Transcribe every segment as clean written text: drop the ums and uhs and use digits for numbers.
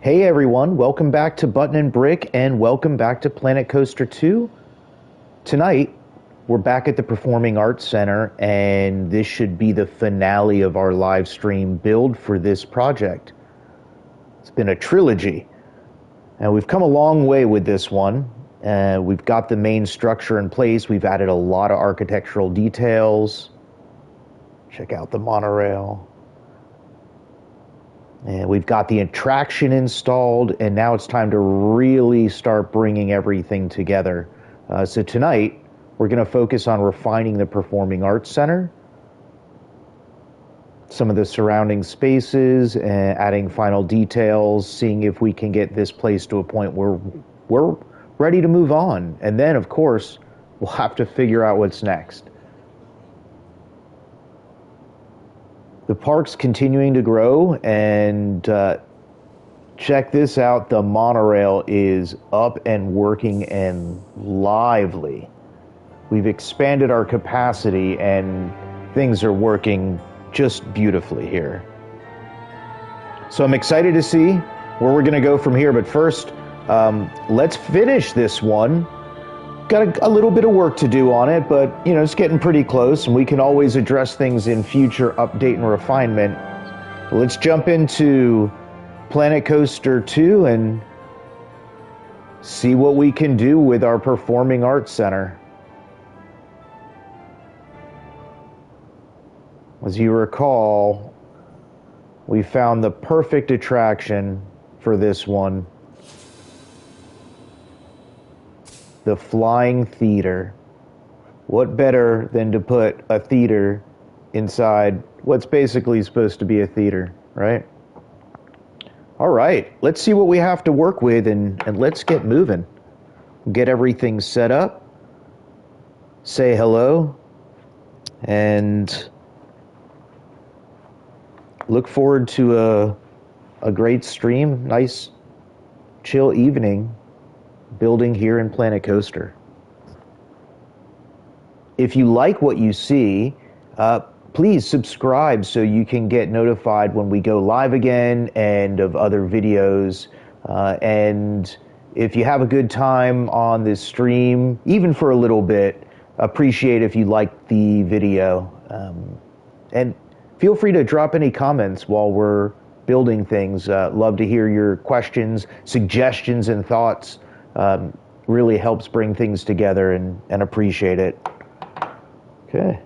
Hey everyone, welcome back to Button and Brick and welcome back to Planet Coaster 2. Tonight, we're back at the Performing Arts Center and this should be the finale of our live stream build for this project. It's been a trilogy and we've come a long way with this one. We've got the main structure in place, we've added a lot of architectural details. Check out the monorail. And we've got the attraction installed, and now it's time to really start bringing everything together. So tonight, we're going to focus on refining the Performing Arts Center, some of the surrounding spaces, and adding final details, seeing if we can get this place to a point where we're ready to move on. And then, of course, we'll have to figure out what's next. The park's continuing to grow, and check this out, the monorail is up and working and lively. We've expanded our capacity and things are working just beautifully here. So I'm excited to see where we're going to go from here, but first, let's finish this one. Got a little bit of work to do on it, but you know, it's getting pretty close and we can always address things in future update and refinement. Let's jump into Planet Coaster 2 and see what we can do with our Performing Arts Center. As you recall, we found the perfect attraction for this one. The Flying Theater. What better than to put a theater inside what's basically supposed to be a theater, right? All right, let's see what we have to work with and let's get moving. Get everything set up, say hello, and look forward to a great stream, nice chill evening building here in Planet Coaster. If you like what you see, please subscribe so you can get notified when we go live again and of other videos. And if you have a good time on this stream, even for a little bit, appreciate if you like the video. And feel free to drop any comments while we're building things. Love to hear your questions, suggestions, and thoughts. Really helps bring things together and appreciate it. Okay.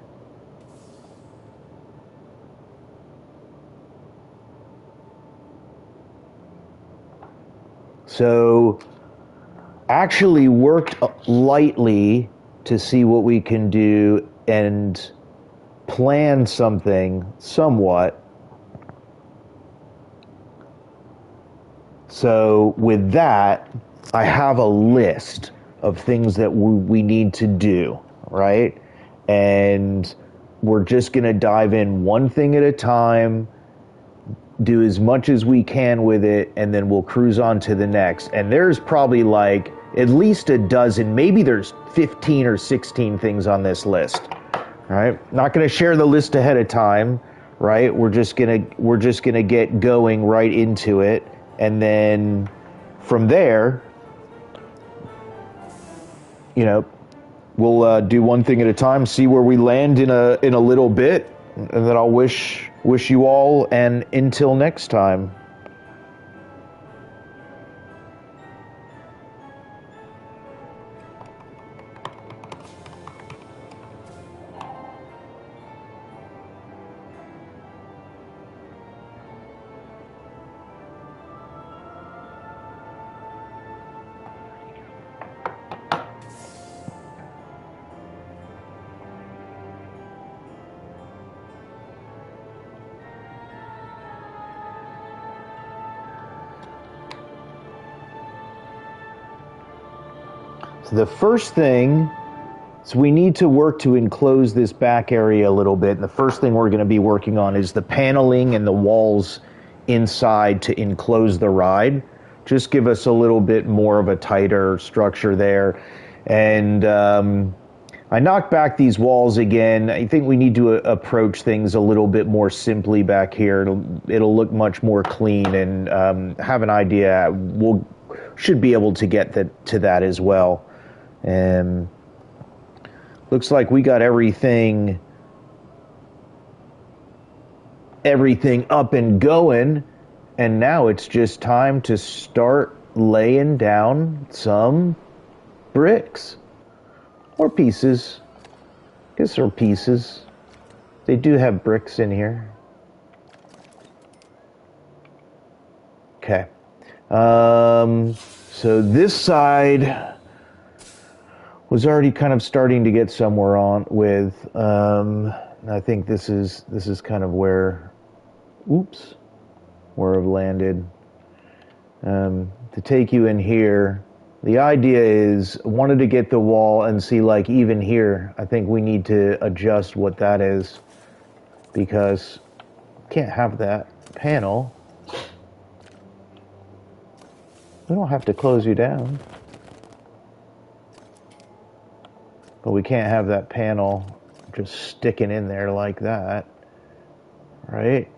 So, actually worked lightly to see what we can do and plan something somewhat. So, with that, I have a list of things that we need to do, right? And we're just going to dive in one thing at a time, do as much as we can with it, and then we'll cruise on to the next. And there's probably like at least a dozen, maybe there's 15 or 16 things on this list, right? Not going to share the list ahead of time, right? We're just going to get going right into it. And then from there, you know, we'll do one thing at a time, see where we land in a little bit, and then I'll wish you all, and until next time. So the first thing is we need to work to enclose this back area a little bit. And the first thing we're going to be working on is the paneling and the walls inside to enclose the ride. Just give us a little bit more of a tighter structure there. And I knocked back these walls again. I think we need to approach things a little bit more simply back here. It'll look much more clean, and have an idea. Should be able to get to that as well. And looks like we got everything up and going, and now it's just time to start laying down some bricks. Or pieces. I guess they're pieces. They do have bricks in here. Okay. So this side was already kind of starting to get somewhere on with. I think this is kind of where. Oops. Where I've landed. To take you in here. The idea is, wanted to get the wall and see, like, even here, I think we need to adjust what that is, because can't have that panel. We don't have to close you down, but we can't have that panel just sticking in there like that, right?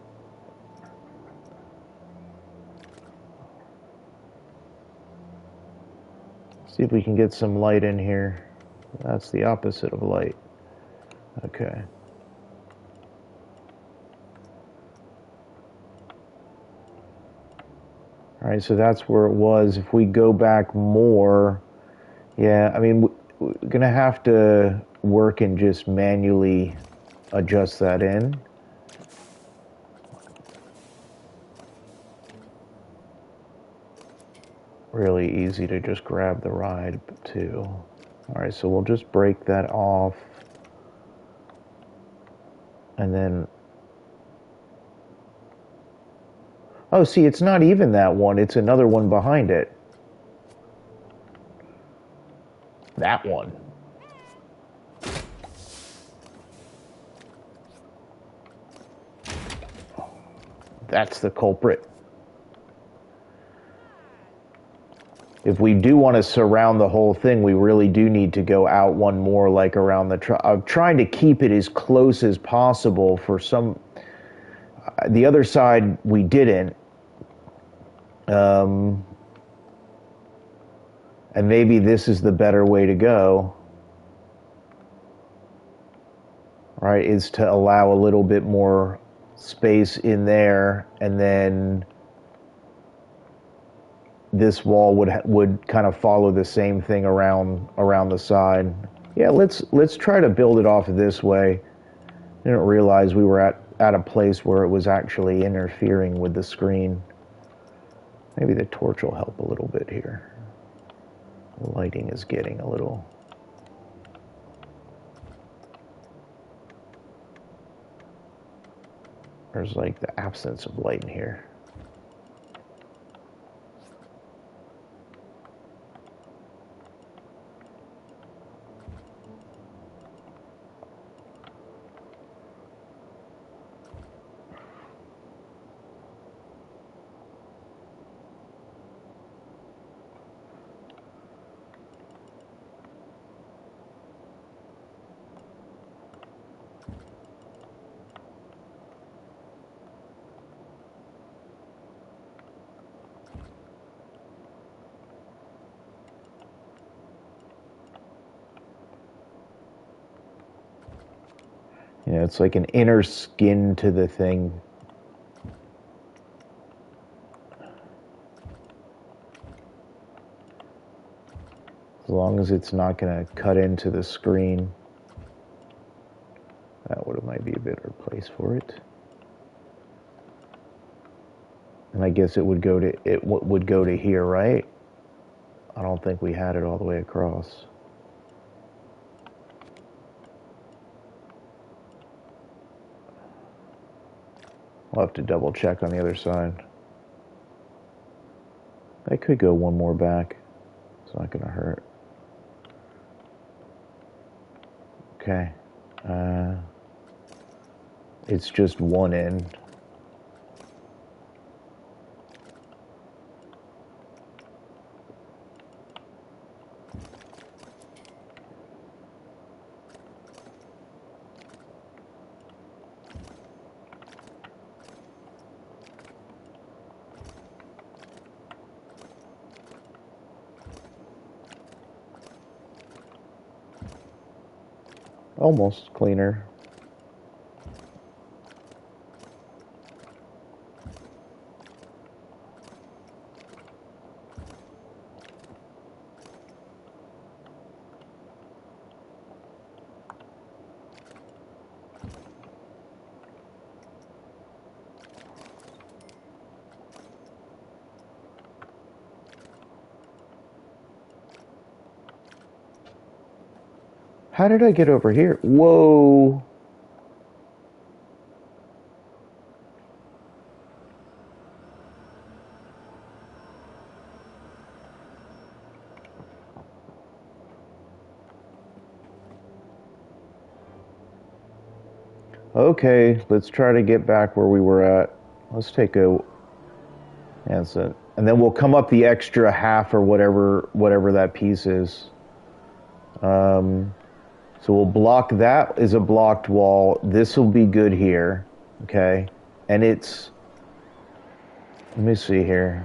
See if we can get some light in here. That's the opposite of light. Okay. All right, so that's where it was. If we go back more, yeah, I mean, we're going to have to work and just manually adjust that in. Really easy to just grab the ride, too. All right, so we'll just break that off. And then... Oh, see, it's not even that one. It's another one behind it. That one. That's the culprit. If we do want to surround the whole thing, we really do need to go out one more, like around the... I'm trying to keep it as close as possible for some... The other side, we didn't. And maybe this is the better way to go. Right, is to allow a little bit more space in there, and then this wall would kind of follow the same thing around the side. Yeah, let's try to build it off this way. I didn't realize we were at a place where it was actually interfering with the screen. Maybe the torch will help a little bit here. The lighting is getting a little... There's like the absence of light in here. You know, it's like an inner skin to the thing. As long as it's not going to cut into the screen. That might be a better place for it. And I guess it would go to here, right? I don't think we had it all the way across. We'll have to double check on the other side. I could go one more back. It's not going to hurt. Okay. It's just one end. almost cleaner. How did I get over here? Whoa. Okay, let's try to get back where we were at. Let's take a answer. And then we'll come up the extra half or whatever that piece is. So we'll block that is a blocked wall. This will be good here. Okay. And it's, let me see here.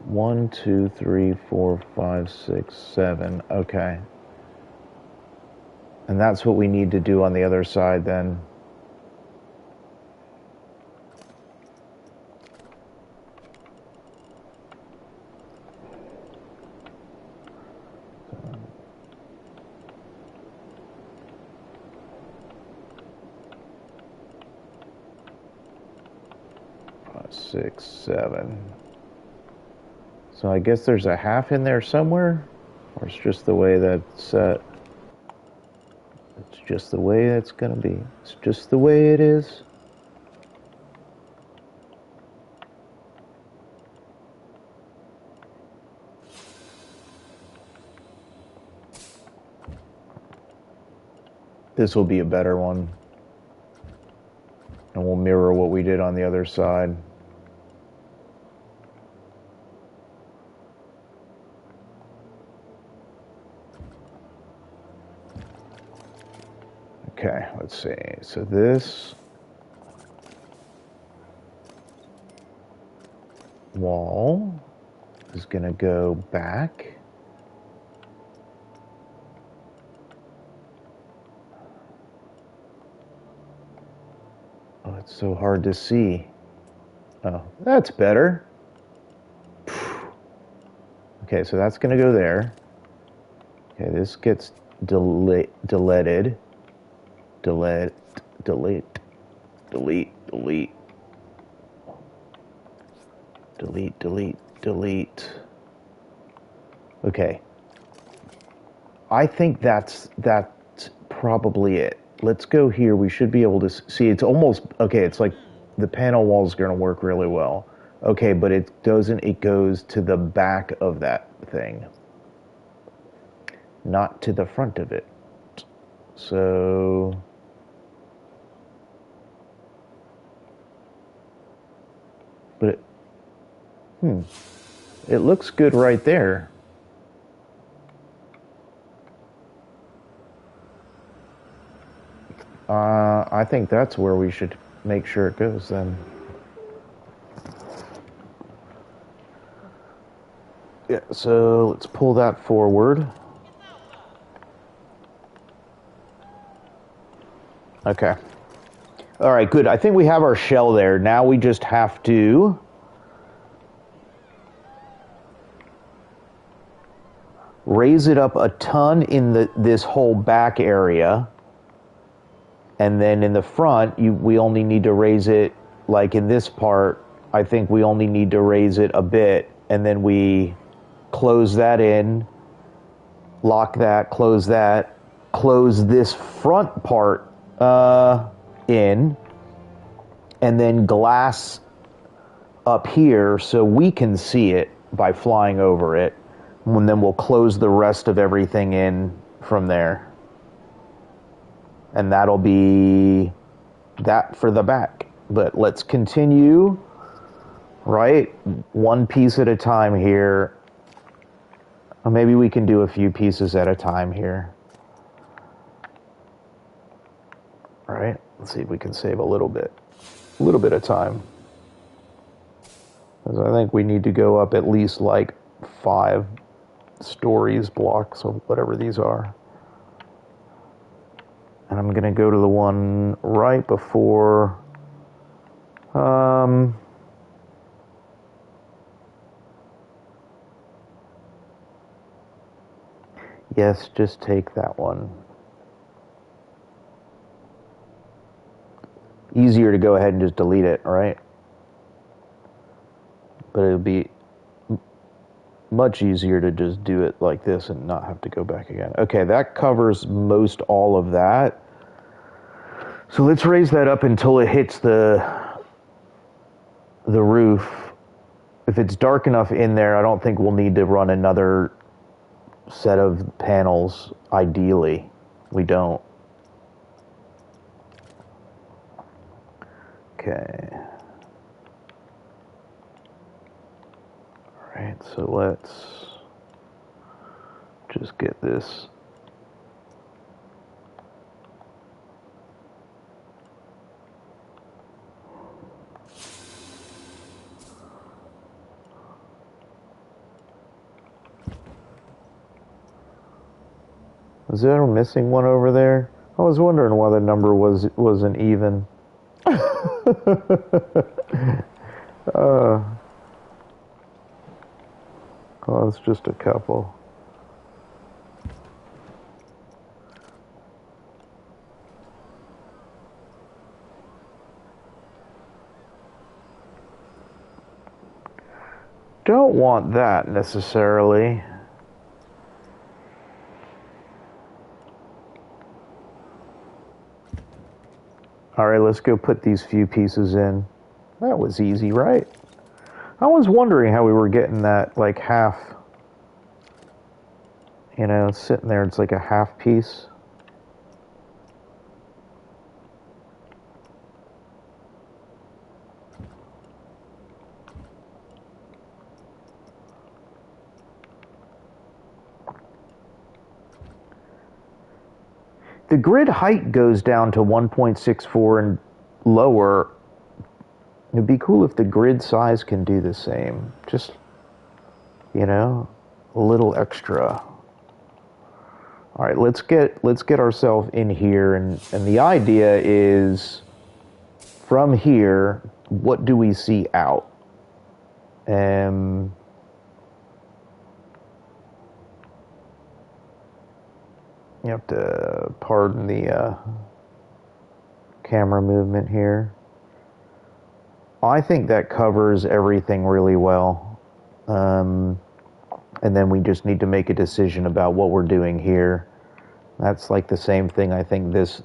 1, 2, 3, 4, 5, 6, 7. Okay. And that's what we need to do on the other side then. Six, 7. So I guess there's a half in there somewhere, or it's just the way that's set. It's just the way it's gonna be. It's just the way it is. This will be a better one. And we'll mirror what we did on the other side. Okay, let's see. So this wall is going to go back. Oh, it's so hard to see. Oh, that's better. Okay, so that's going to go there. Okay, this gets deleted. Delete, delete, delete, delete. Delete, delete, delete. Okay. I think that's probably it. Let's go here. We should be able to see. It's almost, okay, it's like the panel wall is going to work really well. Okay, but it doesn't, it goes to the back of that thing, not to the front of it. So, but it looks good right there. I think that's where we should make sure it goes then. Yeah, so let's pull that forward. Okay. All right, good. I think we have our shell there. Now we just have to raise it up a ton in this whole back area. And then in the front, we only need to raise it, like in this part, I think we only need to raise it a bit. And then we close that in, lock that, close this front part in, and then glass up here so we can see it by flying over it. And then we'll close the rest of everything in from there. And that'll be that for the back. But let's continue, right? One piece at a time here. Or maybe we can do a few pieces at a time here. All right, let's see if we can save a little bit of time. Because I think we need to go up at least like 5 stories, blocks, or whatever these are. And And I'm going to go to the one right before. Yes, just take that one. Easier to go ahead and just delete it, right? But it'll be much easier to just do it like this and not have to go back again. Okay, that covers most all of that. So let's raise that up until it hits the roof. If it's dark enough in there, I don't think we'll need to run another set of panels. Ideally, we don't. Okay. All right, so let's just get this. Is there a missing one over there? I was wondering why the number wasn't even. Oh, it's just a couple. Don't want that necessarily. All right, let's go put these few pieces in. That was easy, right? I was wondering how we were getting that, like, half, you know, sitting there. It's like a half piece. The grid height goes down to 1.64 and lower. It'd be cool if the grid size can do the same. Just, you know, a little extra. All right, let's get ourselves in here, and the idea is from here, what do we see out? You have to pardon the camera movement here. I think that covers everything really well. And then we just need to make a decision about what we're doing here. That's like the same thing I think this.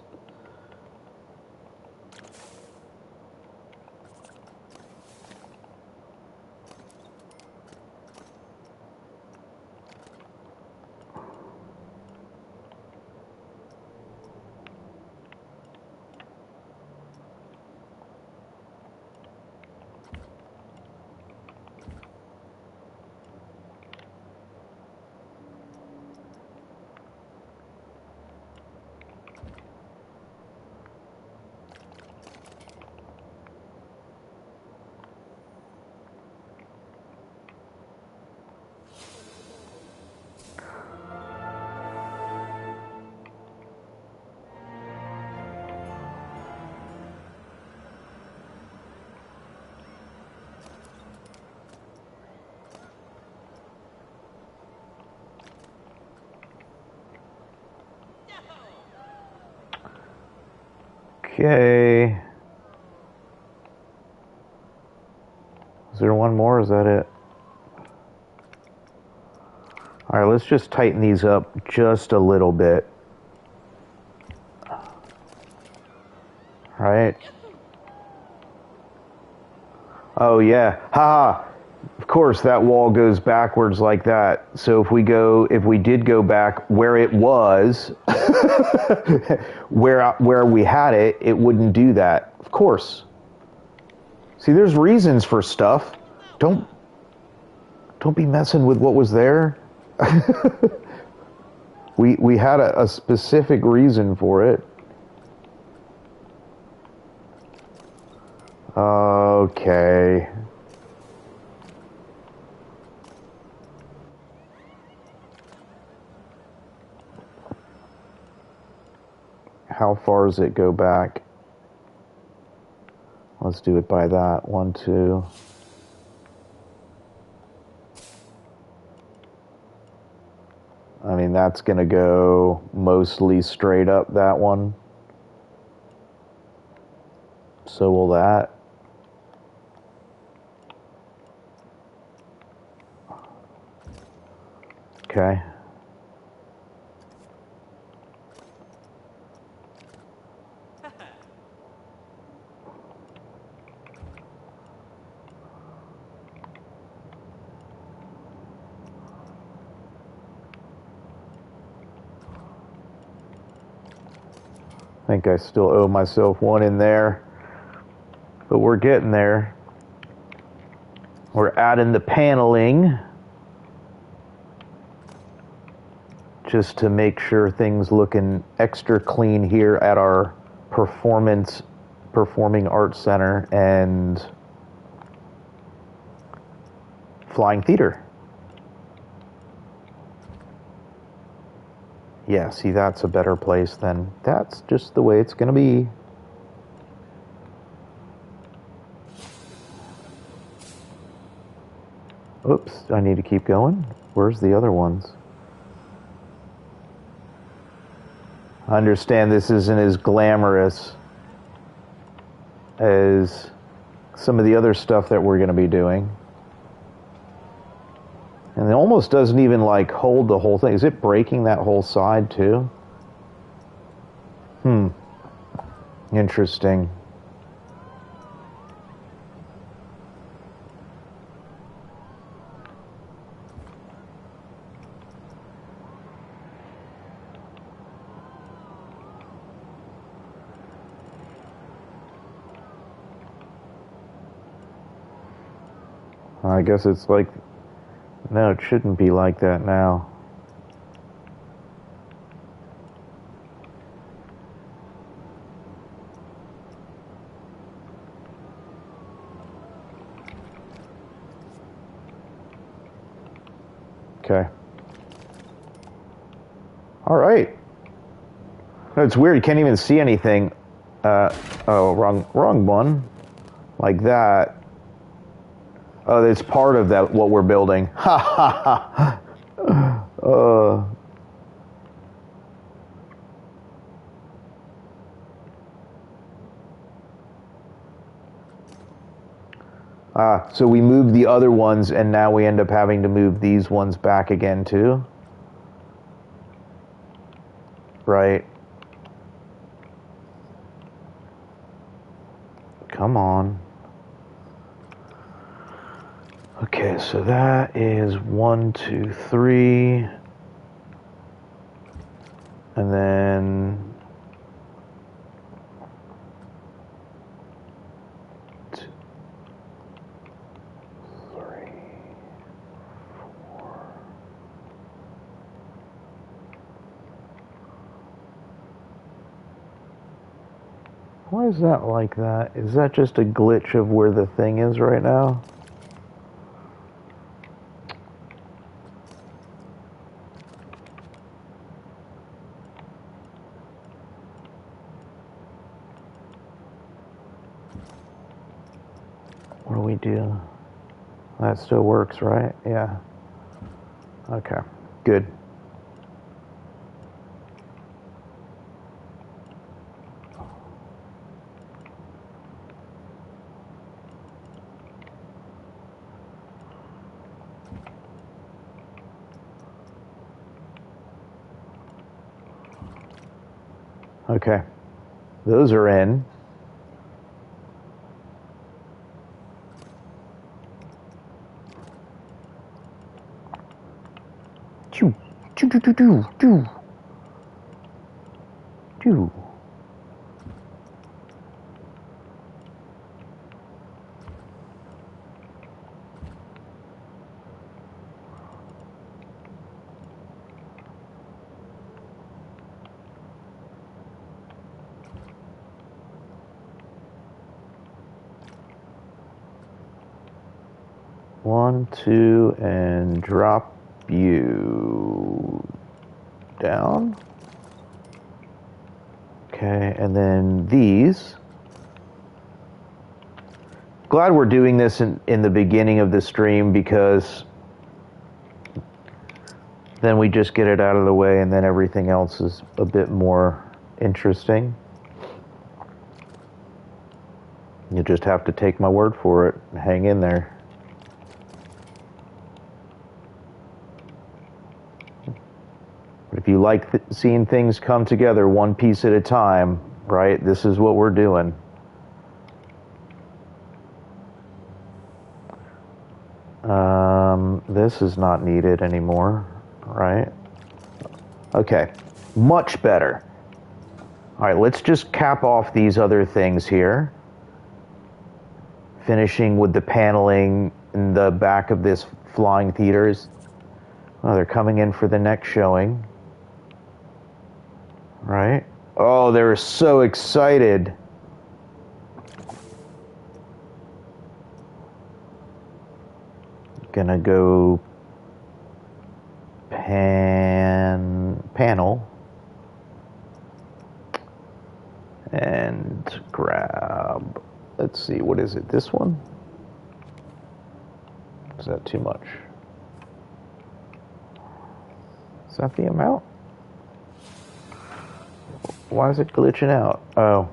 Okay. Is there one more? Is that it? All right, let's just tighten these up just a little bit. Right? Oh yeah. Ha! Of course, that wall goes backwards like that. So if we did go back where it was, where we had it, it wouldn't do that. Of course. See, there's reasons for stuff. Don't be messing with what was there. we had a specific reason for it. Okay. How far does it go back? Let's do it by that. 1, 2. I mean, that's going to go mostly straight up, that one. So will that. Okay. I think I still owe myself one in there, but we're getting there. We're adding the paneling just to make sure things looking extra clean here at our performing arts center and flying theater. Yeah, see, that's a better place than that's just the way it's going to be. Oops, I need to keep going. Where's the other ones? I understand this isn't as glamorous as some of the other stuff that we're going to be doing. And it almost doesn't even like hold the whole thing. Is it breaking that whole side too? Interesting. I guess it's like, no, it shouldn't be like that now. Okay. All right. It's weird. You can't even see anything. Oh, wrong one. Like that. Oh, it's part of that what we're building. Ha ha ha. So we moved the other ones, and now we end up having to move these ones back again too. Right. Come on. Okay, so that is 1, 2, 3. And then 2, 3, 4. Why is that like that? Is that just a glitch of where the thing is right now? What do we do? That still works, right? Yeah. Okay, good. Okay, those are in. Choo, choo, choo, choo, choo, choo. Choo. One, two, and drop you down. Okay, and then these. Glad we're doing this in the beginning of the stream, because then we just get it out of the way and then everything else is a bit more interesting. You just have to take my word for it. Hang in there. But if you like seeing things come together one piece at a time, right, this is what we're doing. This is not needed anymore, right? Okay, much better. All right, let's just cap off these other things here. Finishing with the paneling in the back of this flying theaters. Oh, they're coming in for the next showing. Right? Oh, they're so excited. Gonna go panel and grab, let's see, what is it, this one? Is that too much? Is that the amount? Why is it glitching out? Oh,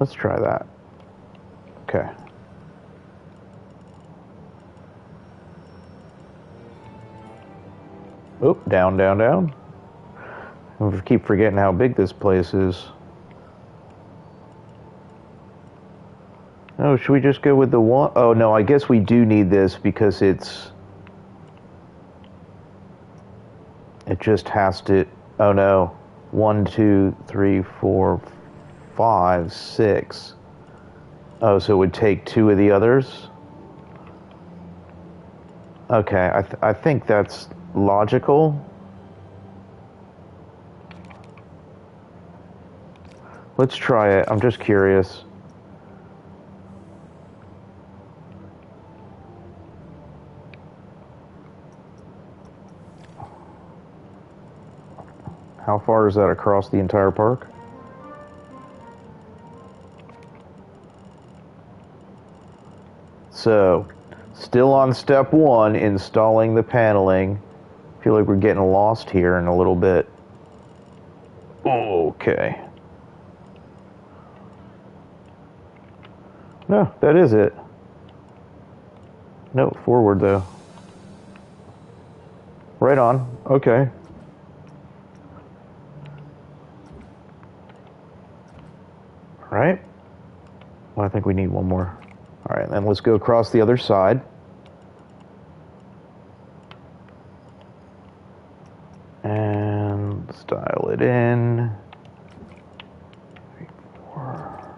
let's try that. Okay. Oop, down, down, down. I keep forgetting how big this place is. Oh, should we just go with the one? Oh, no, I guess we do need this because it just has to, oh no. 1, 2, 3, 4, 5, 6. Oh, so it would take 2 of the others? Okay, I think that's logical. Let's try it. I'm just curious. How far is that across the entire park? So, still on step 1, installing the paneling. I feel like we're getting lost here in a little bit. Okay. No, that is it. No, forward though. Right on. Okay. All right. Well, I think we need one more. All right, then let's go across the other side. And let's dial it in. 3, 4.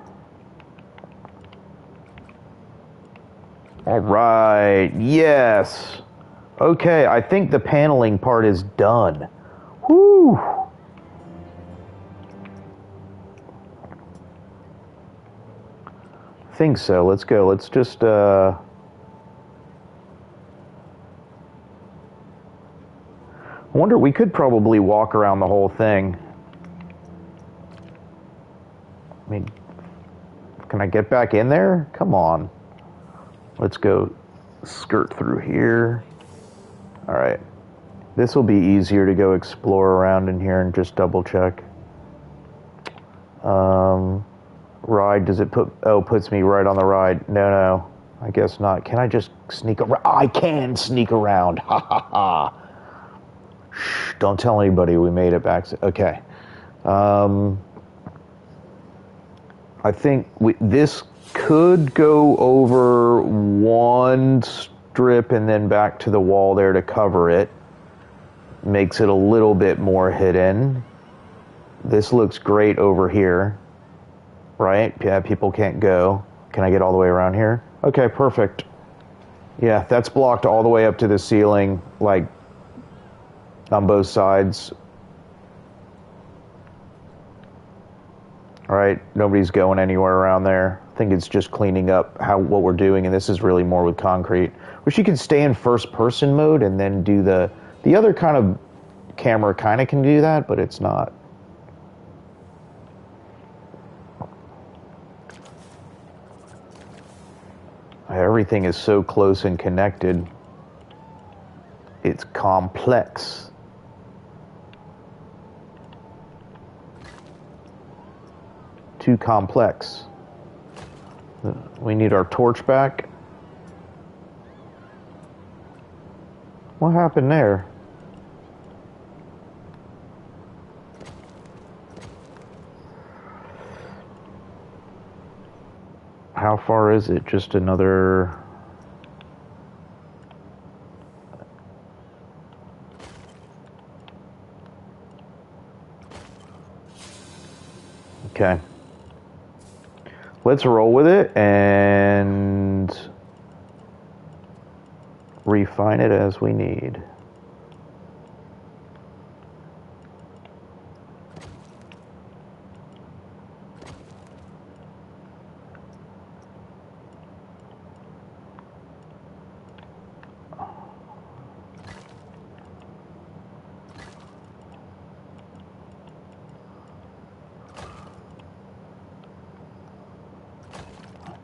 All right, yes. Okay, I think the paneling part is done. Whew. I think so. Let's go. Let's just I wonder, we could probably walk around the whole thing. I mean, can I get back in there? Come on. Let's go skirt through here. All right. This will be easier to go explore around in here and just double check. Ride, does it puts me right on the ride? No, I guess not. Can I just sneak around? I can sneak around. Ha ha ha. Shh, don't tell anybody we made it back. Okay. I think this could go over one strip and then back to the wall there to cover it. Makes it a little bit more hidden. This looks great over here. Right? Yeah, people can't go. Can I get all the way around here? Okay, perfect. Yeah, that's blocked all the way up to the ceiling, like, on both sides. All right, nobody's going anywhere around there. I think it's just cleaning up what we're doing, and this is really more with concrete. Wish you could stay in first-person mode and then do the other kind of camera kind of can do that, but it's not. Everything is so close and connected. It's complex. Too complex. We need our torch back. What happened there? How far is it? Just another... Okay. Let's roll with it and refine it as we need.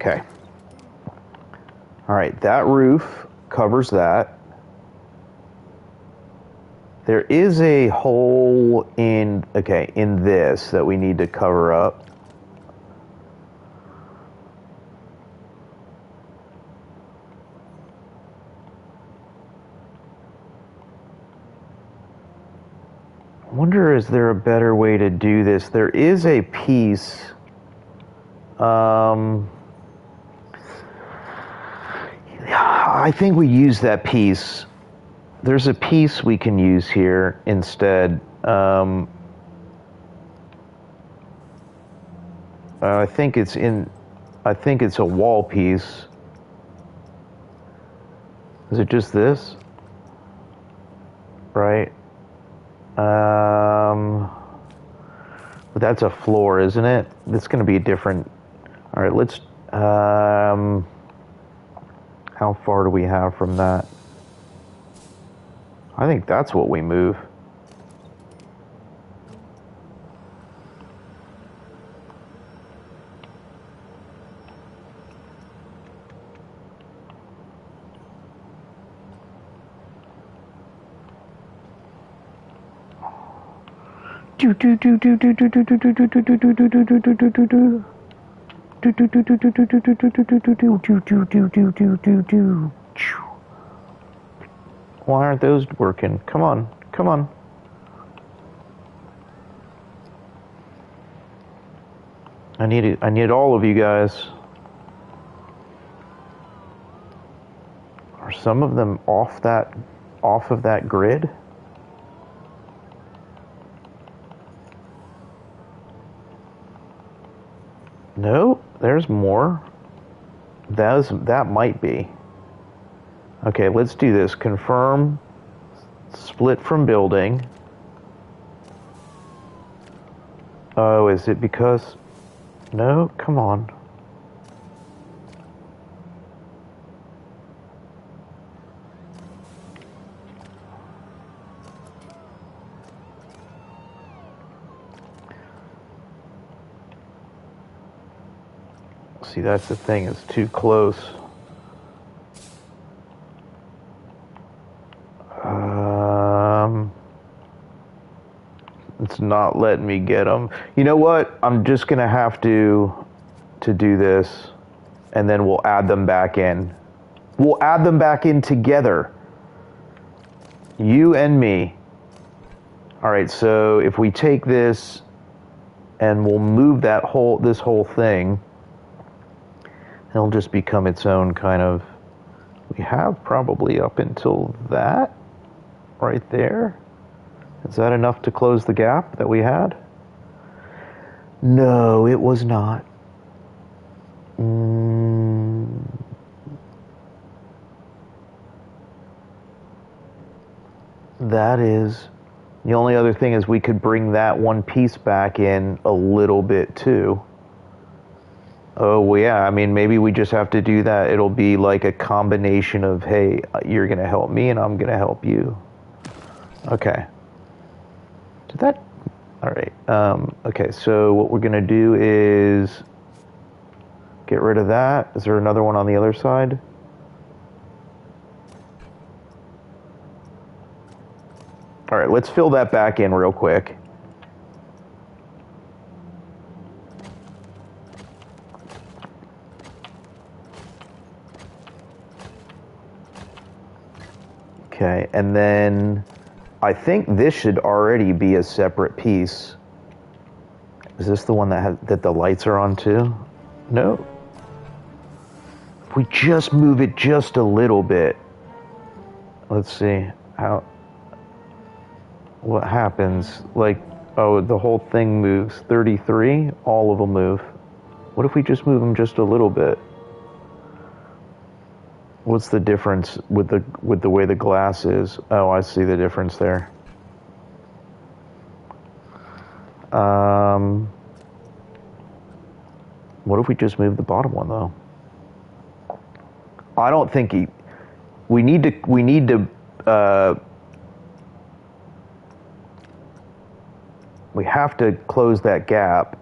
Okay. All right, that roof covers that. There is a hole in, okay, in this that we need to cover up. I wonder, is there a better way to do this? There is a piece. I think we use that piece. There's a piece we can use here instead. I think it's a wall piece. Is it just this? Right. But that's a floor, isn't it? It's going to be a different. All right, let's. How far do we have from that? I think that's what we move. Why aren't those working? Come on, come on. I need all of you guys. Are some of them off of that grid? No, there's more. That might be. Okay, let's do this. Confirm split from building. Oh, is it because... No, come on. See, that's the thing, it's too close. It's not letting me get them. You know what? I'm just gonna have to do this, and then we'll add them back in. We'll add them back in together. You and me. All right, so if we take this and we'll move this whole thing, it'll just become its own kind of, we have probably up until that right there. Is that enough to close the gap that we had? No, it was not. That is, the only other thing is we could bring that one piece back in a little bit too. Oh, well, yeah, I mean, maybe we just have to do that. It'll be like a combination of, hey, you're going to help me and I'm going to help you. Okay. Did that? All right. Okay, so what we're going to do is Get rid of that. Is there another one on the other side? All right, let's fill that back in real quick. Okay, and then I think this should already be a separate piece. Is this the one that the lights are on too? No. If we just move it just a little bit. Let's see what happens. Like, oh, the whole thing moves. 33, all of them move. What if we just move them just a little bit? What's the difference with the way the glass is? Oh, I see the difference there. What if we just move the bottom one though? I don't think we need to we have to close that gap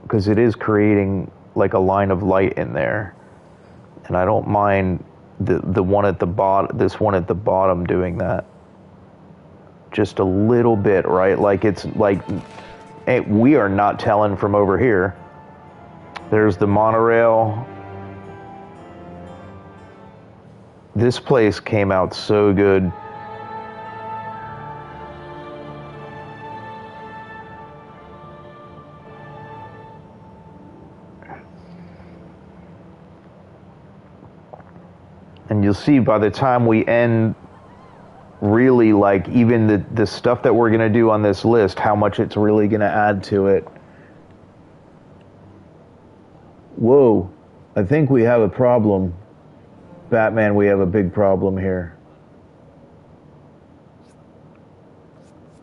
because it is creating like a line of light in there. And I don't mind the one at the bottom, this one at the bottom doing that. Just a little bit, right? Like it's like, hey, we are not telling from over here. There's the monorail. This place came out so good. And you'll see by the time we end, really, like, even the stuff that we're going to do on this list, how much it's really going to add to it. Whoa, I think we have a problem. Batman, we have a big problem here.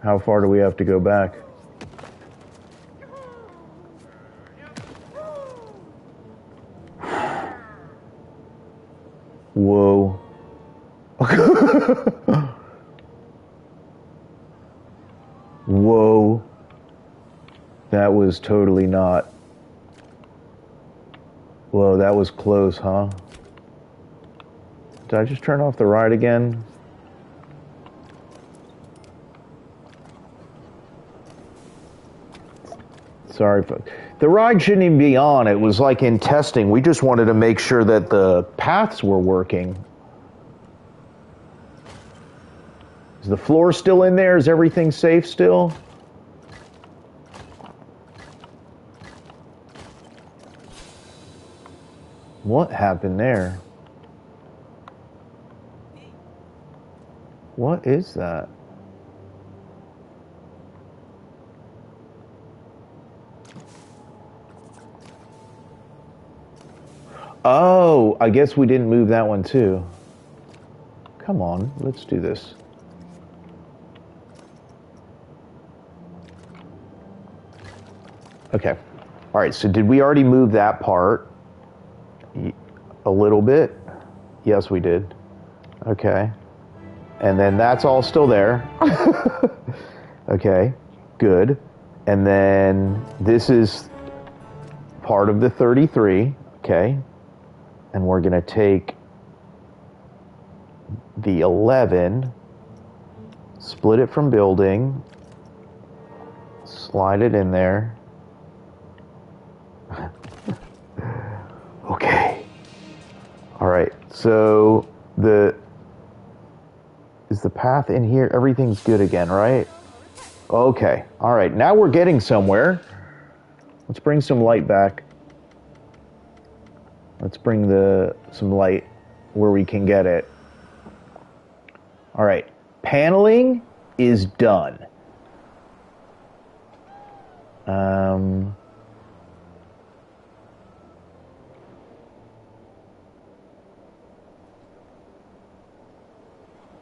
How far do we have to go back? Whoa. Whoa. That was totally not. Whoa, that was close, huh? Did I just turn off the ride again? Sorry, folks. The ride shouldn't even be on. It was like in testing. We just wanted to make sure that the paths were working. Is the floor still in there? Is everything safe still? What happened there? What is that? Oh, I guess we didn't move that one too. Come on, let's do this. Okay. All right, so did we already move that part? A little bit? Yes, we did. Okay. And then that's all still there. Okay, good. And then this is part of the 33, okay? And we're gonna take the 11, split it from building, slide it in there. Okay. All right, so is the path in here? Everything's good again, right? Okay, all right, now we're getting somewhere. Let's bring some light back. Let's bring some light where we can get it. All right, paneling is done.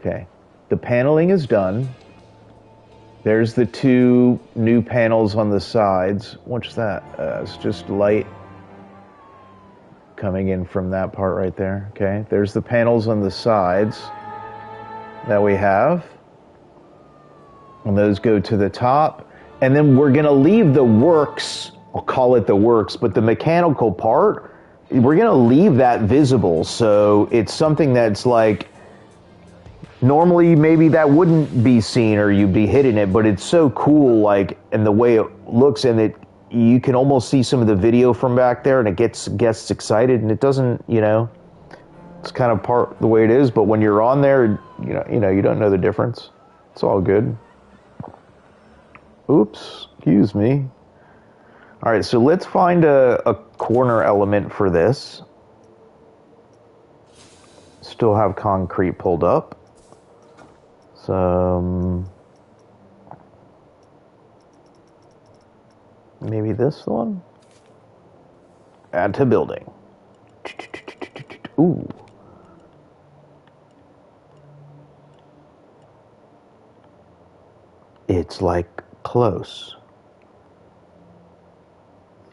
Okay, the paneling is done. There's the two new panels on the sides. What's that? It's just light coming in from that part right there. Okay, there's the panels on the sides that we have. And those go to the top. And then we're gonna leave the works I'll call it the works, but the mechanical part, we're going to leave that visible. So it's something that's like, normally maybe that wouldn't be seen or you'd be hitting it, but it's so cool, like, and the way it looks, and it, you can almost see some of the video from back there, and it gets excited, and it doesn't, you know, it's kind of part the way it is, but when you're on there, you don't know the difference. It's all good. Oops, excuse me. All right, so let's find a corner element for this. Still have concrete pulled up. So maybe this one? Add to building. Ooh. It's like close.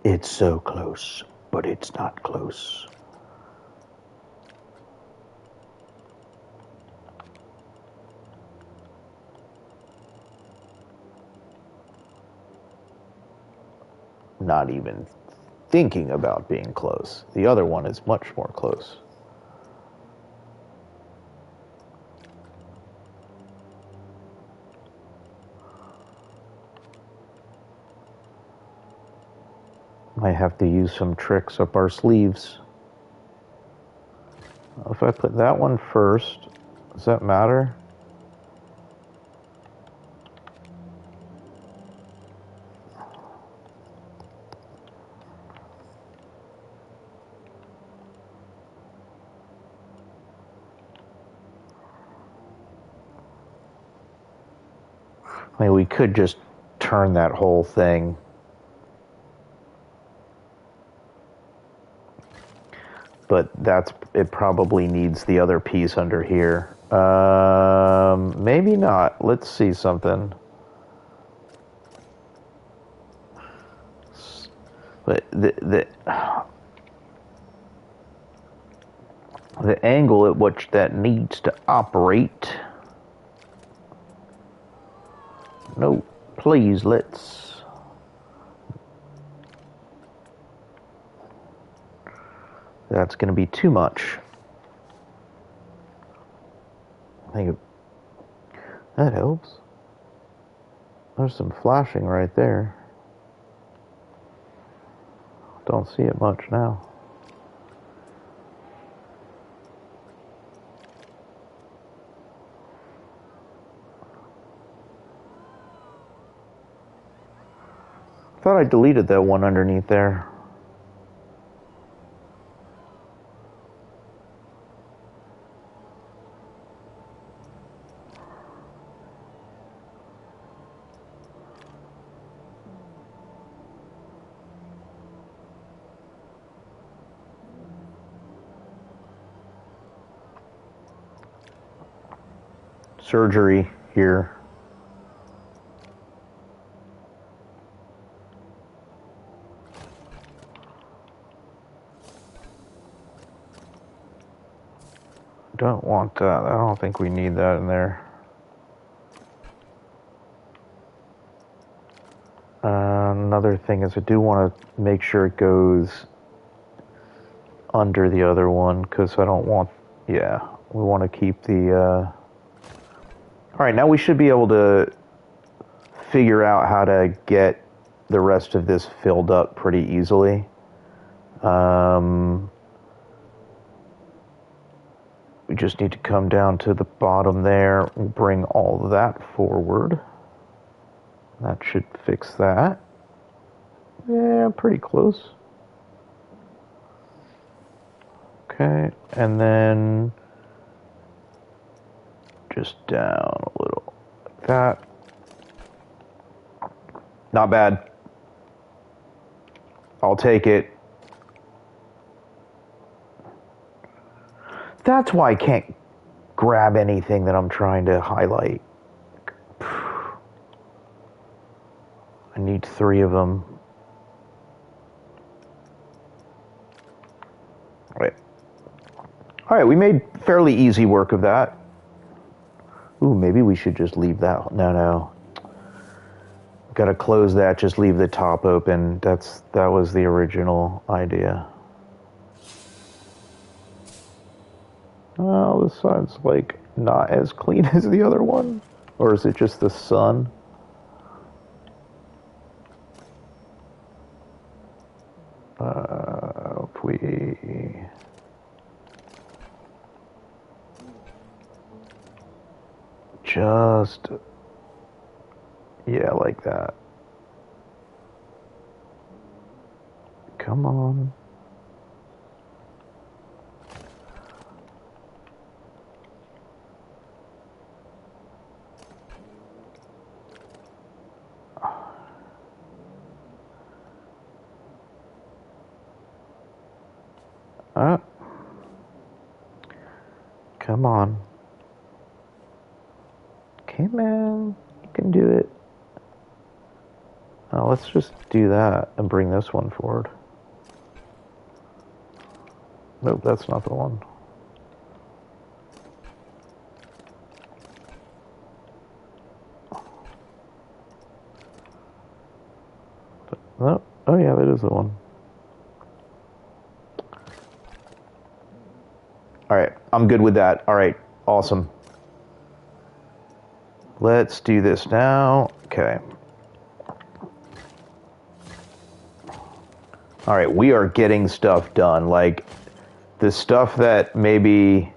It's so close, but it's not close. Not even thinking about being close. The other one is much more close. Might have to use some tricks up our sleeves. If I put that one first, does that matter? I mean, we could just turn that whole thing. But it probably needs the other piece under here. Maybe not. Let's see something. But the angle at which that needs to operate. No, please, let's. That's going to be too much. I think that helps. There's some flashing right there. Don't see it much now. I thought I deleted that one underneath there. Surgery here. Don't want that. I don't think we need that in there. Another thing is I do want to make sure it goes under the other one because I don't want, yeah, we want to keep the, all right, now we should be able to figure out how to get the rest of this filled up pretty easily. We just need to come down to the bottom there and bring all of that forward. That should fix that. Yeah, pretty close. Okay, and then just down a little like that. Not bad. I'll take it. That's why I can't grab anything that I'm trying to highlight. I need 3 of them. All right, we made fairly easy work of that. Ooh, maybe we should just leave that. No. Gotta close that, just leave the top open. That was the original idea. Oh, this side's like not as clean as the other one. Or is it just the sun? If we... Just... Yeah, like that. Come on. Come on. Okay, man. You can do it. Oh, let's just do that and bring this one forward. Nope, that's not the one. No. Oh, yeah, that is the one. All right, I'm good with that. All right, awesome. Let's do this now. Okay. All right, we are getting stuff done. Like, the stuff that maybe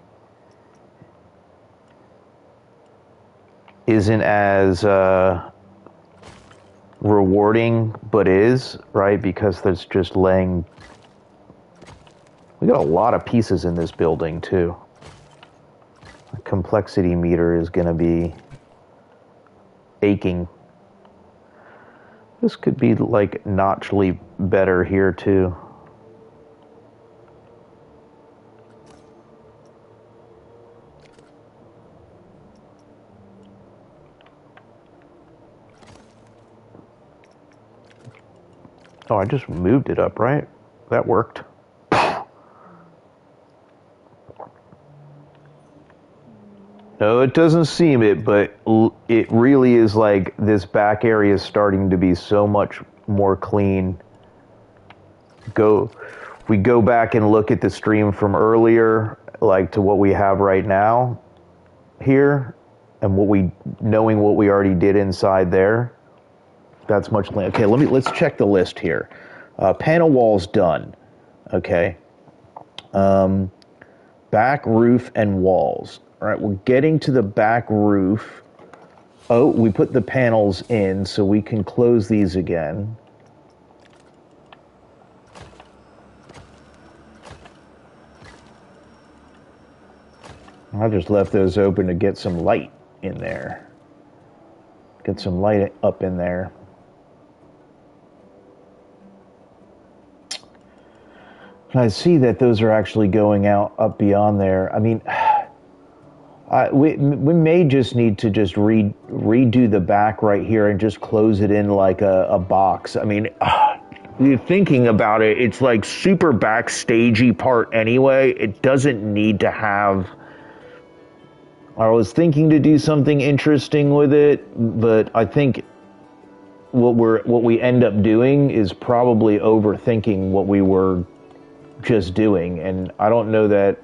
isn't as rewarding, but is, right? Because there's just laying... We got a lot of pieces in this building, too. The complexity meter is going to be aching. This could be, like, notchly better here, too. Oh, I just moved it up, right? That worked. No, it doesn't seem it, but it really is like this back area is starting to be so much more clean. We go back and look at the stream from earlier, like to what we have right now here, and knowing what we already did inside there. That's much cleaner. Okay, let's check the list here. Panel walls done. Okay. Back roof and walls. All right, we're getting to the back roof. Oh, we put the panels in, so we can close these again. I just left those open to get some light in there. Get some light up in there. And I see that those are actually going out up beyond there. I mean... we may just need to just redo the back right here and just close it in like a box. I mean, you're thinking about it, it's like super backstagey part anyway. It doesn't need to have... I was thinking to do something interesting with it, but I think what we end up doing is probably overthinking what we were just doing, and I don't know that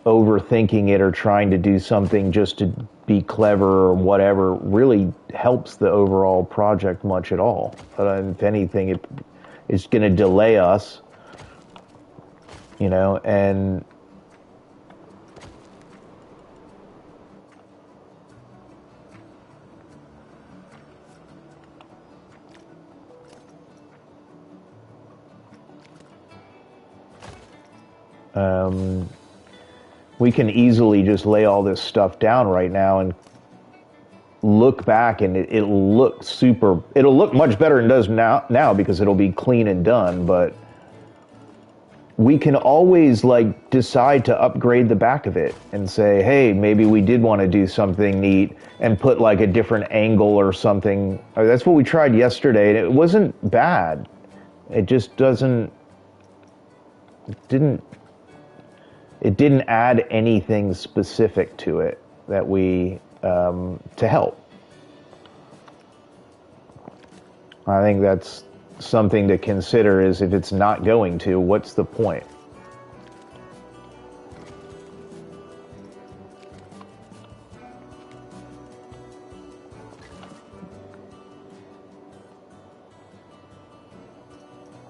overthinking it or trying to do something just to be clever or whatever really helps the overall project much at all. If anything, it's going to delay us, you know, and we can easily just lay all this stuff down right now and look back, and it'll look much better than it does now because it'll be clean and done. But we can always like decide to upgrade the back of it and say, hey, maybe we did want to do something neat and put like a different angle or something. That's what we tried yesterday, and it wasn't didn't add anything specific to it that to help. I think that's something to consider, is if it's not going to, what's the point?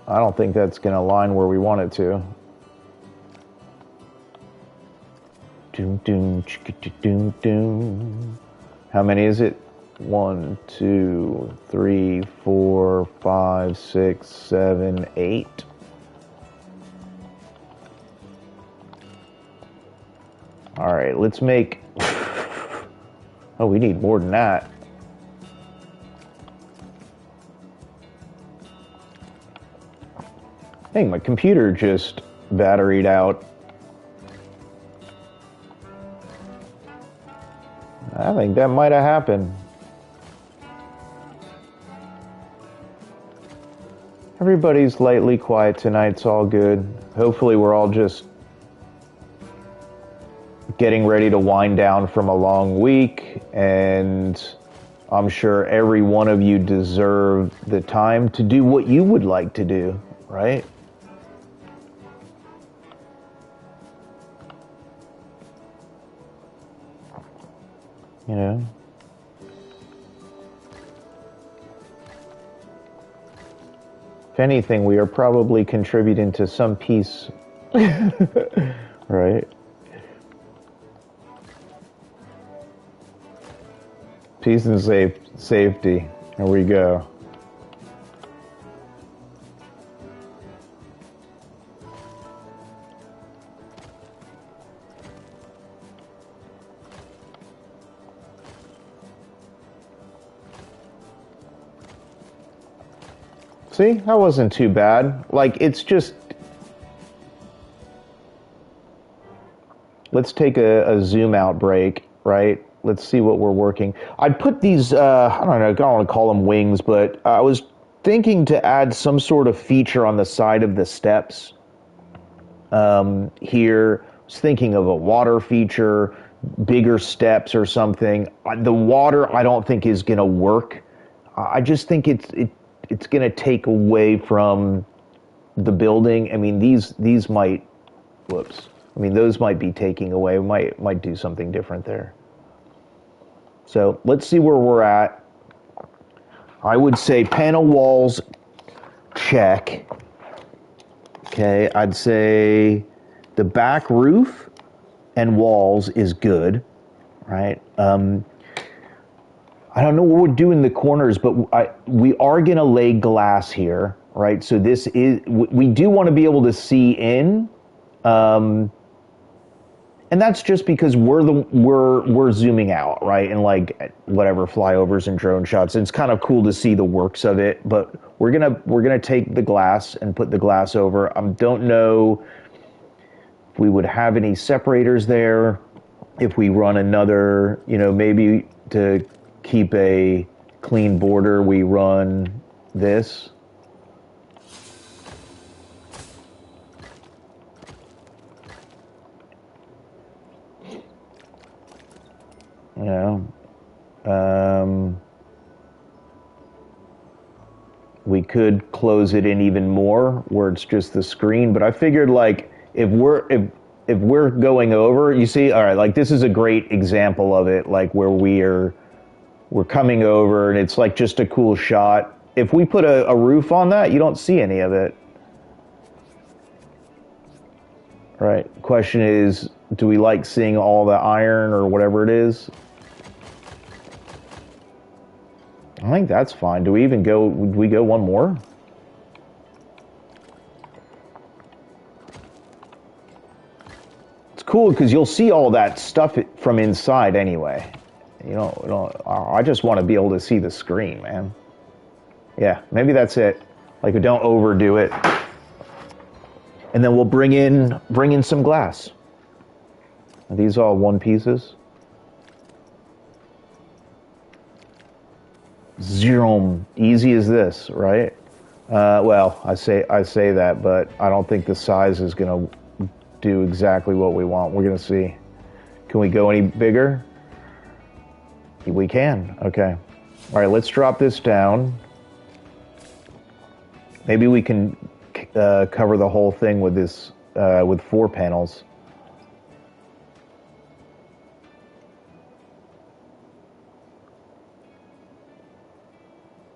I don't think that's going to align where we want it to. Doom, doom, chicka, doom, doom. How many is it? 1, 2, 3, 4, 5, 6, 7, 8. All right, let's make... Oh, we need more than that. I think my computer just batteried out. I think that might have happened. Everybody's lightly quiet tonight. It's all good. Hopefully we're all just getting ready to wind down from a long week, and I'm sure every one of you deserve the time to do what you would like to do, right? You know? If anything, we are probably contributing to some peace, right? Peace and safety. Here we go. See, that wasn't too bad. Like, it's just... Let's take a zoom out break, right? Let's see what we're working. I'd put these, I don't know, I don't want to call them wings, but I was thinking to add some sort of feature on the side of the steps. Here, I was thinking of a water feature, bigger steps or something. The water, I don't think is going to work. I just think it's going to take away from the building. I mean, these might, whoops. I mean, those might be taking away, might do something different there. So let's see where we're at. I would say panel walls, check. Okay, I'd say the back roof and walls is good, right? I don't know what we're doing in the corners, but we are going to lay glass here, right? So this is, we do want to be able to see in, and that's just because we're zooming out, right? And like whatever flyovers and drone shots, it's kind of cool to see the works of it. But we're gonna take the glass and put the glass over. I don't know if we would have any separators there. If we run another, maybe to keep a clean border, we run this. We could close it in even more where it's just the screen, but I figured like if we're going over, you see, all right, like this is a great example of it, like where we're coming over and it's like just a cool shot. If we put a roof on that, you don't see any of it. Right. Question is, do we like seeing all the iron or whatever it is? I think that's fine. Do we even go, would we go one more? It's cool because you'll see all that stuff from inside anyway. I just want to be able to see the screen, man. Yeah, maybe that's it. Like, don't overdo it. And then we'll bring in some glass. Are these all one pieces? Zero, easy as this, right? Well, I say that, but I don't think the size is going to do exactly what we want. We're going to see. Can we go any bigger? We can. Okay. All right, let's drop this down. Maybe we can cover the whole thing with this with 4 panels.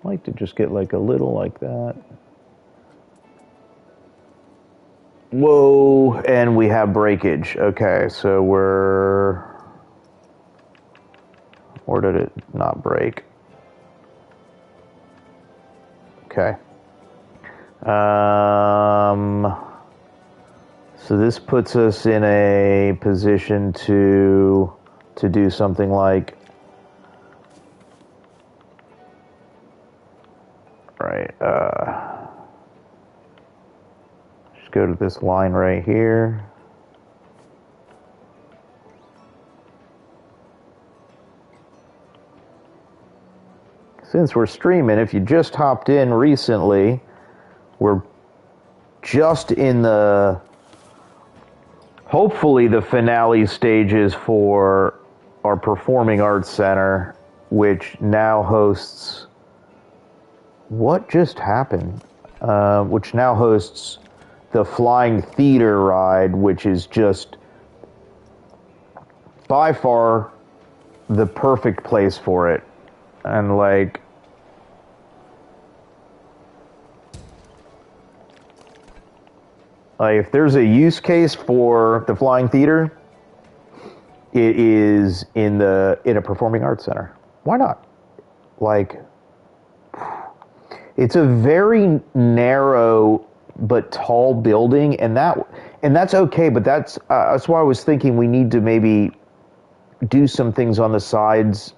I like to just get like a little like that. Whoa, and we have breakage. Okay, so where did it not break? Okay. So this puts us in a position to do something like, right, just go to this line right here. Since we're streaming, if you just hopped in recently, we're just in the, hopefully the finale stages for our Performing Arts Center, which now hosts, what just happened? Which now hosts the Flying Theater ride, which is just by far the perfect place for it. And like, if there's a use case for the Flying Theater, it is in a Performing Arts Center. Why not? Like, it's a very narrow but tall building, and that's okay. But that's why I was thinking we need to maybe do some things on the sides.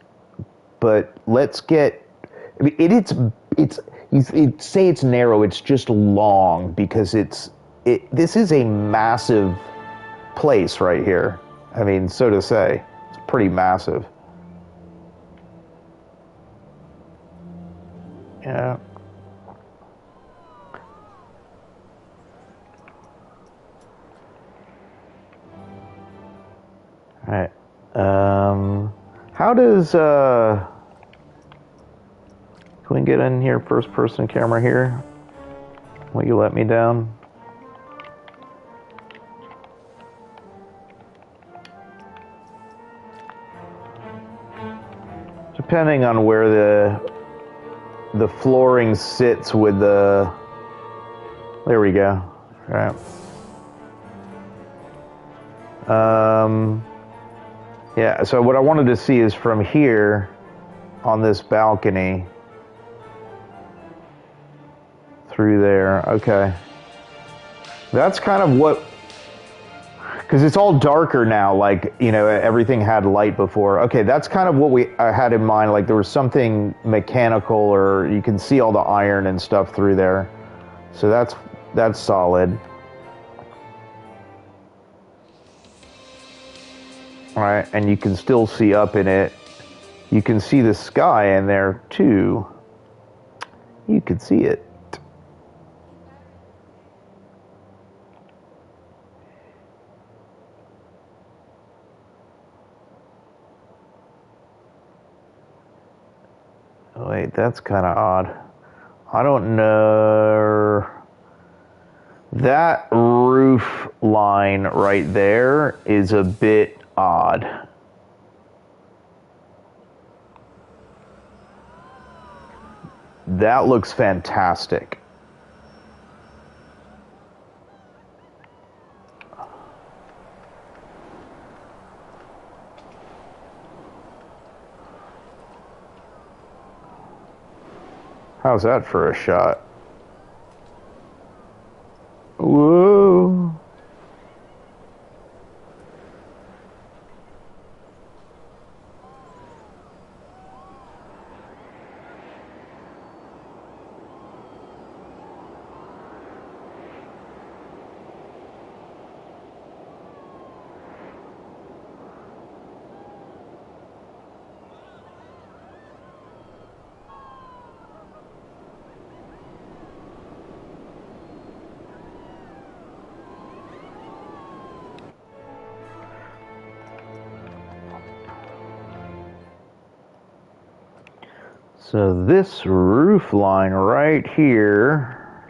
But let's get. I mean, it's you say it's narrow. It's just long because this is a massive place right here. I mean, so to say, it's pretty massive. Yeah. All right. How does can we get in here, first person camera here? Will you let me down? Depending on where the flooring sits with the, there we go. All right. Yeah, so what I wanted to see is from here on this balcony through there. Okay. That's kind of what, because it's all darker now, like, you know, everything had light before. Okay, that's kind of what I had in mind, like there was something mechanical, or you can see all the iron and stuff through there. So that's solid. All right, and you can still see up in it. You can see the sky in there too. You can see it. Oh, wait, that's kind of odd. I don't know. That roof line right there is a bit odd. That looks fantastic. How's that for a shot? Whoa. So this roof line right here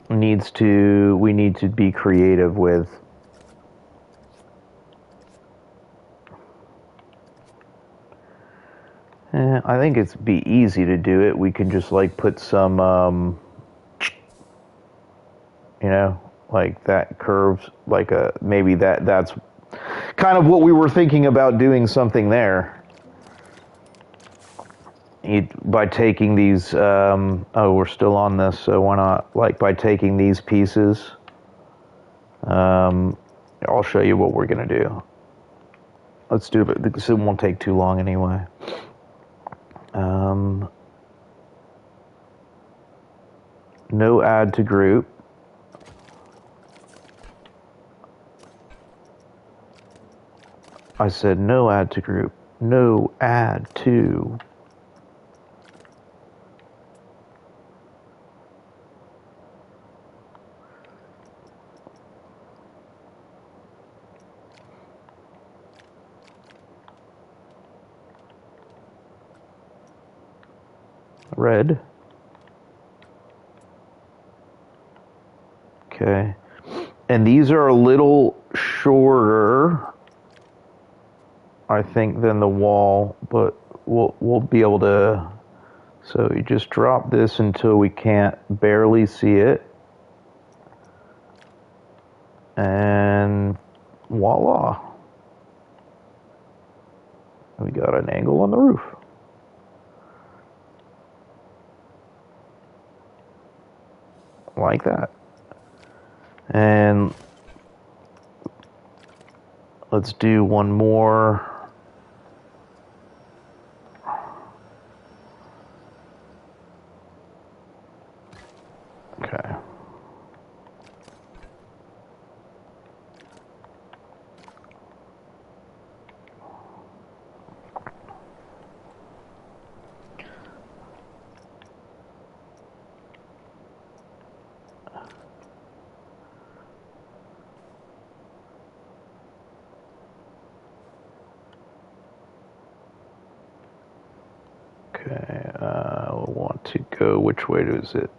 we need to be creative with. I think it's be easy to do it. We can just like put some, you know, like that curves, like maybe that's kind of what we were thinking about doing something there. By taking these, oh, we're still on this, so why not? Like by taking these pieces, I'll show you what we're gonna do. Let's do it because it won't take too long anyway. No add to group. I said no add to group. No add to. Red. Okay. And these are a little shorter, I think, than the wall, but we'll be able to. So you just drop this until we can't barely see it. And voila. We got an angle on the roof. Like that. And let's do one more. Okay. Okay, I want to go, which way is it?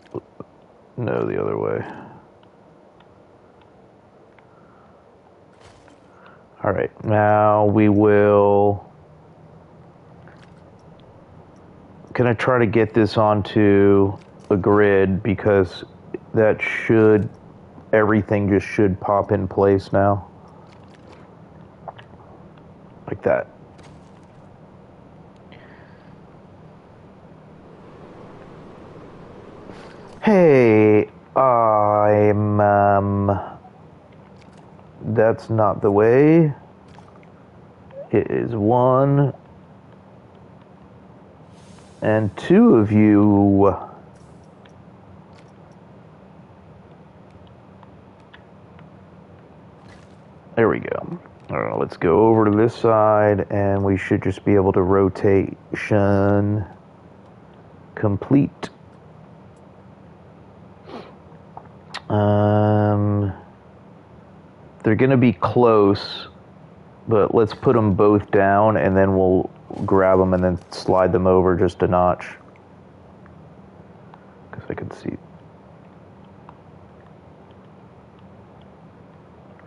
No, the other way. All right, now we will, can I try to get this onto a grid because that should, everything just should pop in place now. Like that. Hey, that's not the way. It is one and two of you. There we go. All right, let's go over to this side and we should just be able to rotation complete. They're gonna be close, but let's put them both down and then we'll grab them and then slide them over just a notch. Because I can see.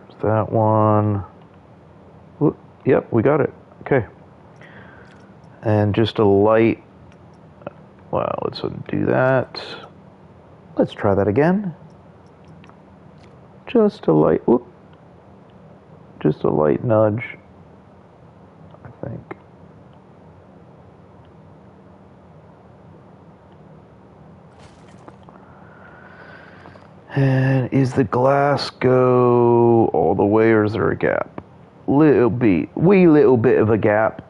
There's that one. Whoop. Yep, we got it. Okay. And just a light. Well, let's undo that. Let's try that again. Just a light. Whoop. Just a light nudge, I think. And is the glass go all the way or is there a gap? Wee little bit of a gap.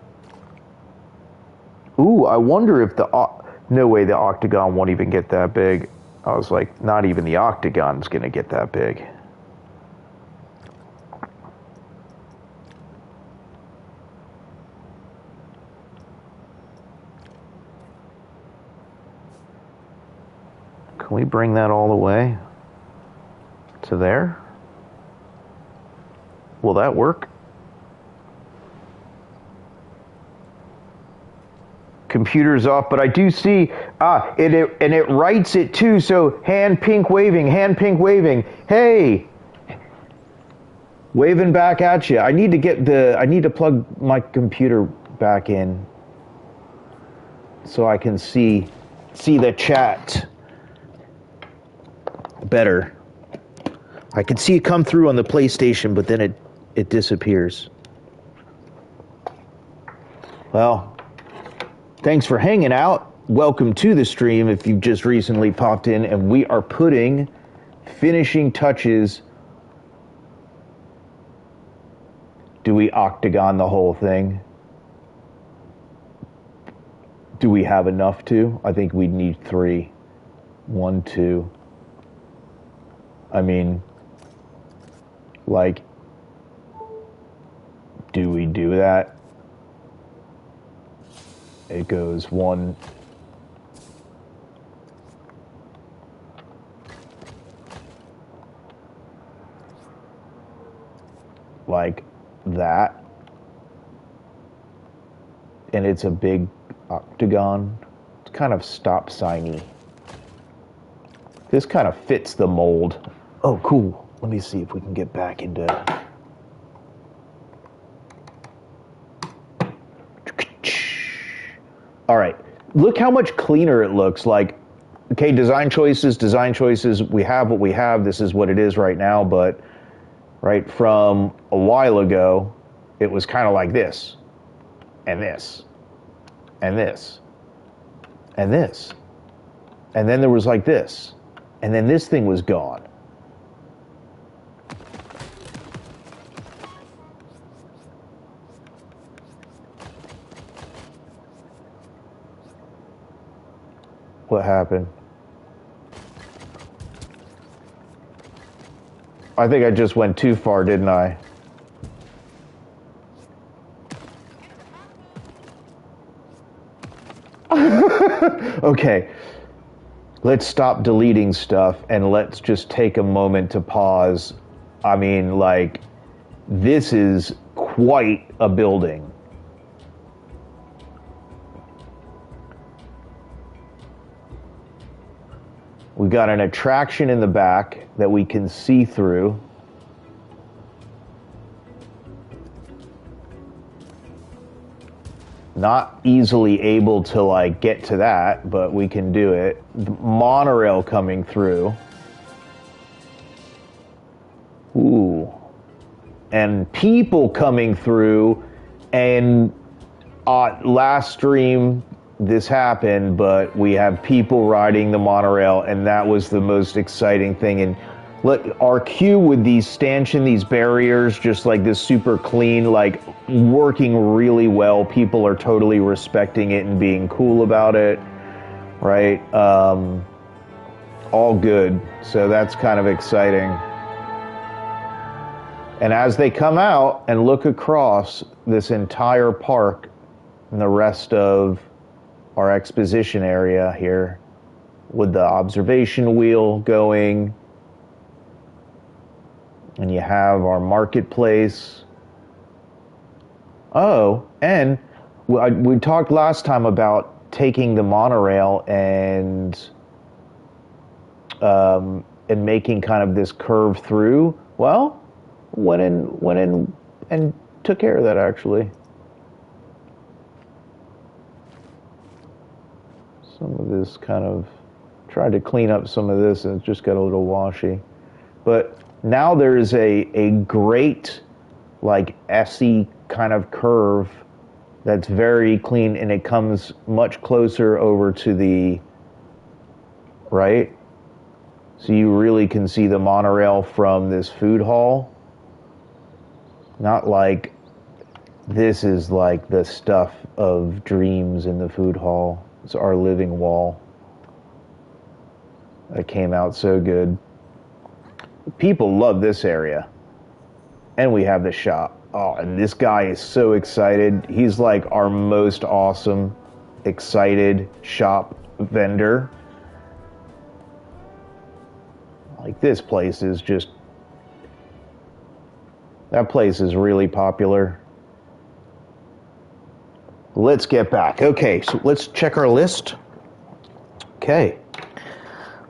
Ooh, I wonder if no way the octagon won't even get that big. I was like, not even the octagon's gonna get that big. Can we bring that all the way to there? Will that work? computer's off, but I do see, and it writes it too, so hand pink waving, hey, waving back at you. I need to plug my computer back in so I can see the chat better. I can see it come through on the PlayStation, but then it disappears. Well, thanks for hanging out. Welcome to the stream if you've just recently popped in, and we are putting finishing touches. Do we octagon the whole thing? Do we have enough to? I think we'd need 3. 1, 2. I mean, like, do we do that? It goes 1. Like that. And it's a big octagon. It's kind of stop signy. This kind of fits the mold. Oh, cool. Let me see if we can get back into... All right. Look how much cleaner it looks. Like, okay, design choices. We have what we have. This is what it is right now. But, right, from a while ago, it was kind of like this. And this. And this. And this. And then there was like this. And then this thing was gone. What happened? I think I just went too far, didn't I? Okay. Let's stop deleting stuff and let's just take a moment to pause. I mean, like, this is quite a building. We've got an attraction in the back that we can see through. Not easily able to, like, get to that, but we can do it. The monorail coming through. Ooh. And people coming through. And last stream, this happened, but we have people riding the monorail, and that was the most exciting thing. And look, our queue with these stanchion, these barriers, just like this super clean, like working really well. People are totally respecting it and being cool about it, right? All good. So that's kind of exciting. And as they come out and look across this entire park and the rest of our exposition area here with the observation wheel going, and you have our marketplace. Oh, and we talked last time about taking the monorail and making kind of this curve through. Well, went in and took care of that, actually. Some of this kind of tried to clean up some of this, and it just got a little washy. But now there is a great, like, S-y kind of curve that's very clean, and it comes much closer over to the right. So you really can see the monorail from this food hall. Not like this is like the stuff of dreams in the food hall. It's our living wall. That came out so good. People love this area. And we have the shop. Oh, and this guy is so excited. He's like our most awesome, excited shop vendor. Like, this place is just... That place is really popular. let's get back. Okay, so let's check our list. Okay.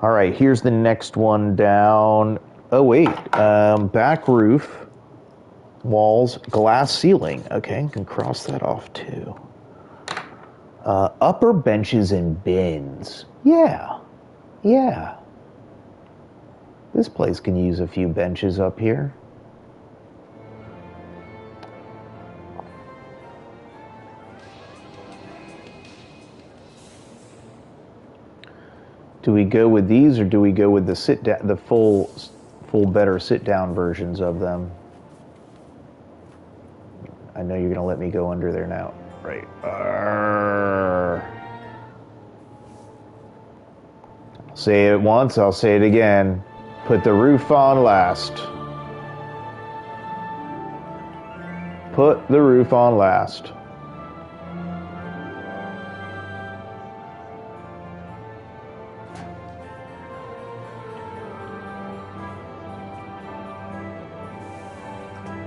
All right, here's the next one down. Oh, wait. Back roof, walls, glass ceiling. Okay, can cross that off too. Upper benches and bins. Yeah. Yeah. This place can use a few benches up here. Do we go with these or do we go with the sit down, the full better sit down versions of them? I know you're gonna let me go under there now. Right. Say it once, I'll say it again. Put the roof on last. Put the roof on last.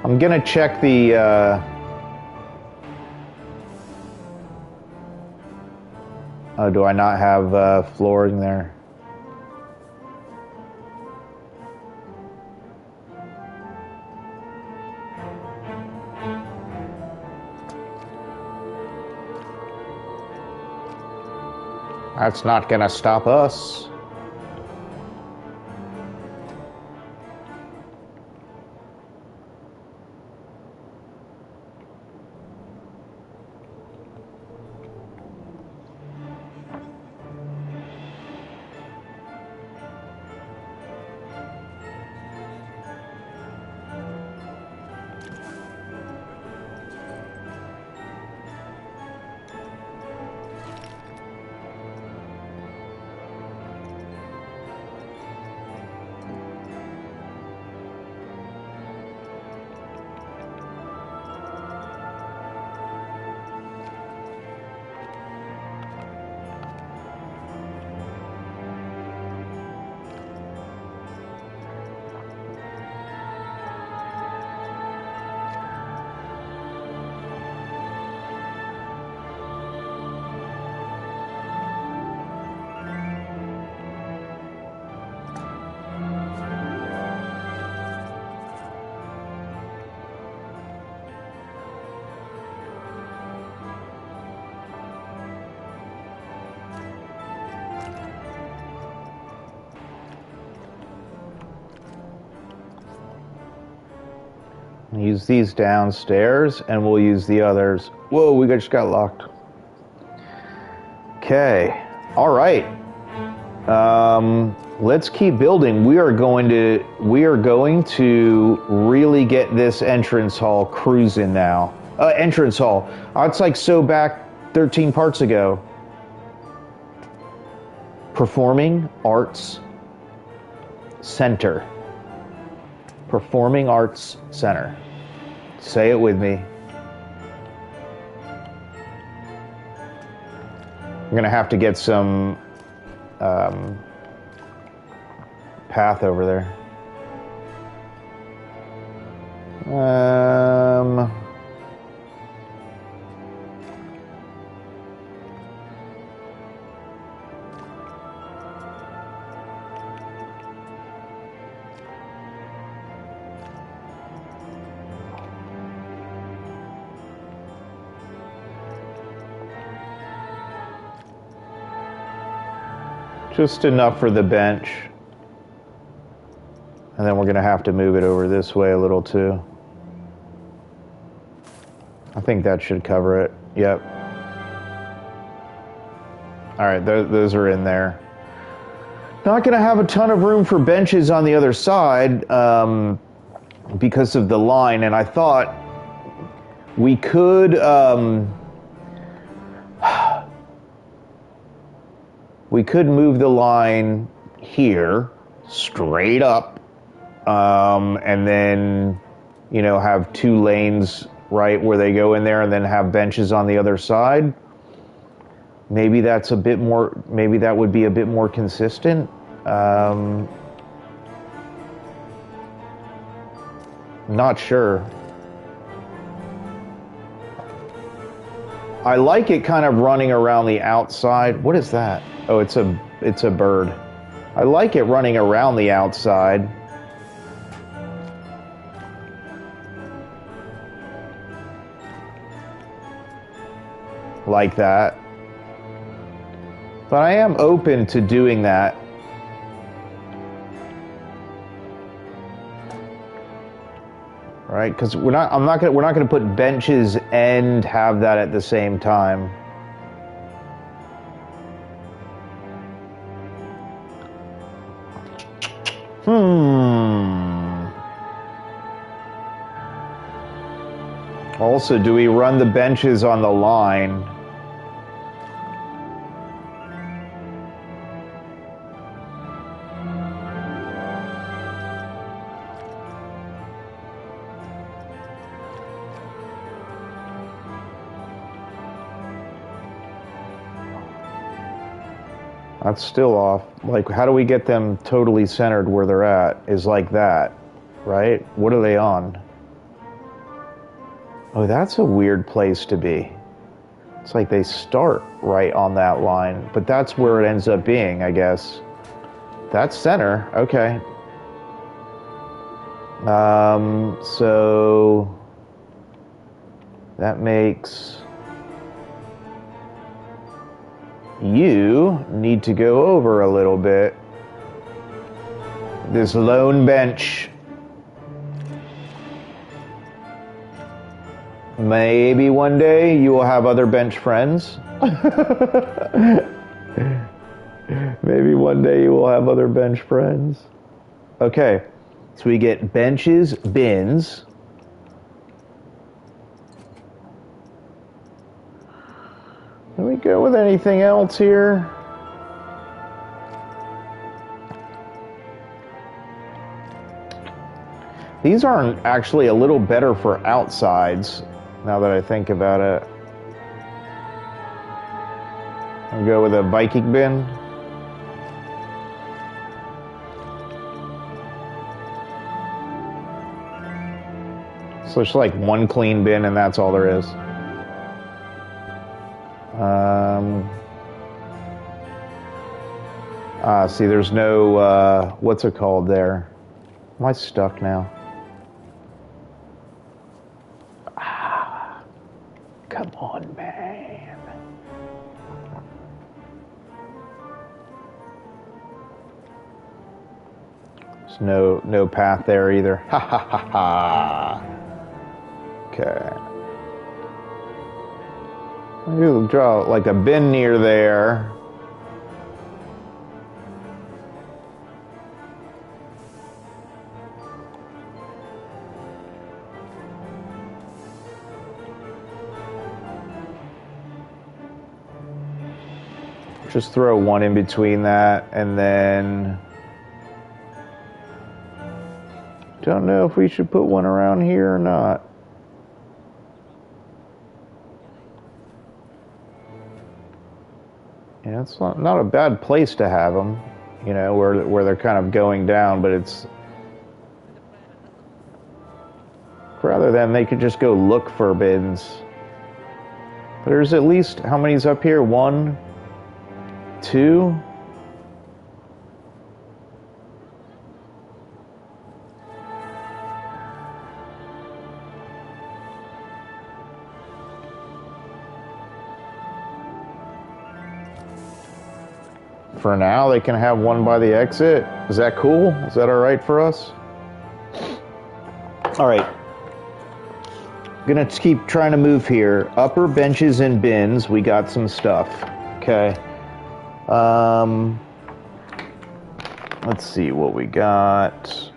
I'm gonna check the oh, do I not have flooring there? That's not gonna stop us. Use these downstairs, and we'll use the others. Whoa, we just got locked. Okay, all right. Let's keep building. We are going to really get this entrance hall cruising now. Entrance hall. It's like so back 13 parts ago. Performing Arts Center. Performing Arts Center. Say it with me. I'm gonna have to get some path over there. Just enough for the bench. And then we're going to have to move it over this way a little too. I think that should cover it. Yep. All right, those are in there. Not going to have a ton of room for benches on the other side because of the line. And I thought we could... we could move the line here, straight up, and then, you know, have two lanes right where they go in there and then have benches on the other side. Maybe that's a bit more, maybe that would be a bit more consistent. Not sure. I like it kind of running around the outside. What is that? Oh, it's a bird. I like it running around the outside. Like that. But I am open to doing that. Right? Because we're not gonna put benches and have that at the same time. Also, do we run the benches on the line? That's still off. Like, how do we get them totally centered where they're at? Is like that, right? What are they on? Oh, that's a weird place to be. It's like they start right on that line, but that's where it ends up being, I guess. That's center, okay. So that makes you need to go over a little bit. This lone bench. Maybe one day you will have other bench friends. Maybe one day you will have other bench friends. Okay, so we get benches, bins. Can we go with anything else here? These aren't actually a little better for outsides, now that I think about it. I'll go with a Viking bin. So it's like one clean bin and that's all there is. See, there's no, what's it called there? Am I stuck now? Come on, man. There's no path there either. Ha ha ha ha. Okay. You'll draw like a bin near there. Just throw one in between that, and then don't know if we should put one around here or not. Yeah, it's not a bad place to have them, you know, where they're kind of going down, but it's rather than they could just go look for bins. But there's at least, how many's up here? 1, 2. For now, they can have one by the exit. Is that cool? Is that all right for us? All right. Gonna keep trying to move here. Upper benches and bins. We got some stuff. Okay. Let's see what we got.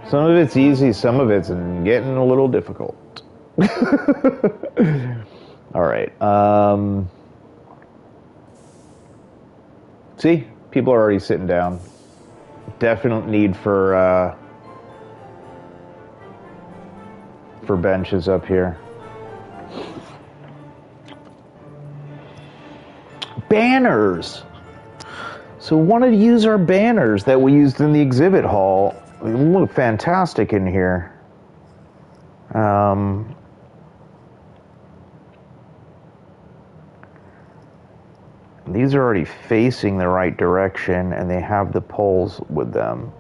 Some of it's easy, some of it's getting a little difficult. All right. See, people are already sitting down. Definite need for benches up here. Banners. So we wanted to use our banners that we used in the exhibit hall. They look fantastic in here. These are already facing the right direction, and they have the poles with them.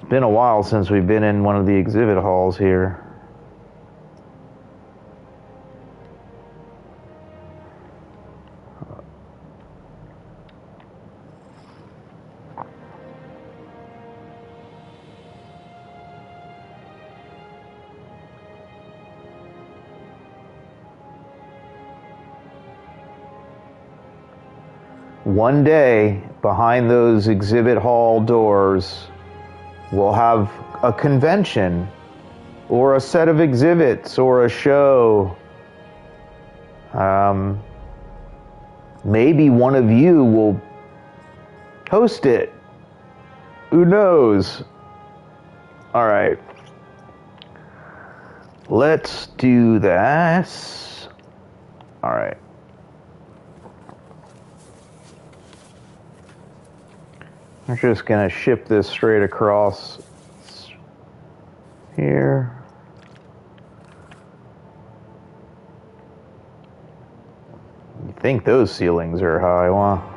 It's been a while since we've been in one of the exhibit halls here. One day, behind those exhibit hall doors, we'll have a convention, or a set of exhibits, or a show. Maybe one of you will host it. Who knows? All right. Let's do this. All right. I'm just going to ship this straight across here. You think those ceilings are high, huh?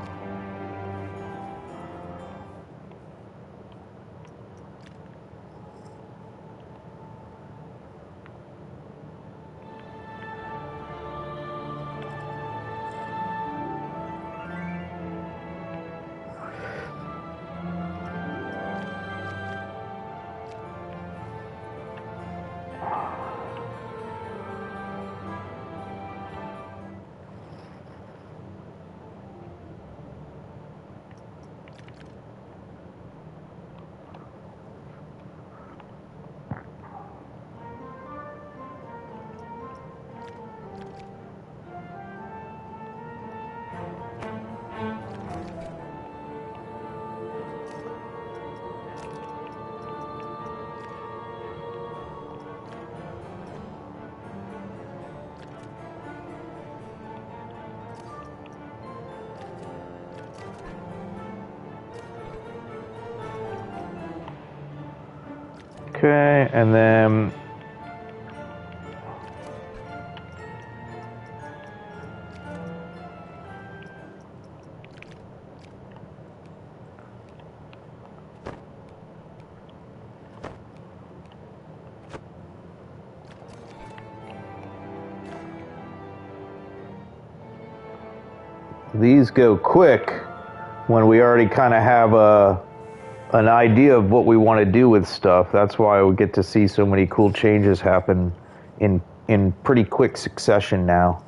Okay, and then these go quick when we already kind of have an idea of what we want to do with stuff. That's why we get to see so many cool changes happen in pretty quick succession now.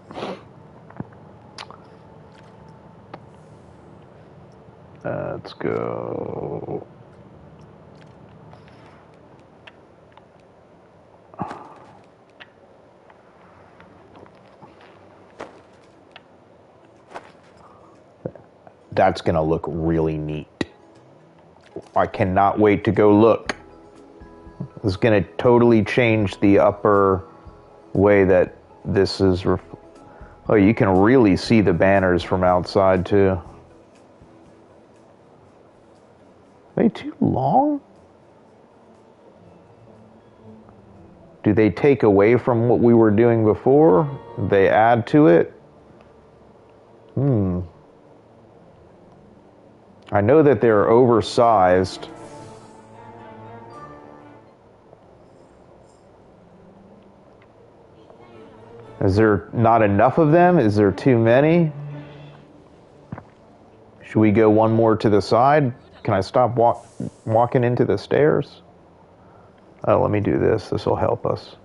Let's go. That's gonna look really neat. I cannot wait to go look. It's gonna totally change the upper way that this is. Oh, you can really see the banners from outside too. Are they too long? Do they take away from what we were doing before? Do they add to it? I know that they're oversized. Is there not enough of them? Is there too many? Should we go one more to the side? Can I stop walking into the stairs? Oh, let me do this. This will help us.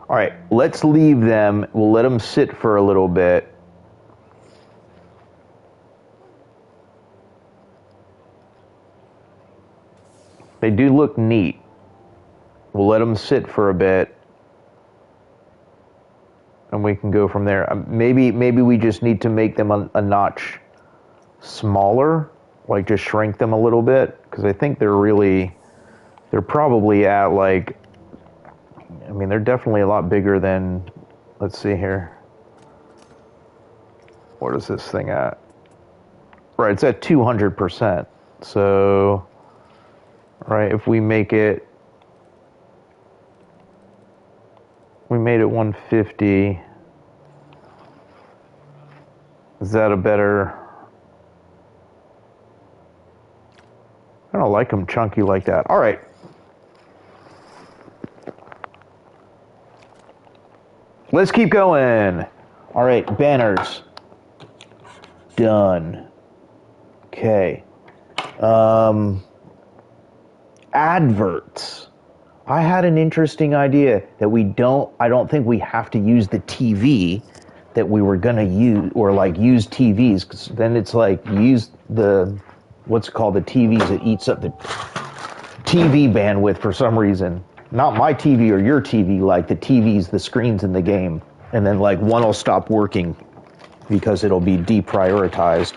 All right, let's leave them. We'll let them sit for a little bit. They do look neat. We'll let them sit for a bit, and we can go from there. Maybe we just need to make them a notch smaller, like just shrink them a little bit, because I think they're probably at like, I mean, they're definitely a lot bigger than, let's see here. What is this thing at? Right, it's at 200%. So, right, if we make it, we made it 150. Is that a better? I don't like them chunky like that. All right. Let's keep going. All right, banners. Done. Okay. Adverts. I had an interesting idea that I don't think we have to use the TV that we were gonna use, or like use TVs, because then it's like use what's called the TVs that eats up the TV bandwidth for some reason. Not my TV or your TV, like the TVs, the screens in the game. And then like one will stop working because it'll be deprioritized.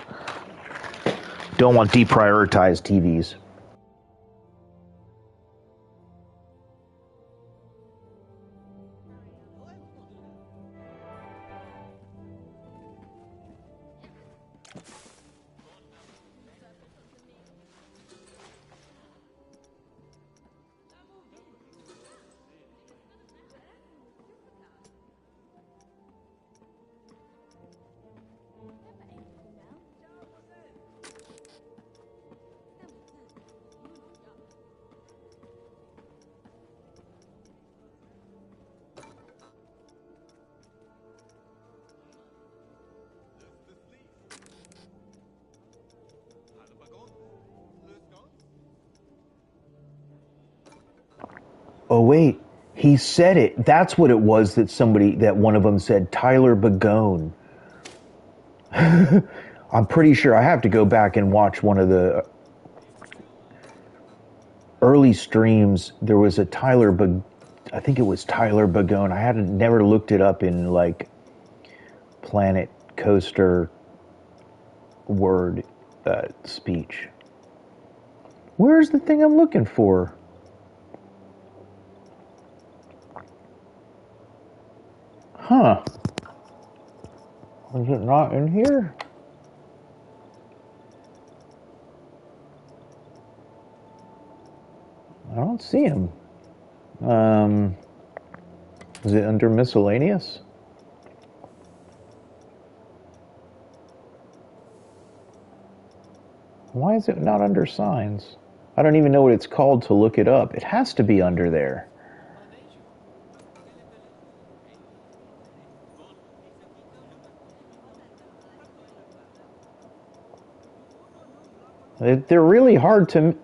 Don't want deprioritized TVs. Oh wait, he said it. That's what it was that one of them said, Tyler Bagone. I'm pretty sure I have to go back and watch one of the early streams. There was a I think it was Tyler Bagone. I hadn't never looked it up in like Planet Coaster word speech. Where's the thing I'm looking for? Huh. Is it not in here? I don't see him. Is it under miscellaneous? Why is it not under signs? I don't even know what it's called to look it up. It has to be under there. They're really hard to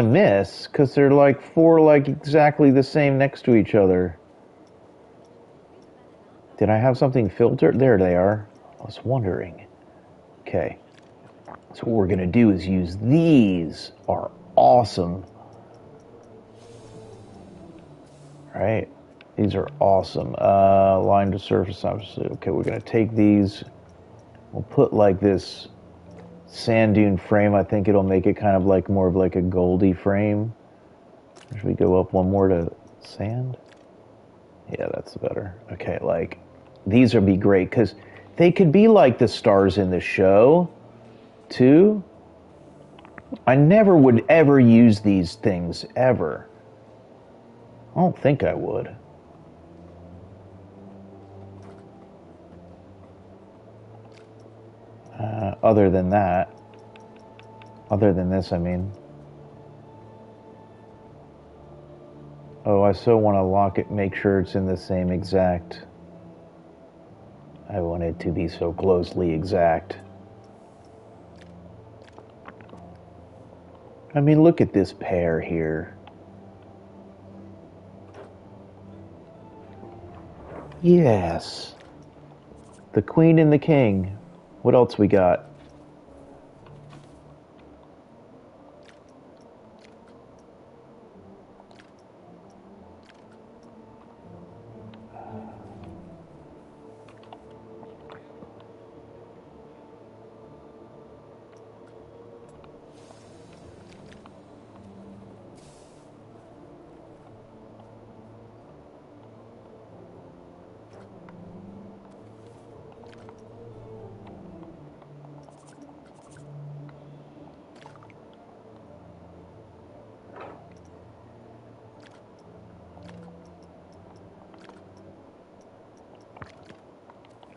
miss because they're like four like exactly the same next to each other. Did I have something filtered? There they are. I was wondering. Okay. So what we're going to do is use these. Are awesome. All right. These are awesome. Line to surface, obviously. Okay, we're going to take these. We'll put like this sand dune frame. I think it'll make it kind of like more of like a goldy frame. Should we go up one more to sand? Yeah, that's better. Okay, like these would be great because they could be like the stars in the show too. I never would ever use these things ever. I don't think I would. Other than that, other than this, I mean. Oh, I so want to lock it, make sure it's in the same exact. I want it to be so closely exact. I mean, look at this pair here. Yes. The Queen and the King. What else we got?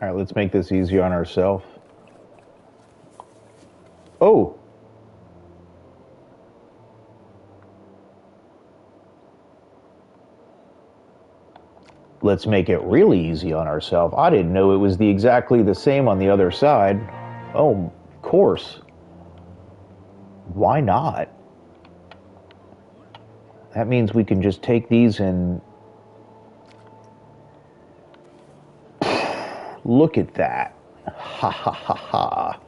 All right, let's make this easy on ourselves. Oh, let's make it really easy on ourselves. I didn't know it was exactly the same on the other side. Oh, of course. Why not? That means we can just take these and look at that. Ha ha ha ha.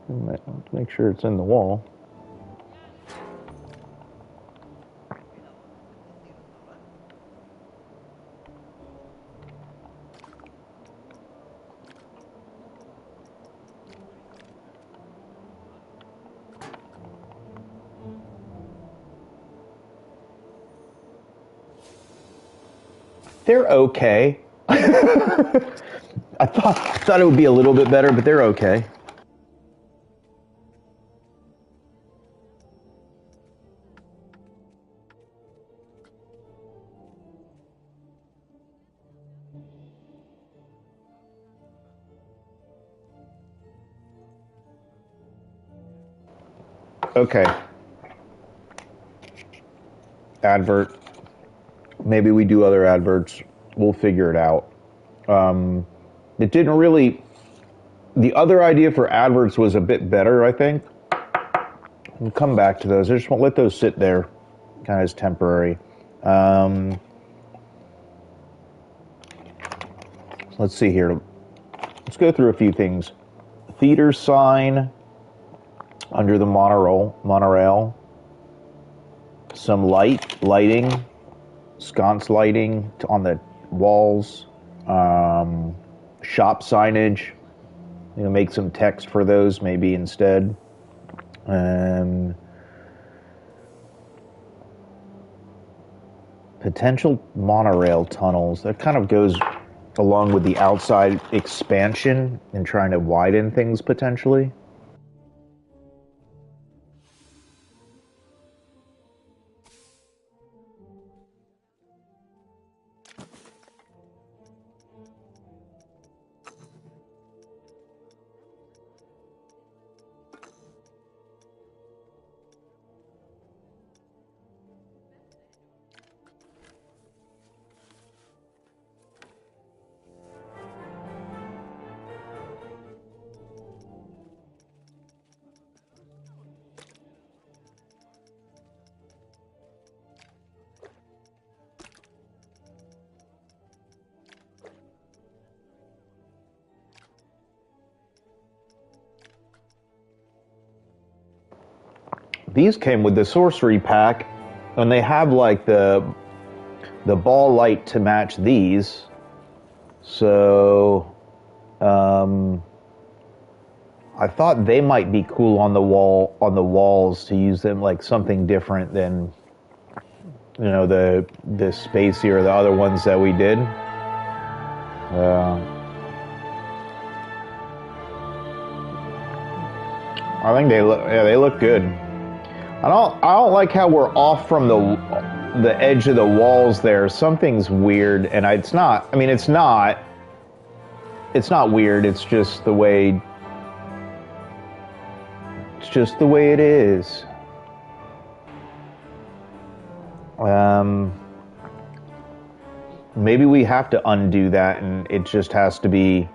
Let's make sure it's in the wall. They're okay. I thought it would be a little bit better, but they're okay. Okay. Advert. Maybe we do other adverts. We'll figure it out. It didn't really. The other idea for adverts was a bit better, I think. We'll come back to those. I just won't let those sit there, kind of as temporary. Let's see here. Let's go through a few things. Theater sign under the monorail. Some lighting, sconce lighting on the walls. Shop signage. Make some text for those maybe instead. Potential monorail tunnels. That kind of goes along with the outside expansion and trying to widen things potentially. These came with the sorcery pack, and they have like the ball light to match these. So I thought they might be cool on the walls to use them like something different than the spacey or the other ones that we did. I think they look good. I don't like how we're off from the edge of the walls there. Something's weird, and it's not. I mean, it's not weird. It's just the way. It's just the way it is. Maybe we have to undo that, and it just has to be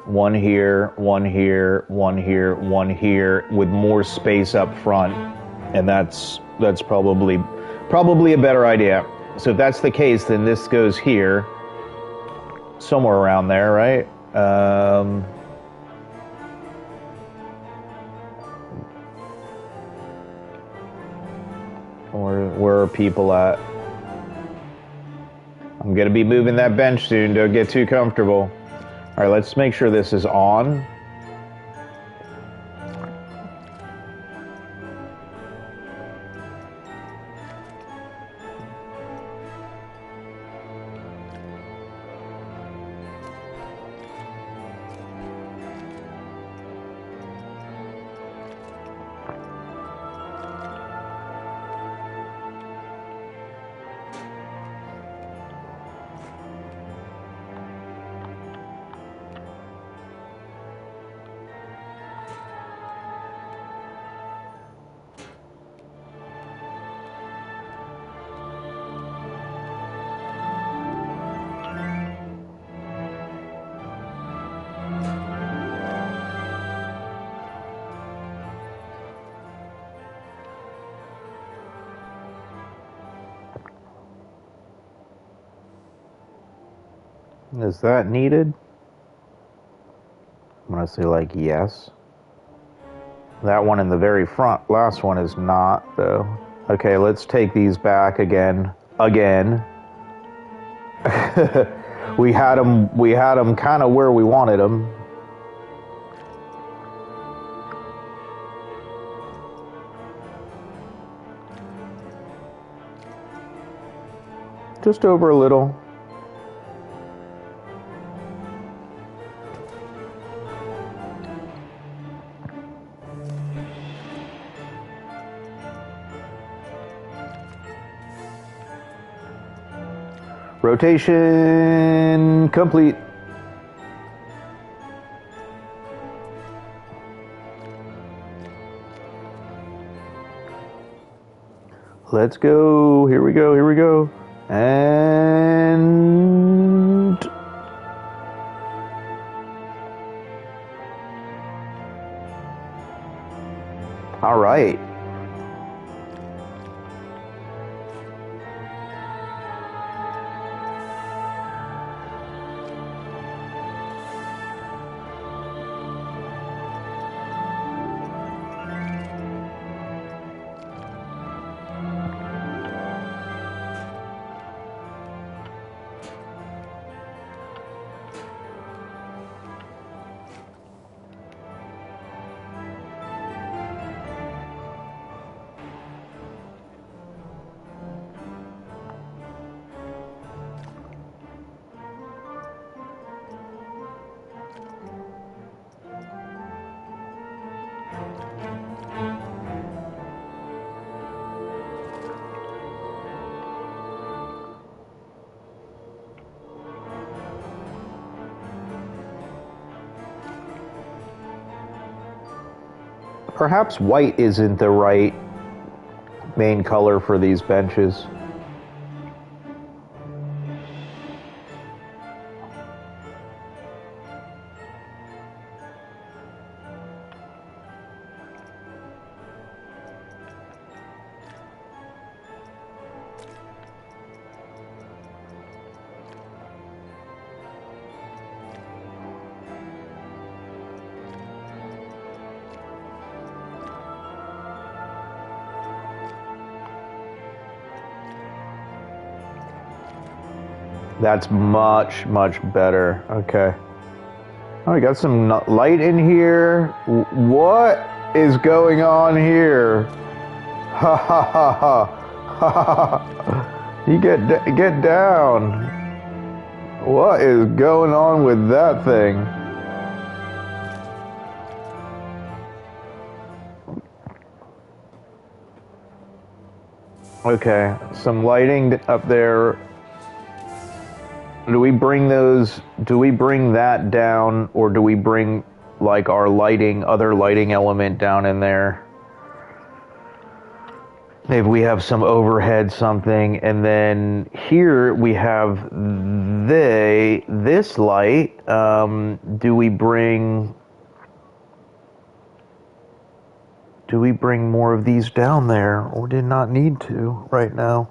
one here, one here, one here, one here, with more space up front, and that's probably a better idea. So if that's the case, then this goes here, somewhere around there, right? Where are people at? I'm gonna be moving that bench soon. Don't get too comfortable. All right, let's make sure this is on. Is that needed? I'm gonna say like yes. That one in the very front, last one is not though. Okay, let's take these back again. we had them kind of where we wanted them. Just over a little. Rotation complete. Let's go. Here we go. Here we go. And all right. Perhaps white isn't the right main color for these benches. That's much, much better. Okay. Oh, we got some light in here. What is going on here? Ha ha ha ha. Ha ha ha. You get down. What is going on with that thing? Okay, some lighting up there. Do we bring that down, or do we bring like our other lighting element down in there? Maybe we have some overhead something, and then here we have this light. Do we bring more of these down there, or did not need to right now?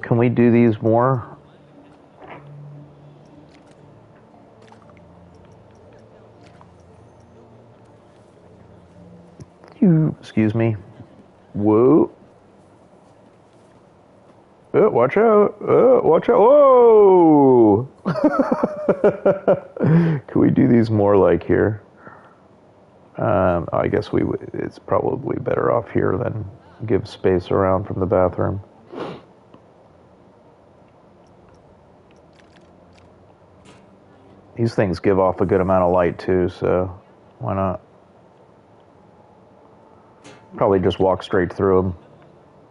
Can we do these more? Excuse me. Whoa. Watch out. Watch out. Whoa! Can we do these more like here? I guess we would. It's probably better off here than give space around from the bathroom. These things give off a good amount of light too, so why not? Probably just walk straight through them.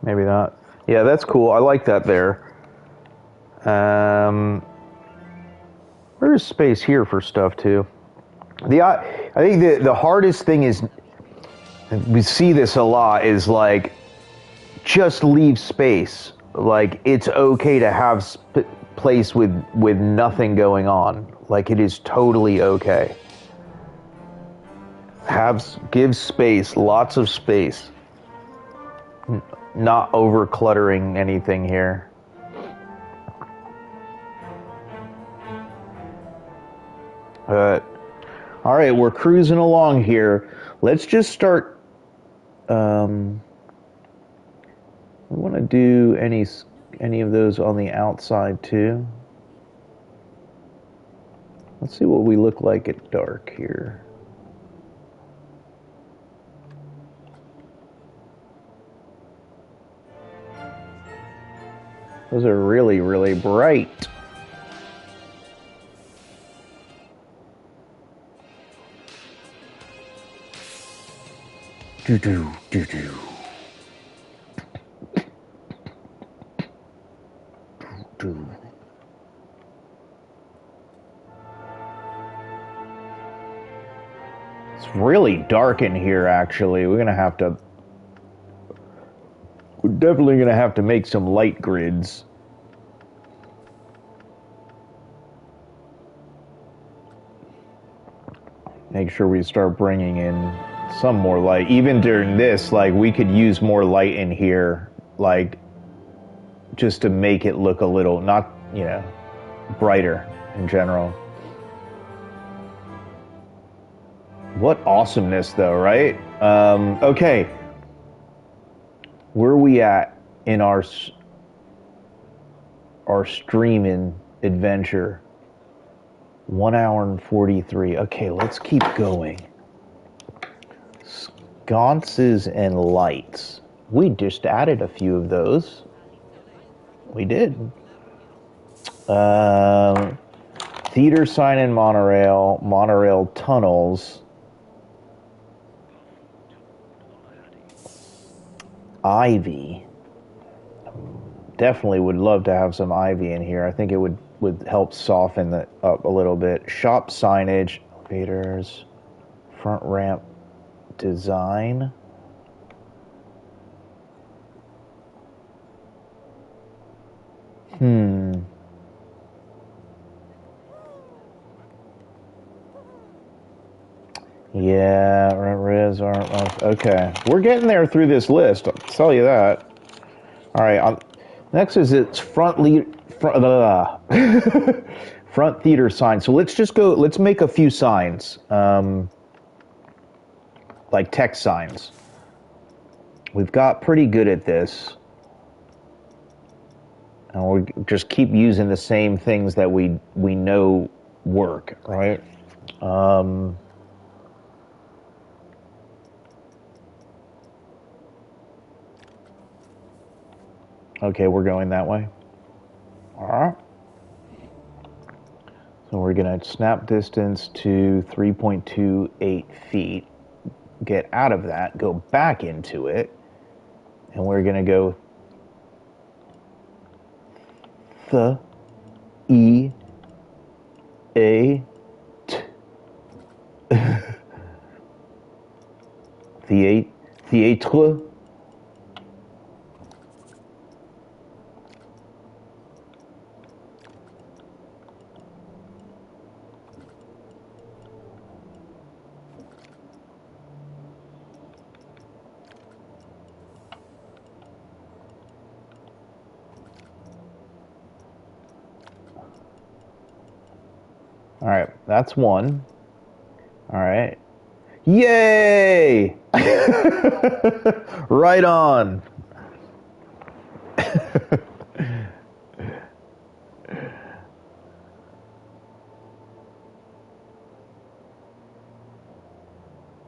Maybe not. Yeah, that's cool. I like that there. There's space here for stuff too. I think the hardest thing is, we see this a lot, is like, just leave space. Like, it's okay to have place with nothing going on. Like, it is totally okay. Give space, lots of space. Not over cluttering anything here. All right, we're cruising along here. Let's just start. We want to do any of those on the outside too. Let's see what we look like at dark here. Those are really, really bright. Do-do, do-do. Do-do. It's really dark in here, actually. We're definitely going to have to make some light grids. Make sure we start bringing in some more light. Even during this, like, we could use more light in here, like, just to make it look a little, not, brighter in general. What awesomeness, though, right? Okay. Where are we at in our streaming adventure? 1 hour and 43. Okay, let's keep going. Sconces and lights. We just added a few of those. We did. Theater sign and monorail. Monorail tunnels. Ivy. Definitely would love to have some ivy in here. I think it would help soften it up a little bit. Shop signage, elevators, front ramp design. Yeah, res aren't. Okay, we're getting there through this list. I'll tell you that. All right. Next is its front theater sign. So let's just go. Let's make a few signs, like text signs. We've got pretty good at this, and we just keep using the same things that we know work, right? Okay, we're going that way. All right. So we're going to snap distance to 3.28 feet, get out of that, go back into it, and we're going to go A, T. Theatre. All right, that's one. All right. Yay! Right on.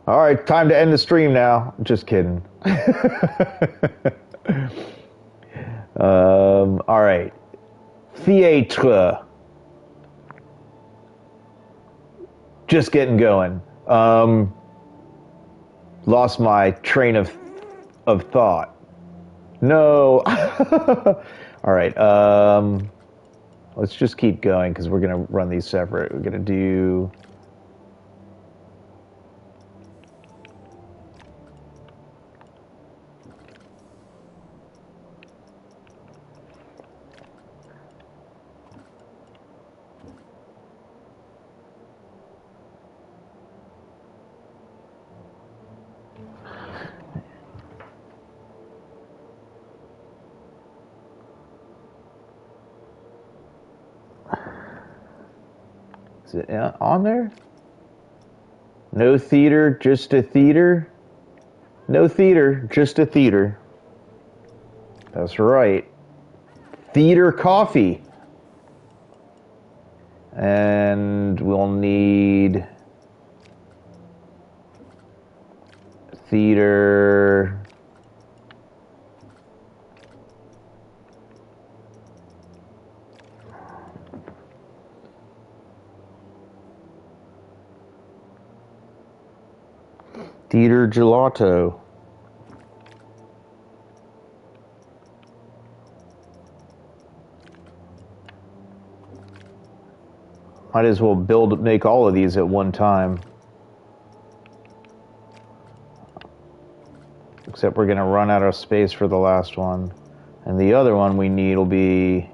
All right, time to end the stream now. Just kidding. All right. Theatre. Just getting going. Lost my train of thought. No. All right. Let's just keep going because we're gonna run these separate. We're gonna do. Is it on there? No theater, just a theater. No theater, just a theater. That's right. Theater coffee. And we'll need theater. Theater gelato. Might as well make all of these at one time. Except we're gonna run out of space for the last one. And the other one we need will be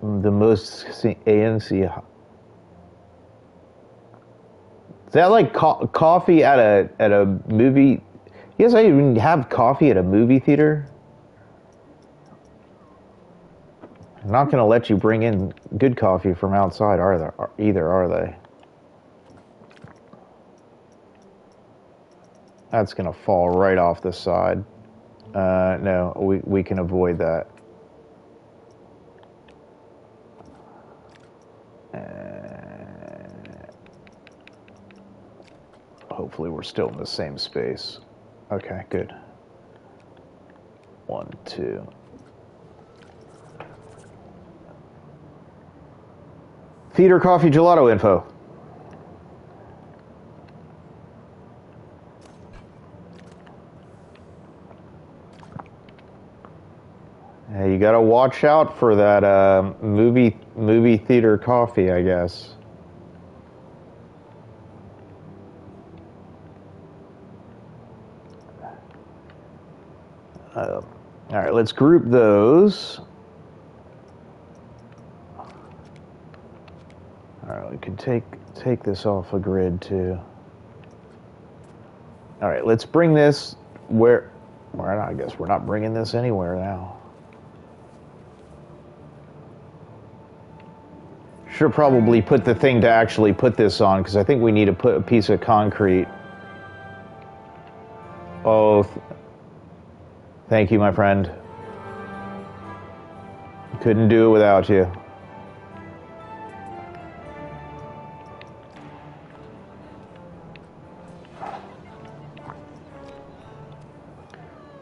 the most ANC. Is that like coffee at a movie? You guys even have coffee at a movie theater? I'm not going to let you bring in good coffee from outside, either, are they? That's going to fall right off the side. No, we can avoid that. Hopefully we're still in the same space. Okay, good. 1, 2. Theater coffee gelato info. Hey, you gotta watch out for that movie theater coffee, I guess. All right, let's group those. All right, we can take this off a grid too. All right, let's bring this where I guess we're not bringing this anywhere now. Should probably put the thing to actually put this on because I think we need to put a piece of concrete. Oh, thank you, my friend. Couldn't do it without you.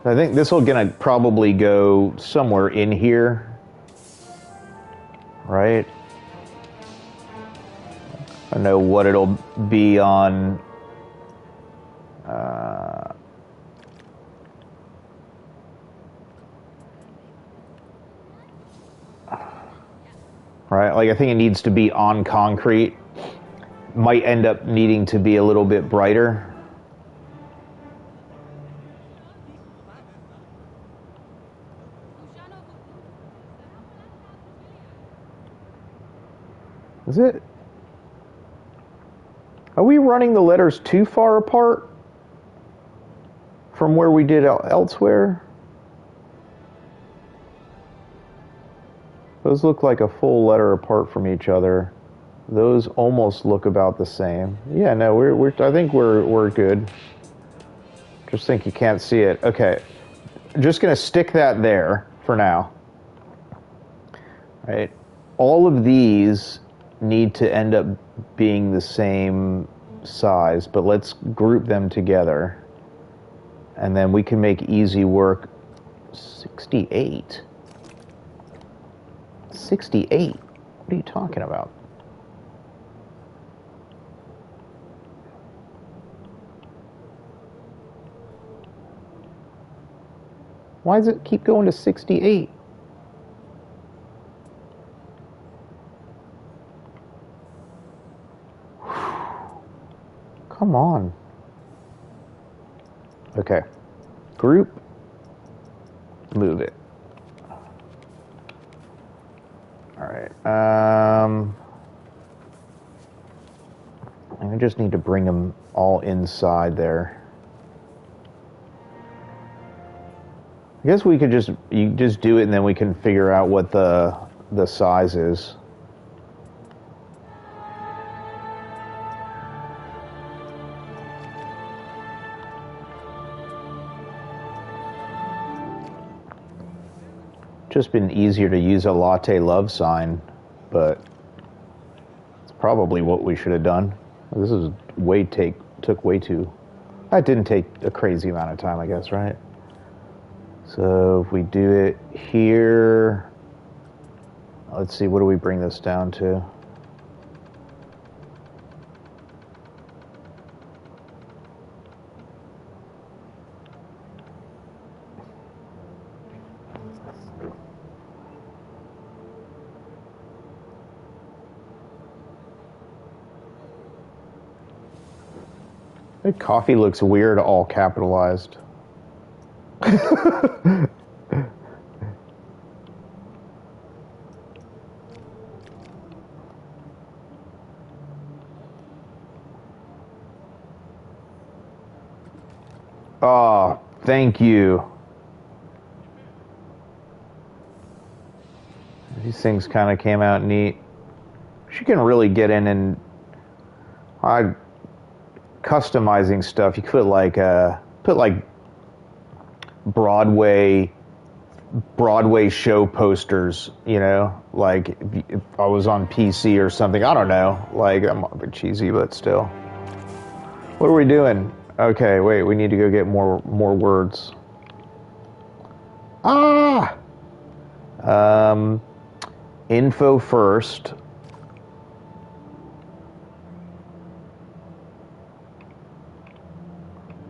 I think this will gonna probably go somewhere in here, right? I don't know what it'll be on. Right, like I think it needs to be on concrete might end up needing to be a little bit brighter. Is it? Are we running the letters too far apart from where we did elsewhere? Those look like a full letter apart from each other. Those almost look about the same. Yeah, no, I think we're good. Just think you can't see it. Okay. I'm just going to stick that there for now. Right? All of these need to end up being the same size, but let's group them together. And then we can make easy work. 68. 68? What are you talking about? Why does it keep going to 68? Come on. Okay. Group. Move it. All right. I just need to bring them all inside there. I guess we could you just do it and then we can figure out what the size is. Just been easier to use a latte love sign, but it's probably what we should have done. This is took way too. That didn't take a crazy amount of time, I guess, right? So if we do it here, let's see, what do we bring this down to? The coffee looks weird, all capitalized. Oh, thank you. These things kind of came out neat. She can really get in and customizing stuff. You could put like Broadway show posters, you know, like if I was on PC or something. I don't know. Like, I'm a bit cheesy, but still. What are we doing? Okay, wait, we need to go get more words. Ah! Info first.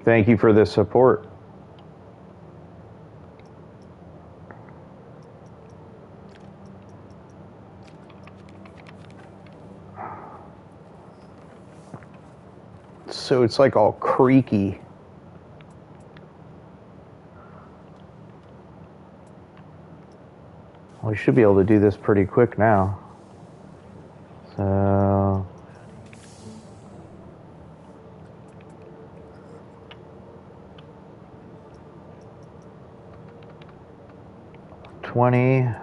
Thank you for the support. So it's like all creaky. We should be able to do this pretty quick now. So... $20.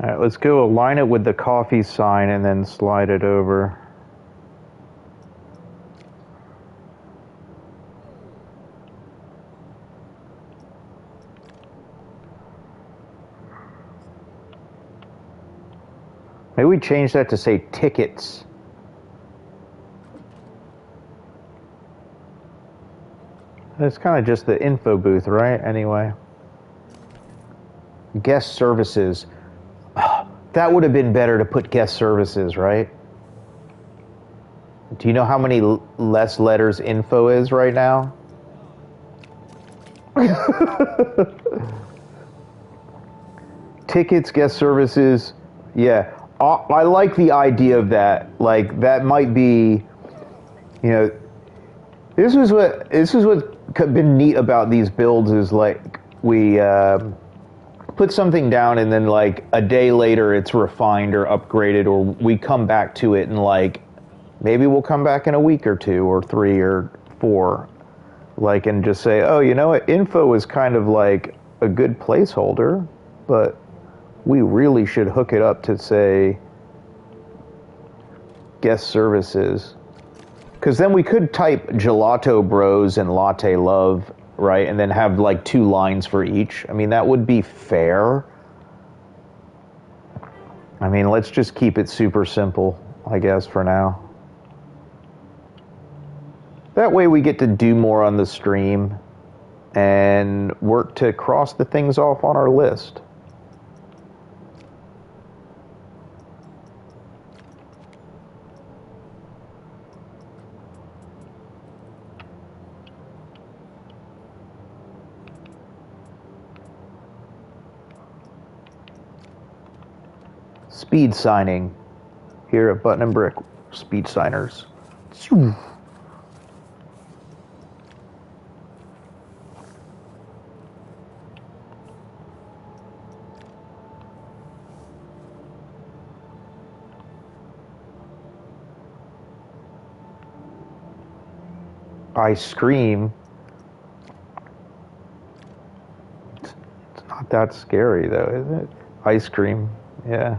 All right, let's go align it with the coffee sign and then slide it over. Maybe we change that to say tickets. It's kind of just the info booth, right? Anyway. Guest services. That would have been better to put guest services, right? Do you know how many less letters info is right now? Tickets, guest services. Yeah. I like the idea of that. Like, that might be, you know, this is what's been neat about these builds is like we put something down and then like a day later it's refined or upgraded, or we come back to it and like maybe we'll come back in a week or 2 or 3 or 4, like, and just say, oh, you know what, info is kind of like a good placeholder, but we really should hook it up to, say, guest services. Because then we could type gelato bros and latte love, right? And then have like 2 lines for each. I mean, that would be fair. I mean, let's just keep it super simple, I guess, for now. That way we get to do more on the stream and work to cross the things off on our list. Speed signing here at Button and Brick. Speed signers. Ice cream. It's not that scary though, is it? Ice cream, yeah.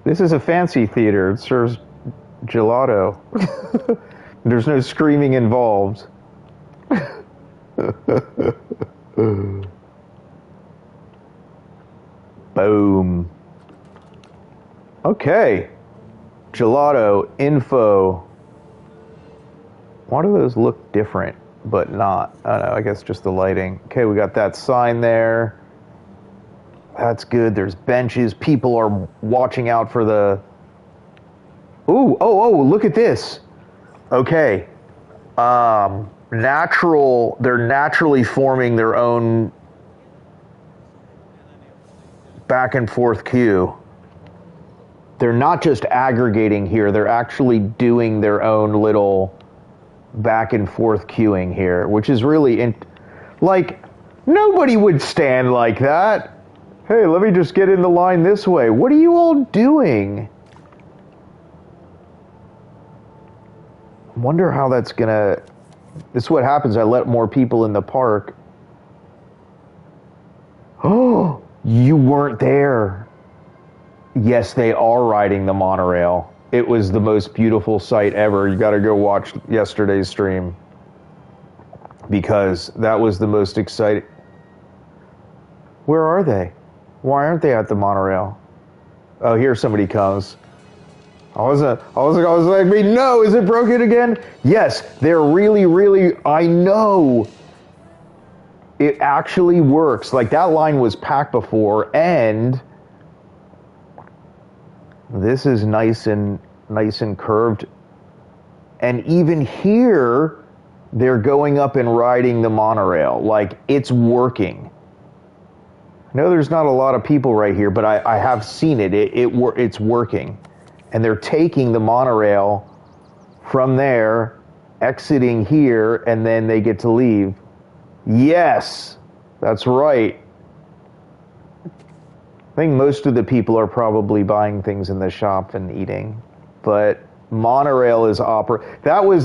This is a fancy theater. It serves gelato. There's no screaming involved. Boom. Okay. Gelato, info. Why do those look different, but not? I don't know, I guess just the lighting. Okay, we got that sign there. That's good. There's benches. People are watching out for the... Ooh, oh, look at this. Okay. They're naturally forming their own back and forth queue. They're not just aggregating here, they're actually doing their own little back and forth queuing here, which is really, like, nobody would stand like that. Hey, let me just get in the line this way. What are you all doing? I wonder how that's gonna... This is what happens, I let more people in the park. Oh, you weren't there. Yes, they are riding the monorail. It was the most beautiful sight ever. You gotta go watch yesterday's stream. Because that was the most exciting... Where are they? Why aren't they at the monorail? Oh, here somebody comes. I was like, wait, no, is it broken again? Yes, they're really, I know. It actually works. Like, that line was packed before, and this is nice and curved. And even here, they're going up and riding the monorail. Like, it's working. I know there's not a lot of people right here, but I have seen it. It's working. And they're taking the monorail from there, exiting here, and then they get to leave. Yes, that's right. I think most of the people are probably buying things in the shop and eating, but monorail is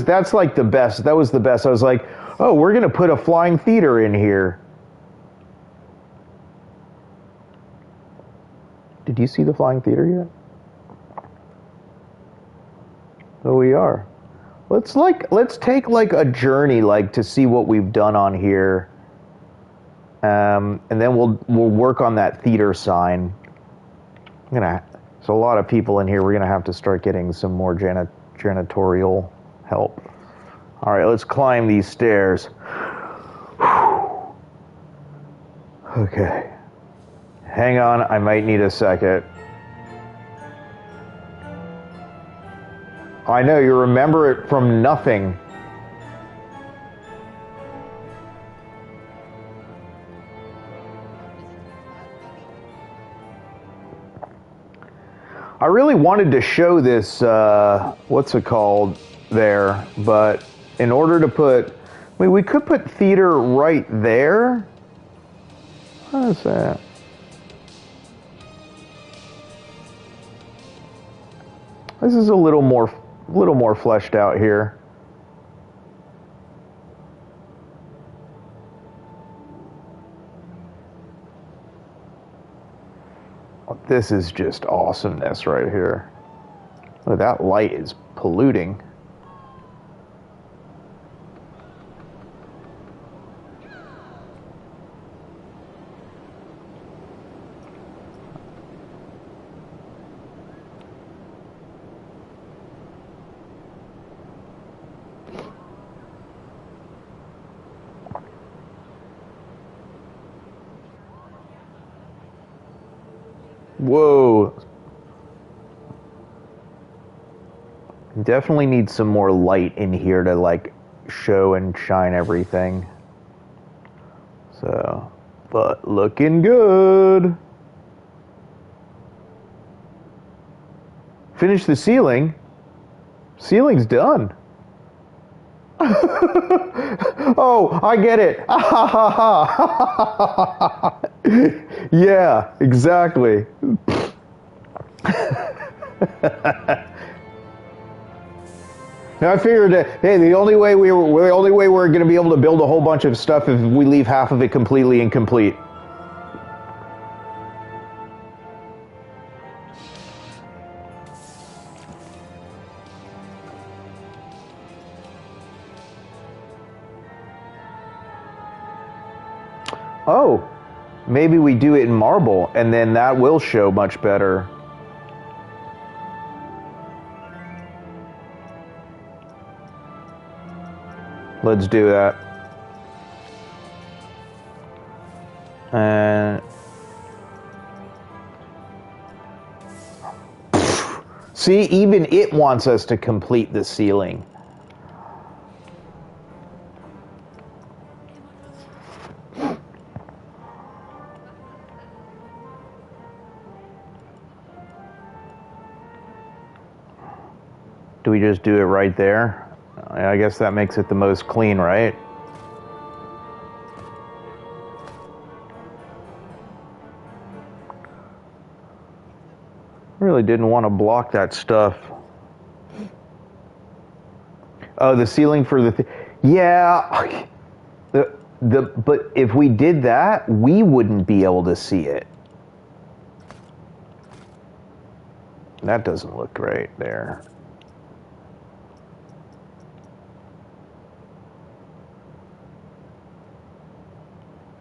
that's like the best. That was the best. I was like, oh, we're gonna put a flying theater in here. Did you see the flying theater yet? Oh, we are. Let's take like a journey, like, to see what we've done on here, and then we'll work on that theater sign. There's a lot of people in here. We're gonna have to start getting some more janitorial help. All right, let's climb these stairs. Okay. Hang on, I might need a second. I know, you remember it from nothing. I really wanted to show this, what's it called there, but in order to put, I mean, we could put theater right there. What is that? This is a little more fleshed out here. This is just awesomeness right here. Look, that light is polluting. Whoa. Definitely need some more light in here to like show and shine everything. So, but looking good. Finish the ceiling. Ceiling's done. Oh, I get it. Yeah, exactly. Now I figured that hey, the only way we're going to be able to build a whole bunch of stuff if we leave half of it completely incomplete. Oh, maybe we do it in marble, and then that will show much better. Let's do that. And see, even it wants us to complete the ceiling. Do we just do it right there? I guess that makes it the most clean, right? Really didn't want to block that stuff. Oh, the ceiling for the yeah. But if we did that, we wouldn't be able to see it. That doesn't look great there.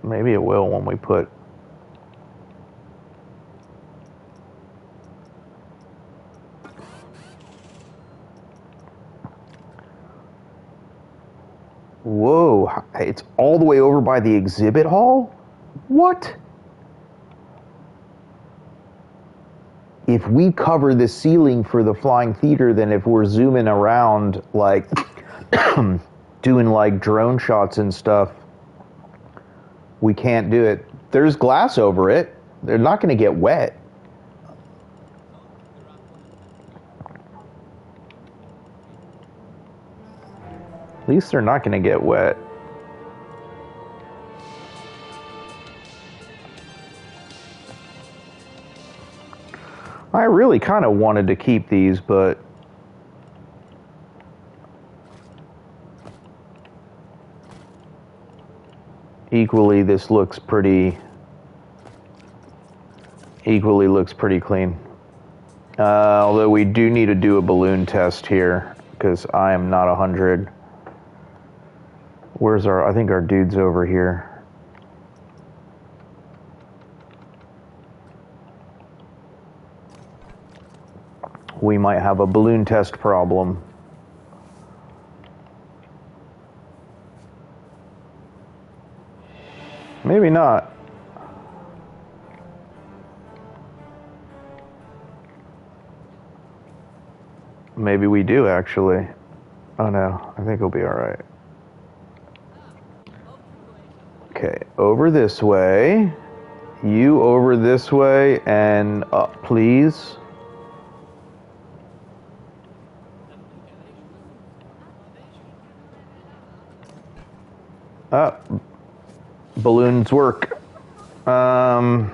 Maybe it will when we put. Whoa, it's all the way over by the exhibit hall? What? If we cover the ceiling for the flying theater, then if we're zooming around, like, doing like drone shots and stuff, we can't do it. There's glass over it. They're not going to get wet. At least they're not going to get wet. I really kind of wanted to keep these, but equally this looks pretty clean. Although we do need to do a balloon test here because I am not 100. Where's our, I think our dude's over here. We might have a balloon test problem. Maybe not. maybe we do actually. Oh no, I think it'll be all right. Okay, over this way. You over this way and up, please. Ah, balloons work. That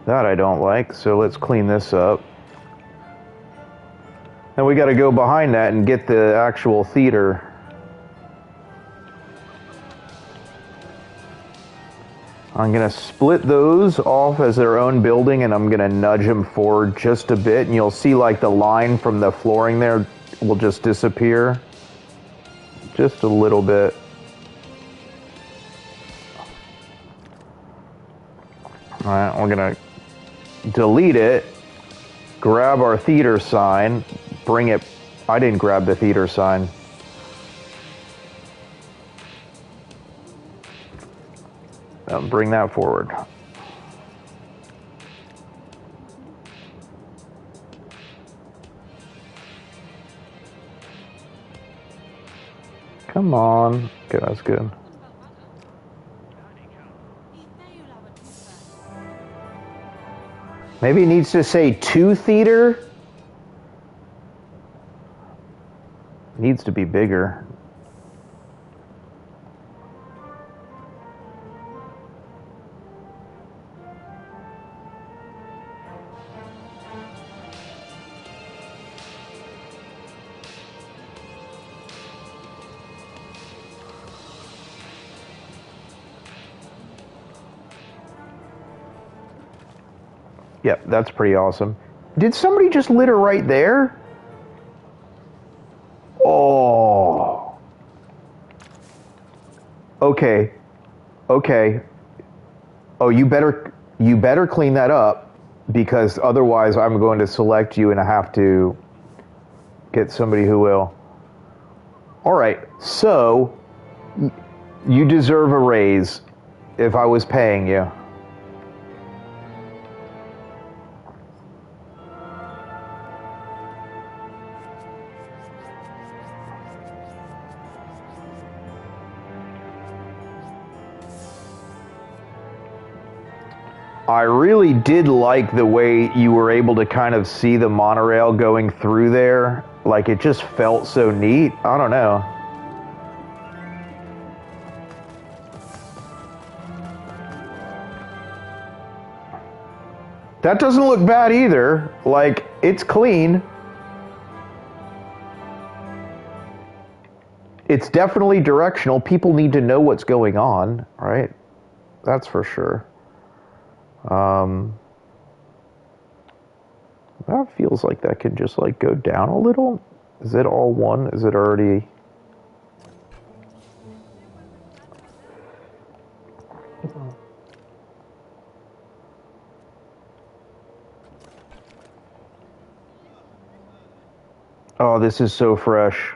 I don't like, so let's clean this up. And we got to go behind that and get the actual theater. I'm going to split those off as their own building, and I'm going to nudge them forward just a bit, and you'll see like the line from the flooring there will just disappear. Just a little bit. All right, we're going to delete it, grab our theater sign, bring it. I didn't grab the theater sign. Bring that forward. Come on. Okay, that's good. Maybe it needs to say to theater. Needs to be bigger. Yep, that's pretty awesome. Did somebody just litter right there? Oh. Okay. Okay. Oh, you better clean that up, because otherwise I'm going to select you and I have to get somebody who will. All right. So you deserve a raise if I was paying you. I really did like the way you were able to kind of see the monorail going through there. Like, it just felt so neat. I don't know. That doesn't look bad either. Like, it's clean. It's definitely directional. People need to know what's going on, right? That's for sure. That feels like that could just like go down a little. Is it all one? Is it already? Oh, this is so fresh.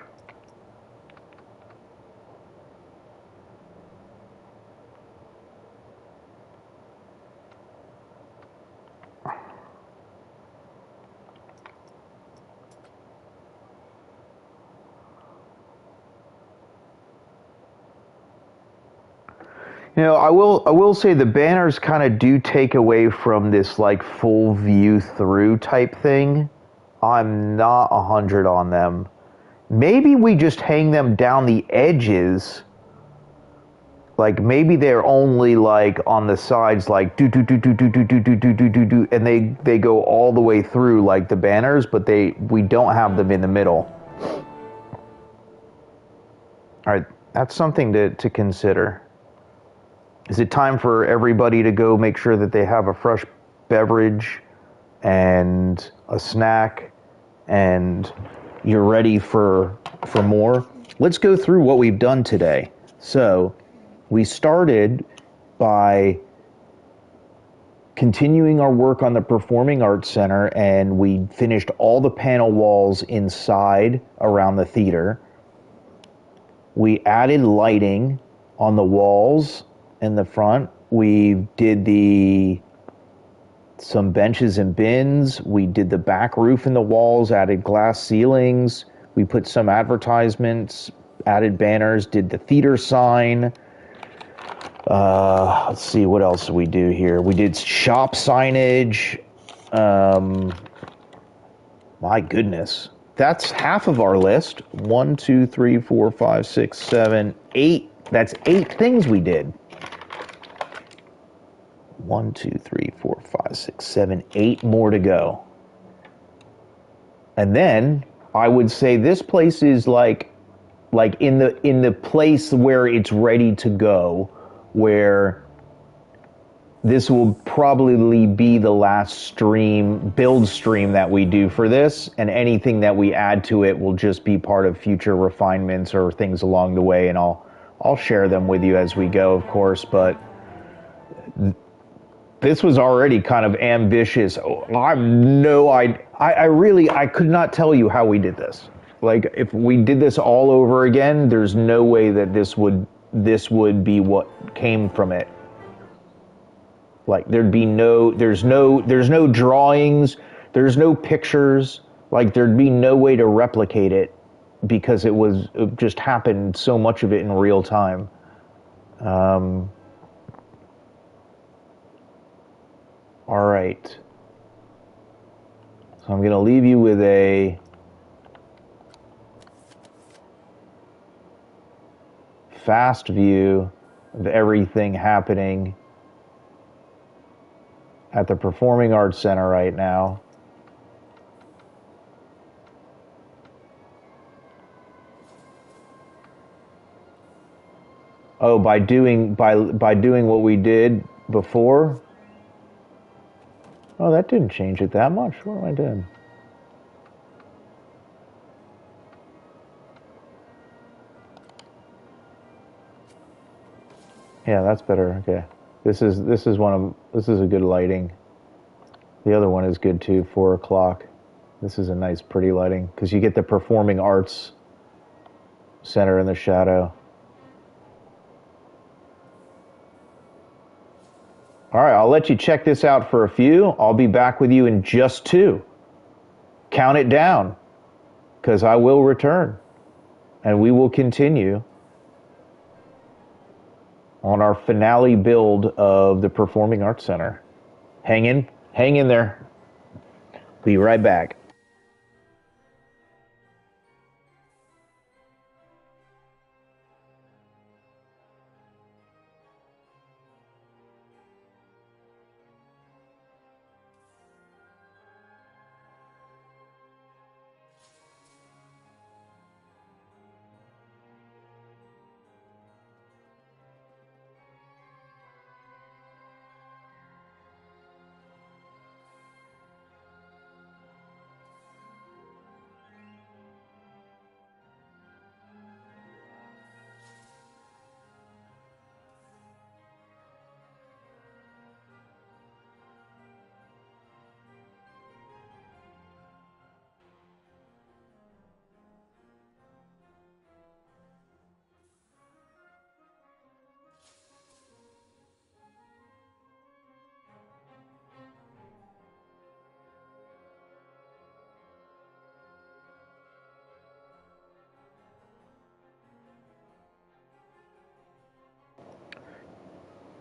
You know, I will say the banners kind of do take away from this like full view through type thing. I'm not 100 on them. Maybe we just hang them down the edges. Like maybe they're only like on the sides, like do do do do do do do do do do do do, and they go all the way through like the banners, but we don't have them in the middle. All right, that's something to consider. Is it time for everybody to go make sure that they have a fresh beverage and a snack and you're ready for more? Let's go through what we've done today. So we started by continuing our work on the Performing Arts Center, and we finished all the panel walls inside around the theater. We added lighting on the walls in the front. We did the some benches and bins. We did the back roof and the walls, added glass ceilings. We put some advertisements, added banners, did the theater sign. Let's see, what else did we do here? We did shop signage. My goodness. That's half of our list. 1, 2, 3, 4, 5, 6, 7, 8. That's 8 things we did. 1, 2, 3, 4, 5, 6, 7, 8 more to go. And then I would say this place is like in the place where it's ready to go, where this will probably be the last build stream that we do for this, and anything that we add to it will just be part of future refinements or things along the way, and I'll share them with you as we go, of course, but this was already kind of ambitious. I could not tell you how we did this. Like, if we did this all over again, there's no way that this would be what came from it. Like, there's no drawings, there's no pictures, like there'd be no way to replicate it because it just happened, so much of it in real time. All right. So I'm going to leave you with a fast view of everything happening at the Performing Arts Center right now. Oh, by doing what we did before. Oh, that didn't change it that much. What am I doing? Yeah, that's better. Okay. This is a good lighting. The other one is good too, 4 o'clock. This is a nice pretty lighting because you get the Performing Arts Center in the shadow. All right, I'll let you check this out for a few. I'll be back with you in just 2. Count it down, because I will return, and we will continue on our finale build of the Performing Arts Center. Hang in there. Be right back.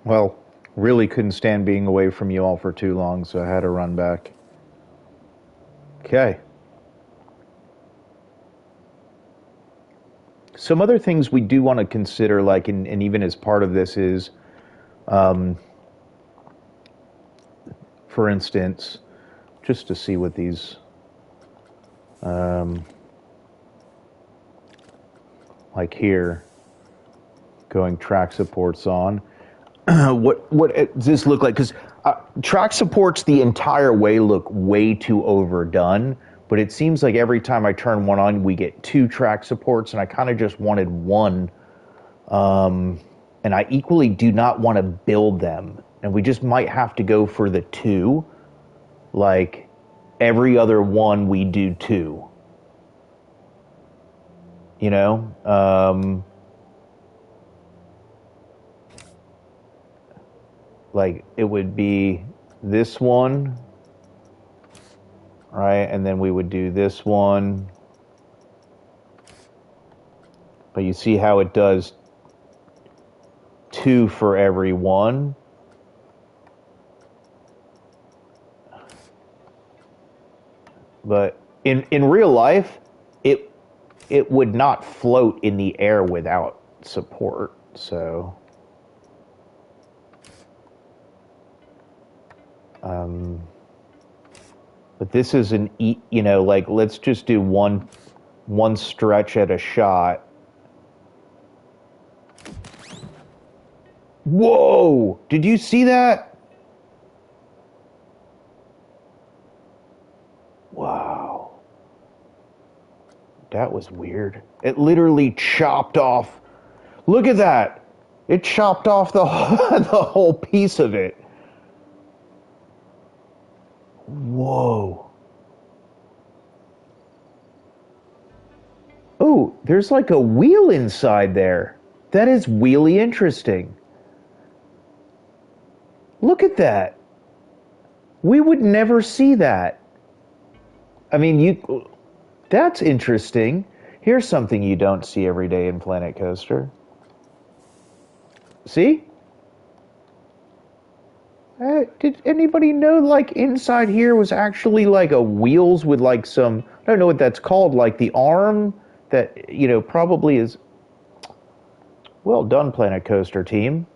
Well, really couldn't stand being away from you all for too long, so I had to run back. Okay. Some other things we do want to consider, like, and even as part of this is, for instance, just to see what these, like here, going track supports on. What does this look like? Because track supports the entire way look way too overdone, but it seems like every time I turn one on, we get 2 track supports, and I kind of just wanted one. And I equally do not want to build them, and we just might have to go for the 2. Like, every other one we do 2. You know? Like, it would be this one, right? And then we would do this one. But you see how it does 2 for every one. But in real life, it would not float in the air without support. So but this is like let's just do one stretch at a shot. Whoa! Did you see that? Wow. That was weird. It literally chopped off. Look at that. It chopped off the the whole piece of it. Whoa. Oh, there's like a wheel inside there. That is really interesting. Look at that. We would never see that. I mean, that's interesting. Here's something you don't see every day in Planet Coaster. See? Did anybody know, like, inside here was actually like a wheels with like some, I don't know what that's called, like the arm that, probably is, well done, Planet Coaster team.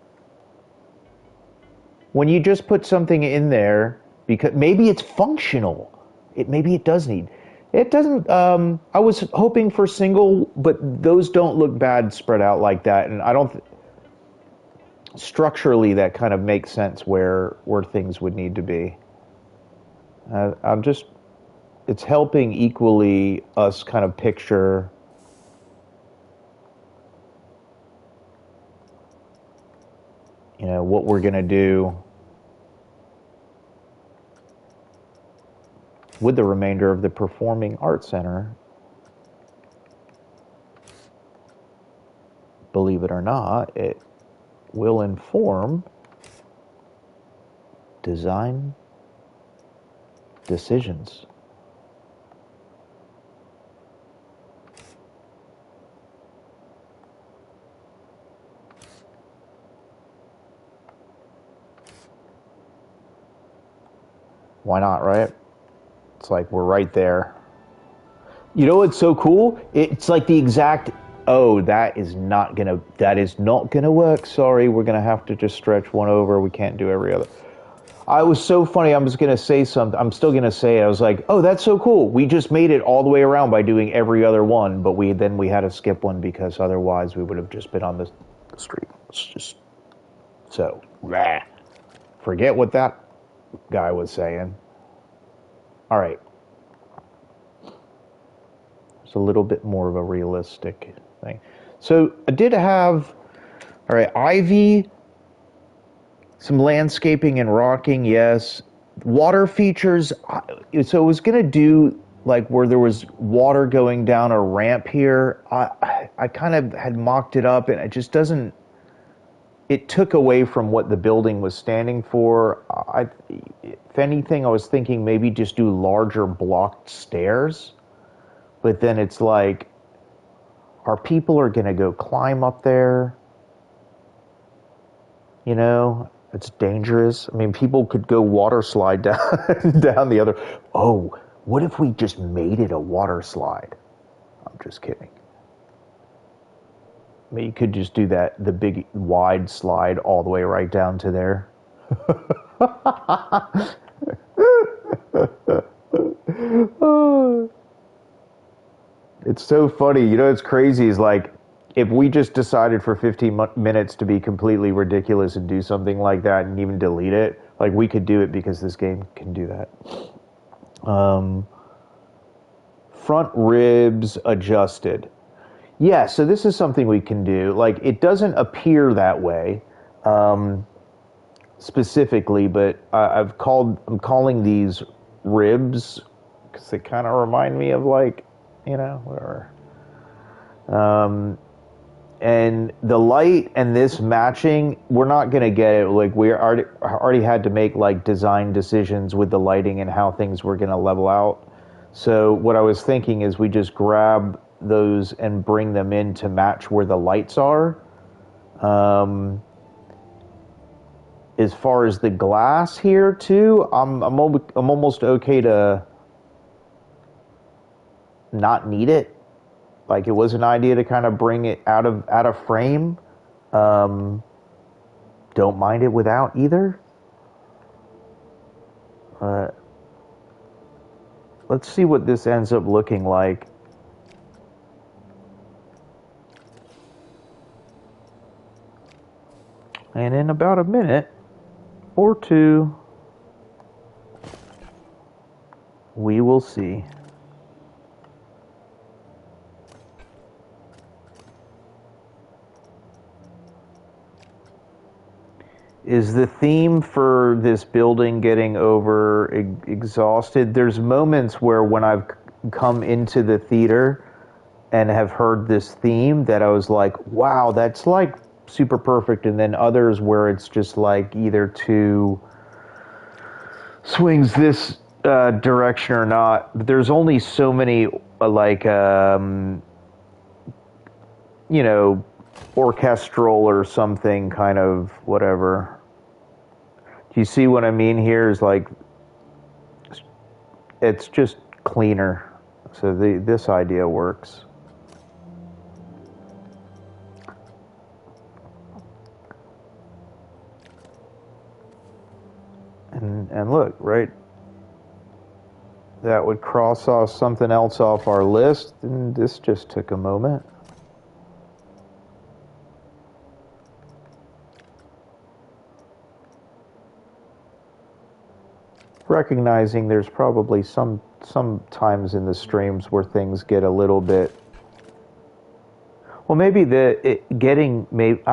When you just put something in there, because maybe it's functional. Maybe it does need. It doesn't, I was hoping for single, but those don't look bad spread out like that, and I don't, structurally that kind of makes sense where things would need to be. It's helping equally us kind of picture what we're going to do with the remainder of the Performing Arts Center. Believe it or not, it will inform design decisions. Why not, right? It's like we're right there. You know what's so cool? It's like the exact, oh, that is not gonna work. Sorry, we're gonna have to just stretch one over. We can't do every other. I was so funny. I was gonna say something. I'm still gonna say it. I was like, oh, that's so cool. We just made it all the way around by doing every other one, but we had to skip one because otherwise we would have just been on the street. It's just so, forget what that guy was saying. All right. It's a little bit more of a realistic thing. So I did have, all right, ivy, some landscaping and rocking, yes. Water features, so it was going to do like where there was water going down a ramp here. I kind of had mocked it up and it just doesn't, it took away from what the building was standing for. If anything, I was thinking maybe just do larger blocked stairs. But then it's like, our people are going to go climb up there? It's dangerous. I mean, people could go water slide down, down the other. Oh, what if we just made it a water slide? I'm just kidding. I mean, you could just do that, the big wide slide all the way right down to there. It's so funny. It's crazy is like, if we just decided for 15 minutes to be completely ridiculous and do something like that and even delete it, like we could do it because this game can do that. Front ribs adjusted. Yeah, so this is something we can do. Like, it doesn't appear that way specifically, but I'm calling these ribs because they kind of remind me of like, whatever. And the light and this matching, we're not going to get it. Like, we already had to make like design decisions with the lighting and how things were going to level out. So what I was thinking is we just grab those and bring them in to match where the lights are. As far as the glass here too, I'm almost okay to not need it. Like, it was an idea to kind of bring it out of frame. Um, don't mind it without either. Uh, let's see what this ends up looking like. And in about a minute or two, we will see. Is the theme for this building getting over exhausted? There's moments where when I've come into the theater and have heard this theme that I was like, wow, that's like super perfect. And then others where it's just like either too swings this direction or not. There's only so many you know, orchestral or something kind of whatever. Do you see what I mean here? Is like, it's just cleaner. So this idea works. And look, right? That would cross off something else off our list, and this just took a moment. Recognizing there's probably some times in the streams where things get a little bit, well, maybe I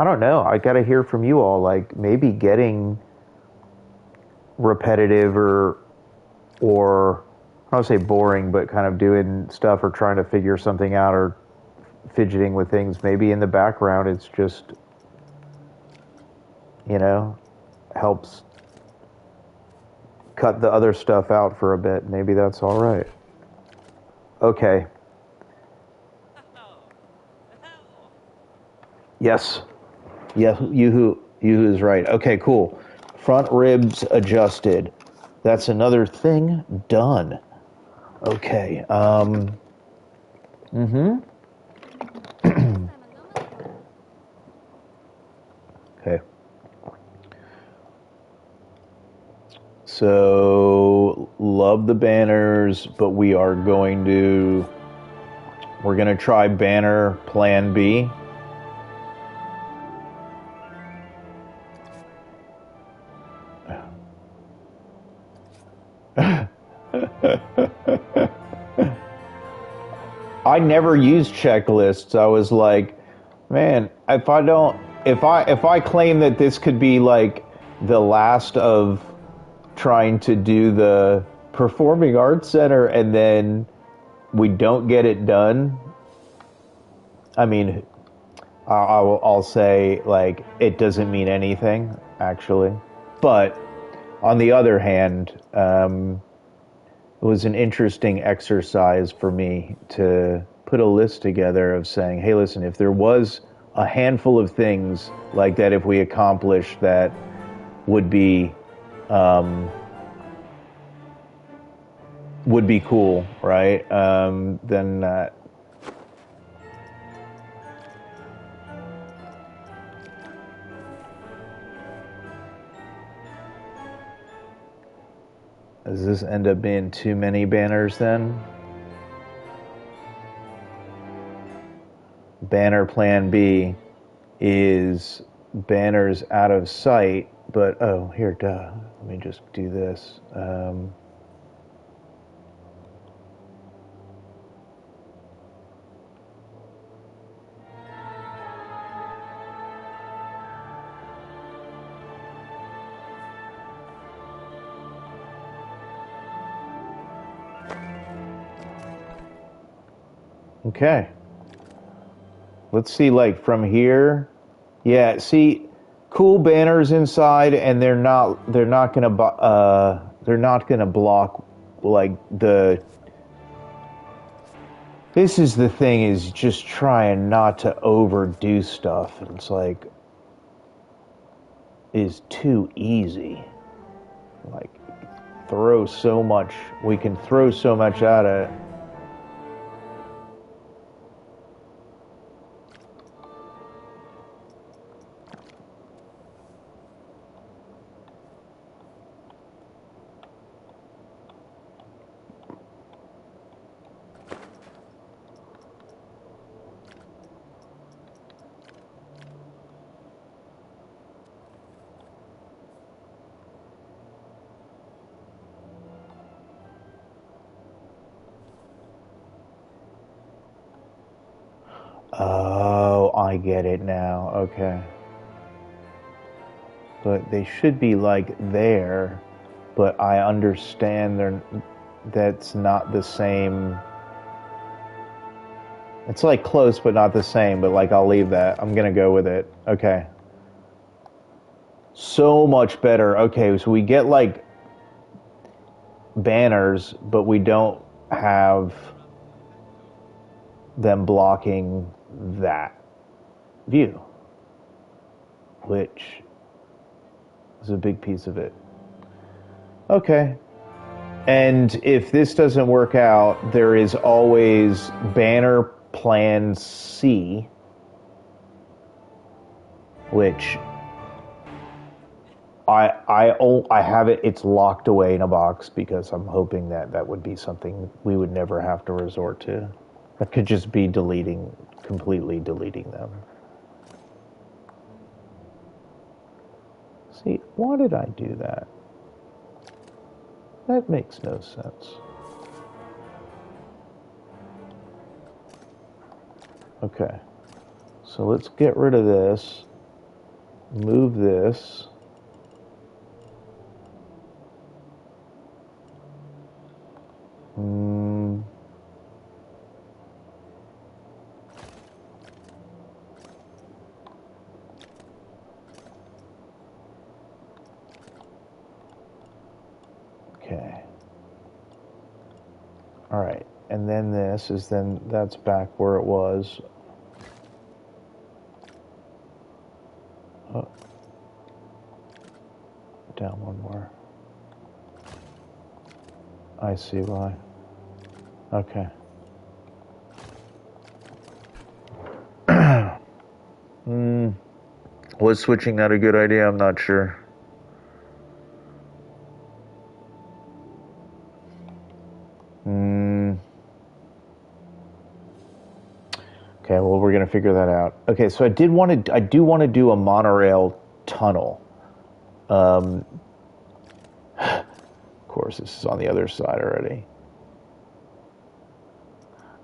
don't know, I gotta hear from you all, like maybe getting repetitive or I don't say boring, but kind of doing stuff or trying to figure something out or fidgeting with things. Maybe in the background it's just, helps cut the other stuff out for a bit. Maybe that's all right. Okay. Yes. Yeah, Yoo-hoo is right. Okay, cool. Front ribs adjusted. That's another thing done. Okay. Okay. So, love the banners, but we're going to try banner plan B. I never used checklists. I was like, man, if I claim that this could be like the last of trying to do the performing arts center and then we don't get it done, I mean, I'll say like it doesn't mean anything actually. But on the other hand, it was an interesting exercise for me to put a list together of saying, hey, listen, if there was a handful of things like that, if we accomplished that would be cool, right? Then does this end up being too many banners then? Banner plan B is banners out of sight, but oh, here, duh. Let me just do this. Okay. Let's see, like from here. Yeah, see, cool banners inside, and they're not gonna block like the. This is the thing, is just trying not to overdo stuff. It's like is too easy. Like throw so much, we can throw so much at it. Oh, I get it now. Okay. But they should be like there, but I understand that's not the same. It's like close but not the same, but like I'll leave that. I'm gonna go with it. Okay. So much better. Okay, so we get like banners, but we don't have them blocking that view, which is a big piece of it. Okay. And if this doesn't work out, there is always banner plan C, which I have it. It's locked away in a box because I'm hoping that that would be something we would never have to resort to. That could just be completely deleting them. See, why did I do that? That makes no sense. Okay, so let's get rid of this. Move this. Okay. All right, and then that's back where it was. Oh. Down one more. I see why. Okay. Was switching that a good idea? I'm not sure. Okay, well, we're gonna figure that out. Okay, so I do want to do a monorail tunnel. Of course, this is on the other side already.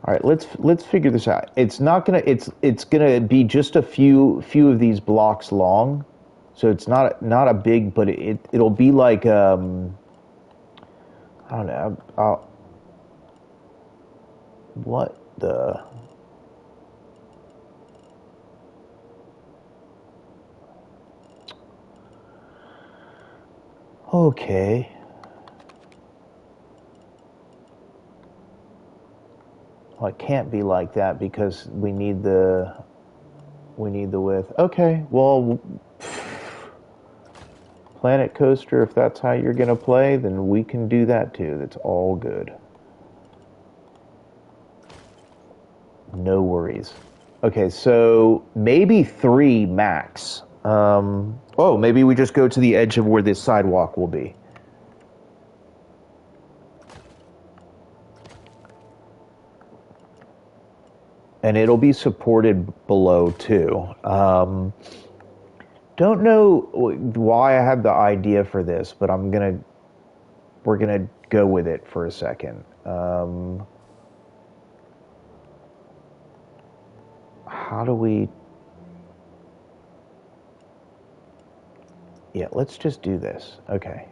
All right, let's figure this out. It's not gonna it's gonna be just a few of these blocks long, so it's not a big, but it'll be like I don't know. What the? Okay. Well, it can't be like that because we need the width. Okay. Well, Planet Coaster, if that's how you're gonna play, then we can do that too. That's all good. No worries. Okay, so maybe 3 max. Oh, maybe we just go to the edge of where this sidewalk will be. And it'll be supported below too. Don't know why I had the idea for this, but we're gonna go with it for a second. How do we? Yeah, let's just do this. Okay.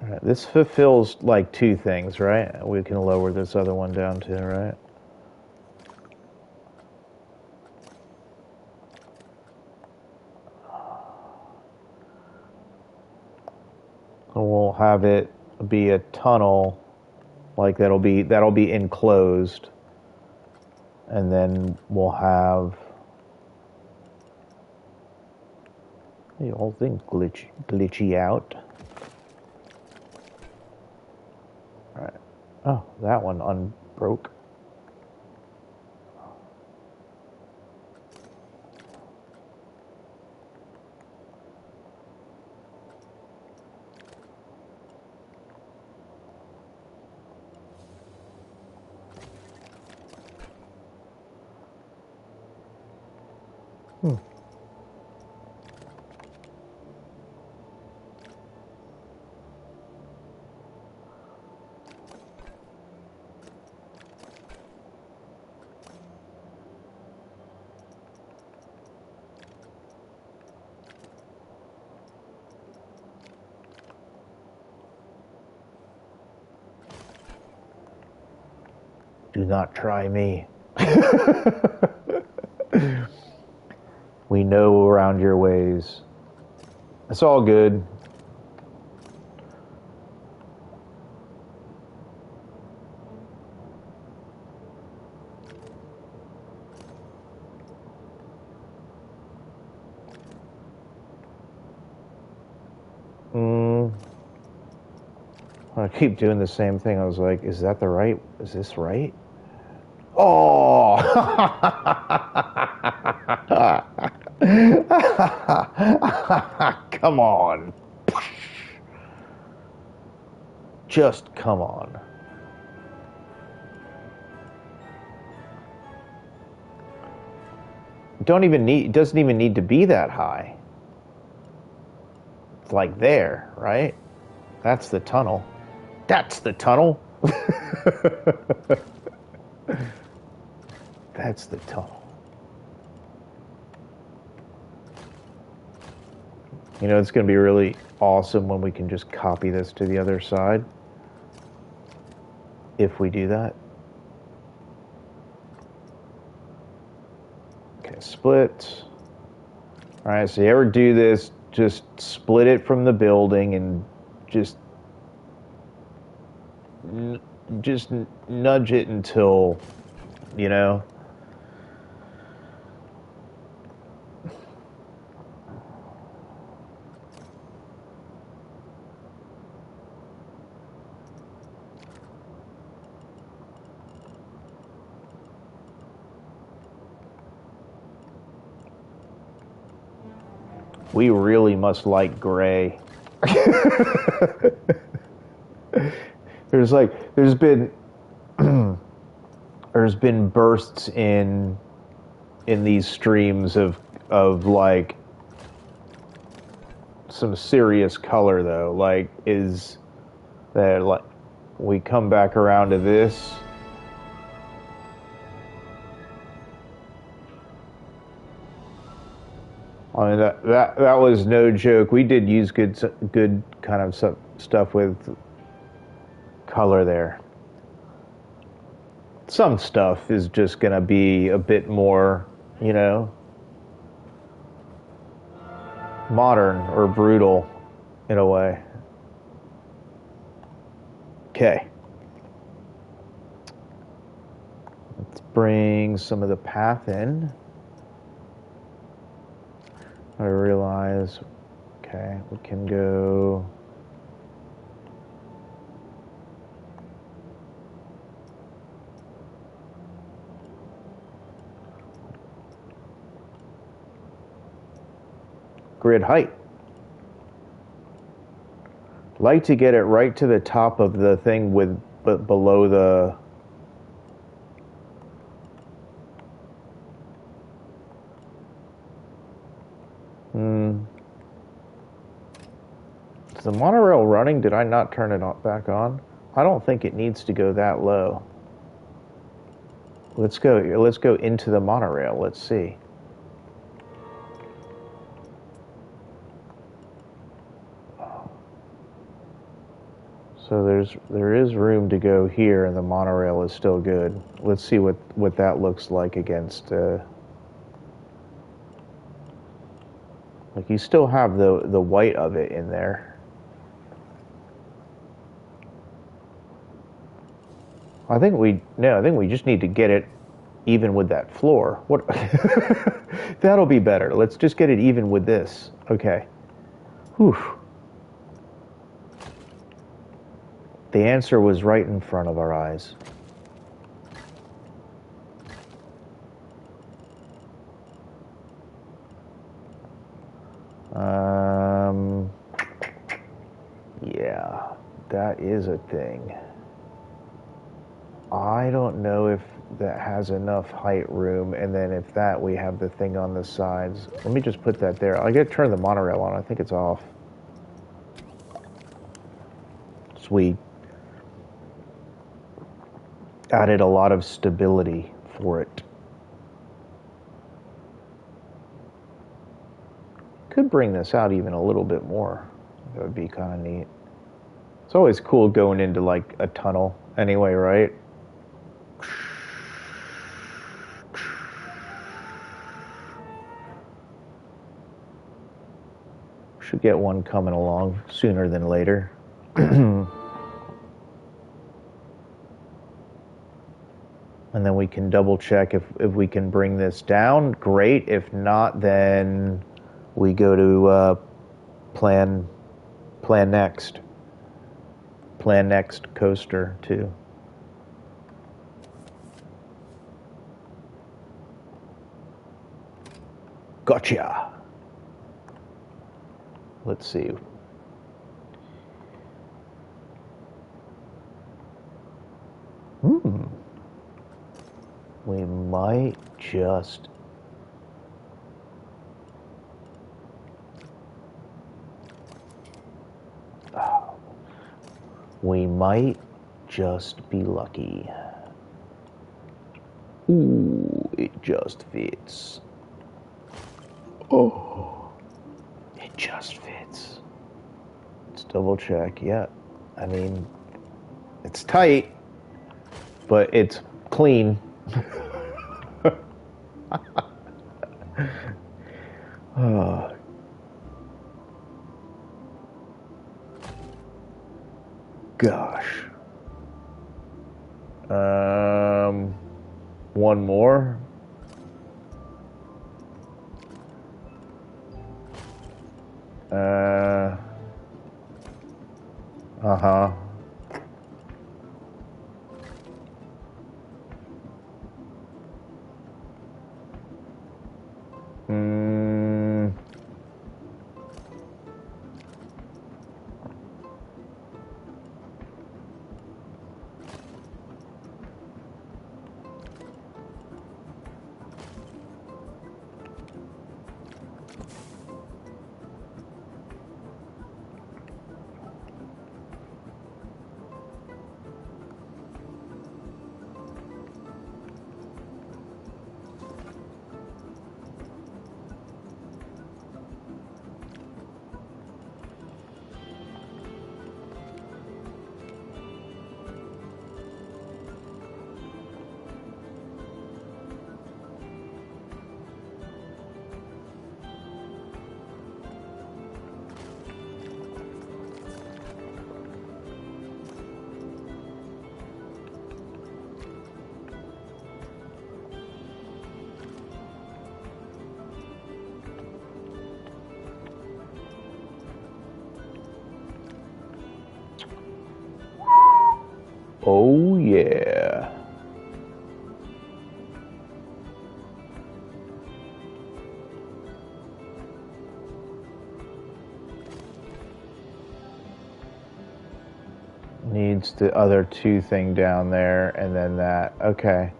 Right, this fulfills like two things, right? We can lower this other one down too, right? So we'll have it be a tunnel, like that'll be enclosed, and then we'll have the whole thing glitchy out. All right. Oh, that one unbroke. Do not try me. We know around your ways. It's all good. Mm, I keep doing the same thing. I was like, is that the right? Is this right? Oh! Come on. Just come on. It doesn't even need to be that high. It's like there, right? That's the tunnel. That's the tunnel. That's the tunnel. You know, it's going to be really awesome when we can just copy this to the other side. If we do that. Okay, split. All right, so you ever do this, just split it from the building and just nudge it until, you know. We really must like gray. There's been there's been bursts in these streams of like some serious color though. Like is that like we come back around to this. I mean that was no joke. We did use good kind of stuff with color there. Some stuff is just gonna be a bit more, you know, modern or brutal in a way. Okay. Let's bring some of the path in. I realize, okay, we can go. Grid height. Like to get it right to the top of the thing but below the. Is the monorail running? Did I not turn it back on? I don't think it needs to go that low. Let's go into the monorail. Let's see. So there is room to go here, and the monorail is still good. Let's see what that looks like against. Like you still have the white of it in there. I think we just need to get it even with that floor. What? That'll be better. Let's just get it even with this. Okay. Whew. The answer was right in front of our eyes. Yeah, that is a thing. I don't know if that has enough height room, and then if that, we have the thing on the sides. Let me just put that there. I gotta turn the monorail on. I think it's off. Sweet. Added a lot of stability for it. Could bring this out even a little bit more. That would be kind of neat. It's always cool going into like a tunnel anyway, right? Should get one coming along sooner than later. And then we can double check if we can bring this down. Great. If not, then we go to plan next. Plan next coaster too. Gotcha. Let's see. We might just be lucky. Ooh, it just fits. Oh, it just fits. Let's double check. Yeah, I mean, it's tight, but it's clean. Oh. Gosh. One more. Uh-huh. Oh, yeah. Needs the other two thing down there, and then that. Okay.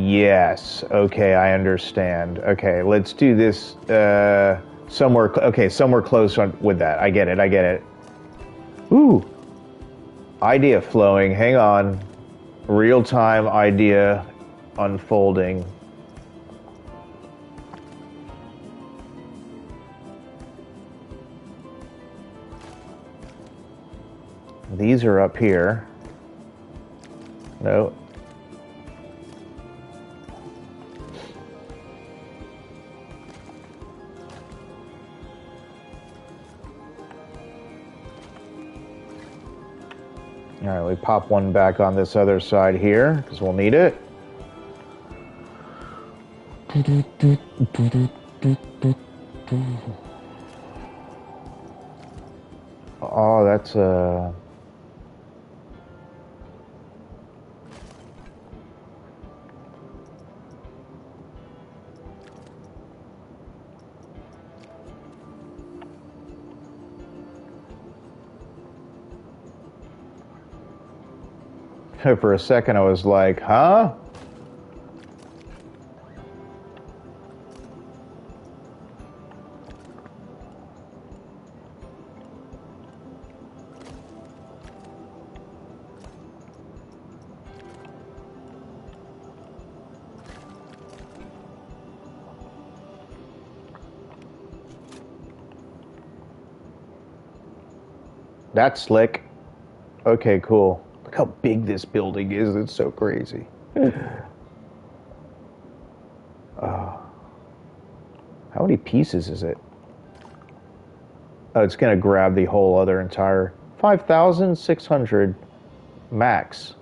Yes. Okay, I understand. Okay, let's do this somewhere. Okay, somewhere close with that. I get it. Ooh. Idea flowing. Hang on. Real-time idea unfolding. These are up here. No. All right, we pop one back on this other side here because we'll need it. Oh, that's a... For a second I was like, huh? That's slick. Okay, cool. Look how big this building is. It's so crazy. How many pieces is it? Oh, it's going to grab the whole other entire 5,600 max.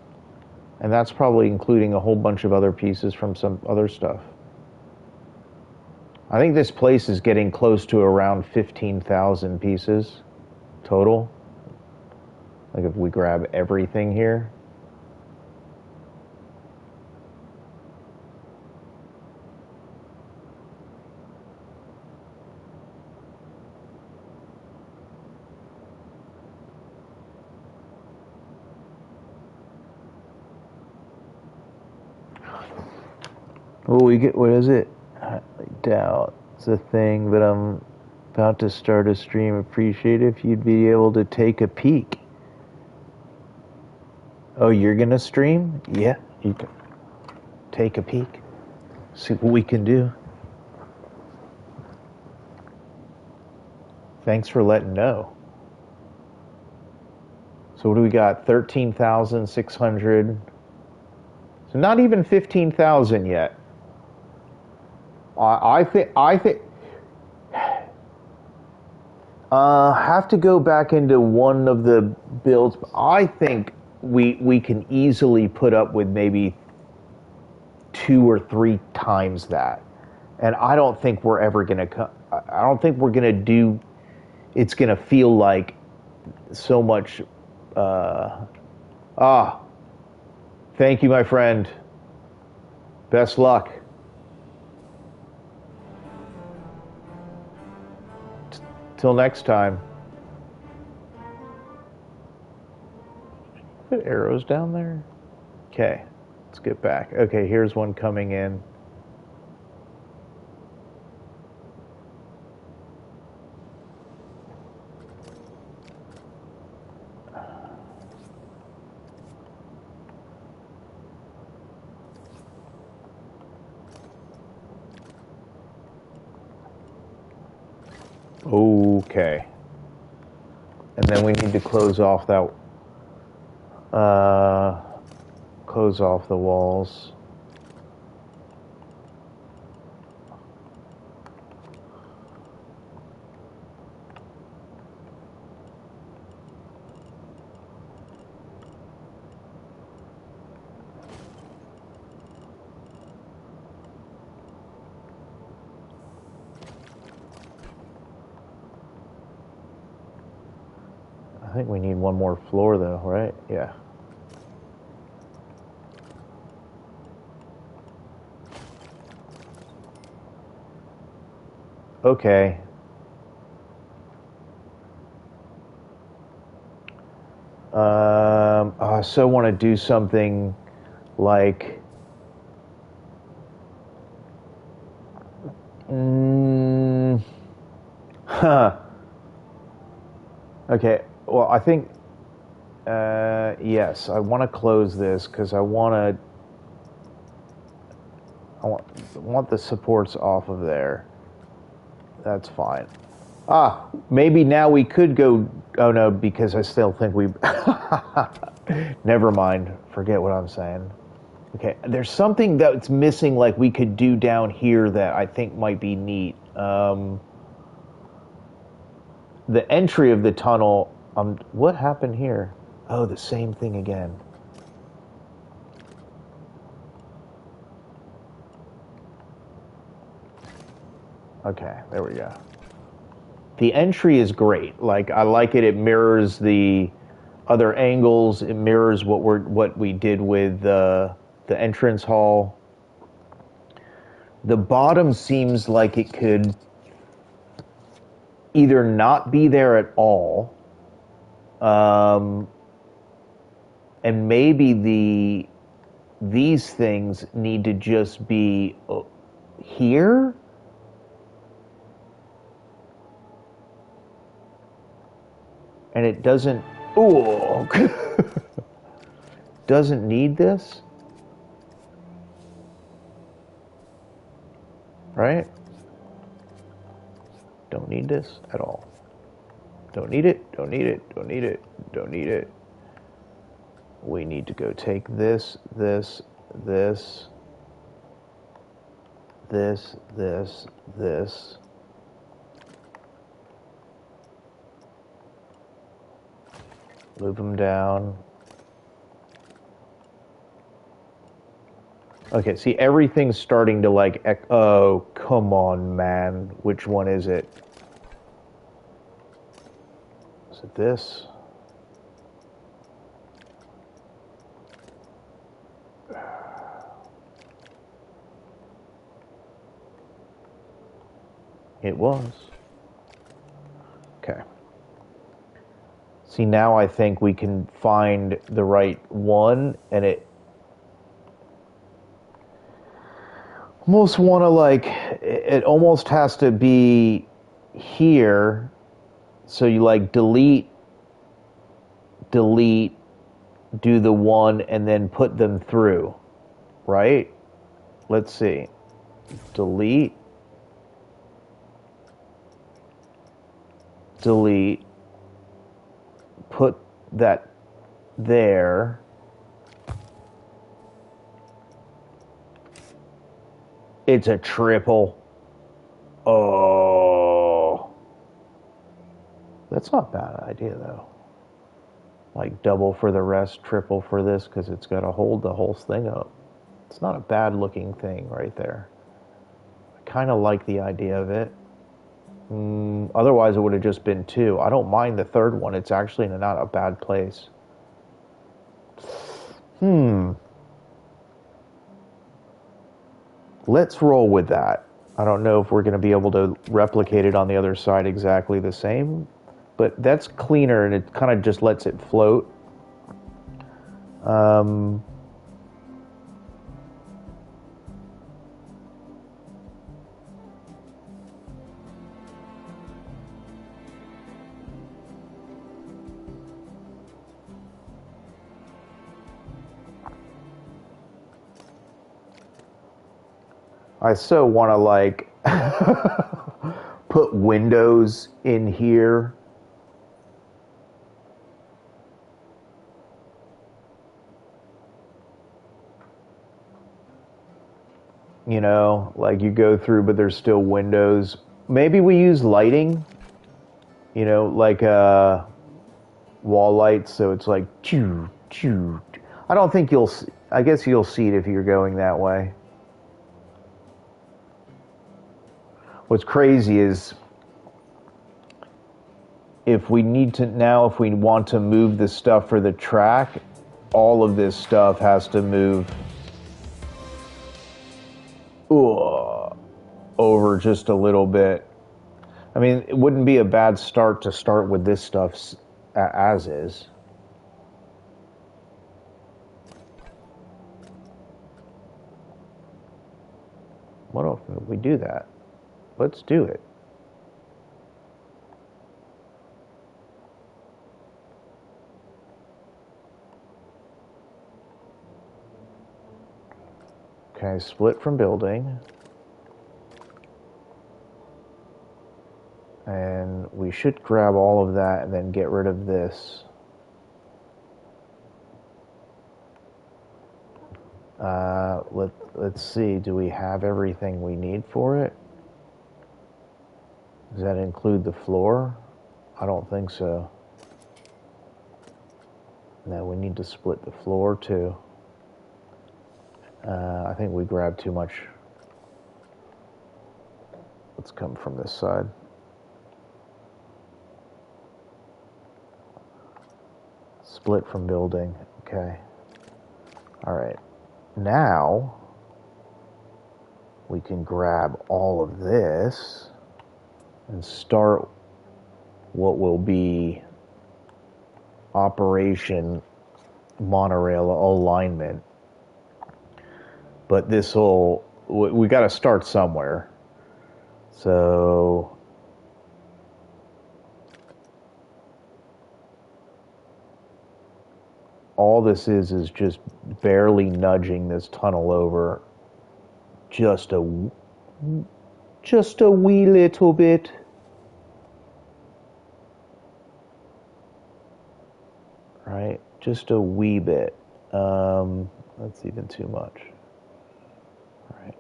And that's probably including a whole bunch of other pieces from some other stuff. I think this place is getting close to around 15,000 pieces total. Like if we grab everything here. Oh, we get, what is it? I doubt it's a thing, but I'm about to start a stream. Appreciate if you'd be able to take a peek. Oh, you're gonna stream? Yeah, you can take a peek. See what we can do. Thanks for letting know. So what do we got? 13,600. So not even 15,000 yet. I think have to go back into one of the builds. I think we can easily put up with maybe 2 or 3 times that, and I don't think we're ever gonna come. I don't think we're gonna do. It's gonna feel like so much. Thank you, my friend. Best luck. Till next time. Put arrows down there. Okay, let's get back. Okay, here's one coming in. Okay. And then we need to close off that, close off the walls. I think we need one more floor though, right? Yeah. Okay. I so want to do something like okay, well, I think yes, I want to close this because I want the supports off of there. That's fine. Ah, maybe now we could go. Oh no, because I still think we. Never mind. Forget what I'm saying. Okay, there's something that's missing, like we could do down here that I think might be neat. The entry of the tunnel. What happened here? Oh, the same thing again. Okay, there we go. The entry is great. Like I like it. It mirrors the other angles. It mirrors what we did with the entrance hall. The bottom seems like it could either not be there at all, um, and maybe these things need to just be here. And it doesn't. Ooh, doesn't need this, right? Don't need this at all. Don't need it. Don't need it. Don't need it. Don't need it. We need to go take this, this, this, this, this, this. Move them down. Okay, see, everything's starting to like, oh, come on, man. Which one is it? Is it this? It was. Okay. See, now I think we can find the right one, and it almost want to like, it almost has to be here. So you like delete, delete, do the one, and then put them through, right? Let's see. Delete, delete, put that there. It's a triple. Oh. That's not a bad idea, though. Like double for the rest, triple for this, because it's got to hold the whole thing up. It's not a bad looking thing right there. I kind of like the idea of it. Otherwise, it would have just been two. I don't mind the third one. It's actually not a bad place. Let's roll with that. I don't know if we're going to be able to replicate it on the other side exactly the same, but that's cleaner and it kind of just lets it float. I so want to like put windows in here. You know, like you go through, but there's still windows. Maybe we use lighting, you know, like wall lights, so it's like choo choo. I don't think you'll. I guess you'll see it if you're going that way. What's crazy is if we need to now, if we want to move the stuff for the track, all of this stuff has to move over just a little bit. I mean, it wouldn't be a bad start to start with this stuff as is. What if we do that? Let's do it. Okay, split from building. And we should grab all of that and then get rid of this. Let's see, do we have everything we need for it? Does that include the floor? I don't think so. No, we need to split the floor too. I think we grabbed too much. Let's come from this side. Split from building. Okay. All right. Now we can grab all of this and start what will be Operation Monorail Alignment. But we got to start somewhere. So all this is just barely nudging this tunnel over just a wee little bit. Right? Just a wee bit. That's even too much. Right?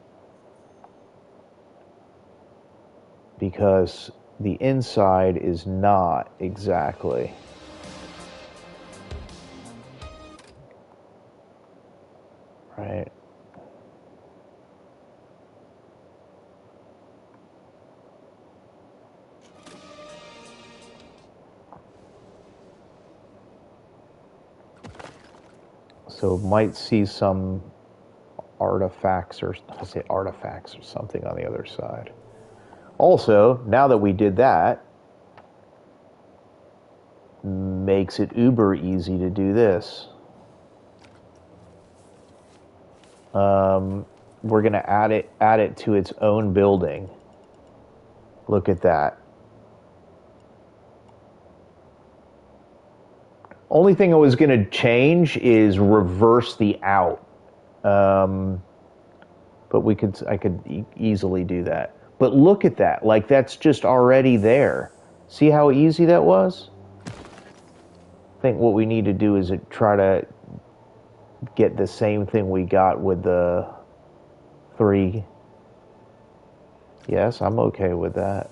Because the inside is not exactly. Right? So might see some artifacts or something on the other side. Also, now that we did that, makes it uber easy to do this. We're going to add it to its own building. Look at that. Only thing I was going to change is reverse the out. But I could easily do that. But look at that. Like, that's just already there. See how easy that was? I think what we need to do is try to get the same thing we got with the 3. Yes, I'm okay with that.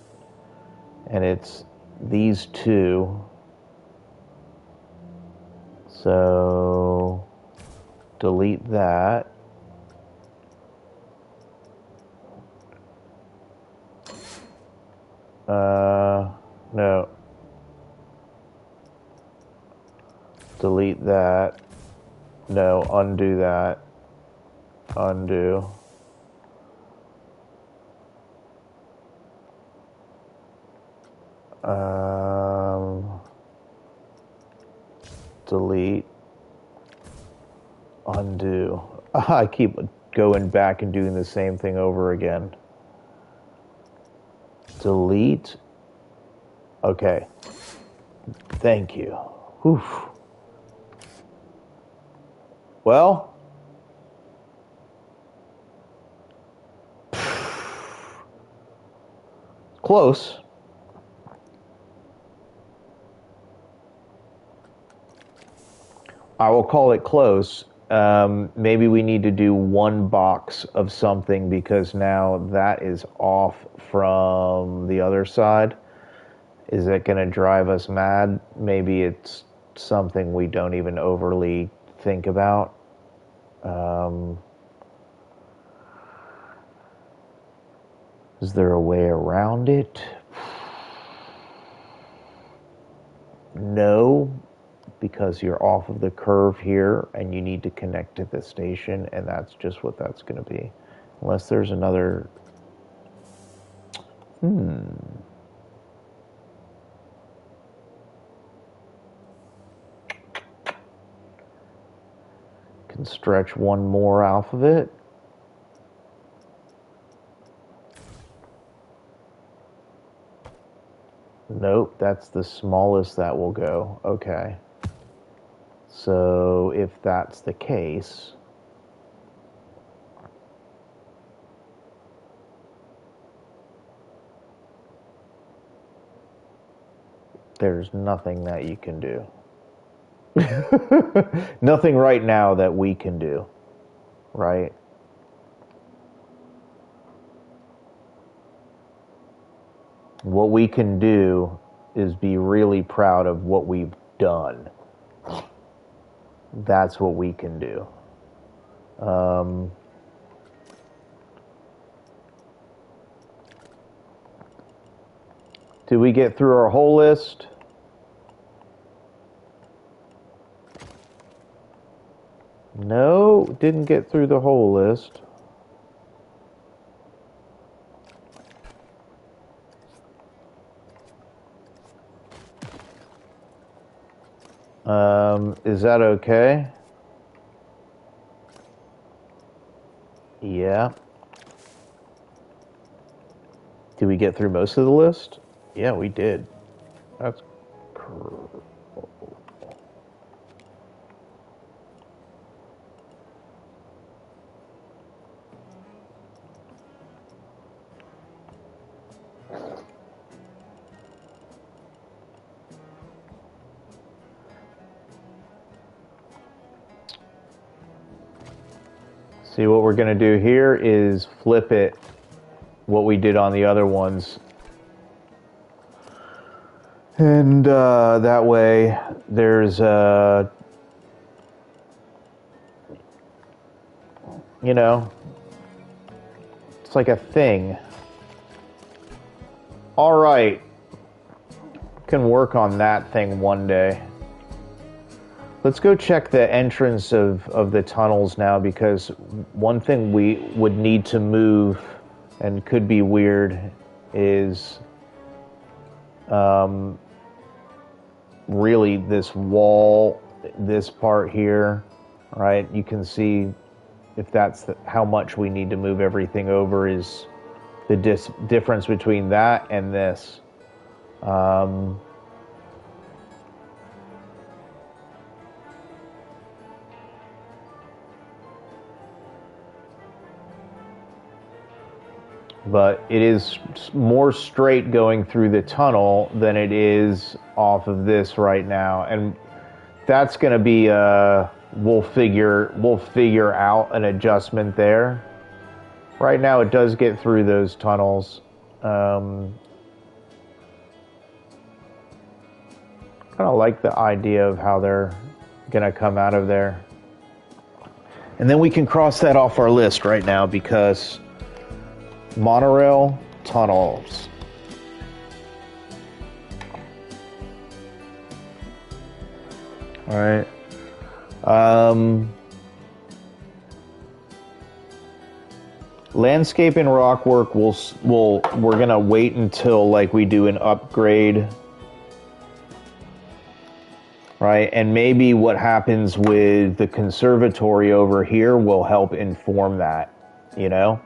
And it's these 2. So delete that. No. Delete that. No, undo that. Undo. Delete. Undo. I keep going back and doing the same thing over again. Delete. Okay. Thank you. Whew. Well, close. I will call it close. Maybe we need to do 1 box of something because now that is off from the other side. Is it going to drive us mad? Maybe it's something we don't even overly think about. Is there a way around it? No, because you're off of the curve here and you need to connect to the station, and that's just what that's going to be. Unless there's another... Can stretch 1 more off of it. Nope, that's the smallest that will go. Okay. So if that's the case, There's nothing that you can do. Nothing right now that we can do, right? What we can do is be really proud of what we've done. That's what we can do. Did we get through our whole list? No, didn't get through the whole list. Is that okay? Yeah. Did we get through most of the list? Yeah, we did. That's cool. See, what we're going to do here is flip it, what we did on the other ones. And that way there's you know, it's like a thing. All right. Can work on that thing one day. Let's go check the entrance of the tunnels now, because one thing we would need to move and could be weird is really this wall, this part here, right? You can see if that's how much we need to move everything over is the difference between that and this. But it is more straight going through the tunnel than it is off of this right now, and that's going to be we'll figure out an adjustment there. Right now, it does get through those tunnels. Kind of like the idea of how they're going to come out of there, and then we can cross that off our list right now, because monorail tunnels. All right. Landscape and rock work, we're gonna wait until like we do an upgrade, right? And maybe what happens with the conservatory over here will help inform that, you know?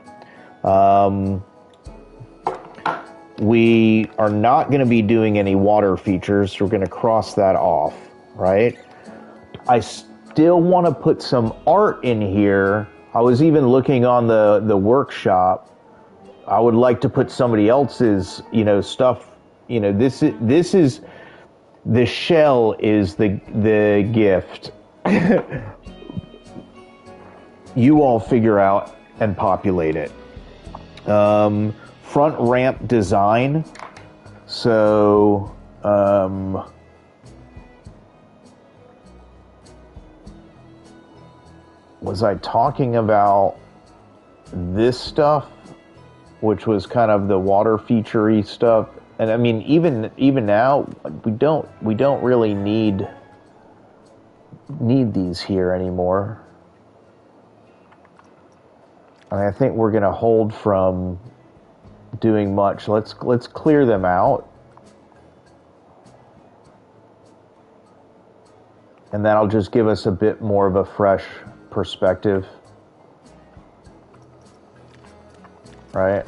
We are not going to be doing any water features, so we're going to cross that off, right? I still want to put some art in here. I was even looking on the workshop. I would like to put somebody else's, stuff. This is the shell is the gift. You all figure out and populate it. Front ramp design. So, was I talking about this stuff, which was kind of the water feature-y stuff? And I mean, even now, we don't really need these here anymore. I think we're going to hold from doing much. Let's clear them out, and that'll just give us a bit more of a fresh perspective, right?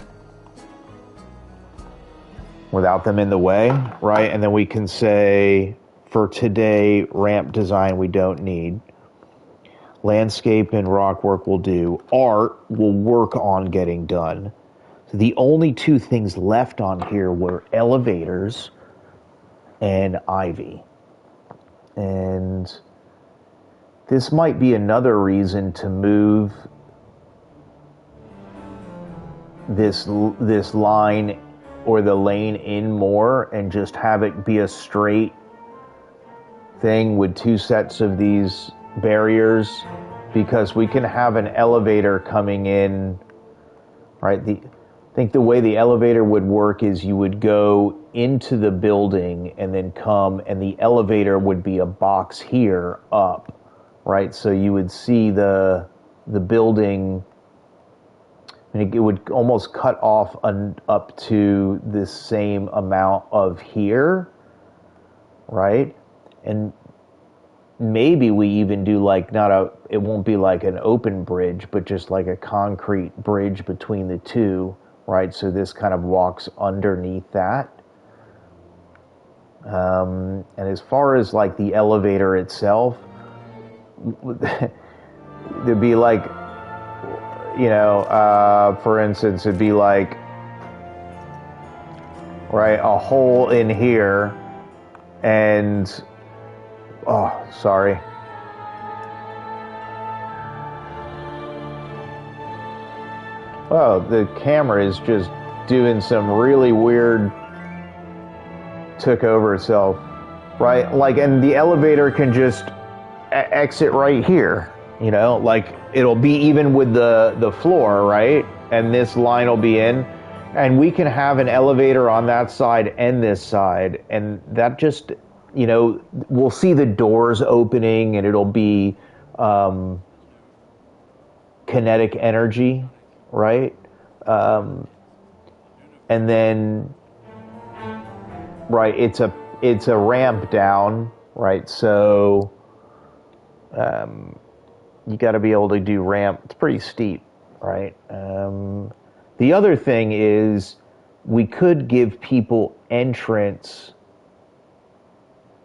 Without them in the way, right? And then we can say, for today, ramp design we don't need. Landscape and rock work will do. Art will work on getting done. So the only two things left on here were elevators and ivy. And this might be another reason to move this line or the lane in more and just have it be a straight thing with two sets of these barriers, because we can have an elevator coming in, right? I think the way the elevator would work is you would go into the building and then come, and the elevator would be a box here up, right? So you would see the building, and it would almost cut off up to this same amount of here, right? And maybe we even do like it won't be like an open bridge, but just like a concrete bridge between the two, right? So this kind of walks underneath that. And as far as like the elevator itself, there'd be like, for instance, it'd be like, right, a hole in here, and, oh, sorry. Oh, the camera is just doing some really weird, took over itself, right? Like, and the elevator can just exit right here, like it'll be even with the floor, right? And this line will be in, and we can have an elevator on that side and this side, and that just, we'll see the doors opening, and it'll be kinetic energy, right? And then, right, it's a ramp down, right? So you got to be able to do ramp. It's pretty steep, right? The other thing is we could give people entrance,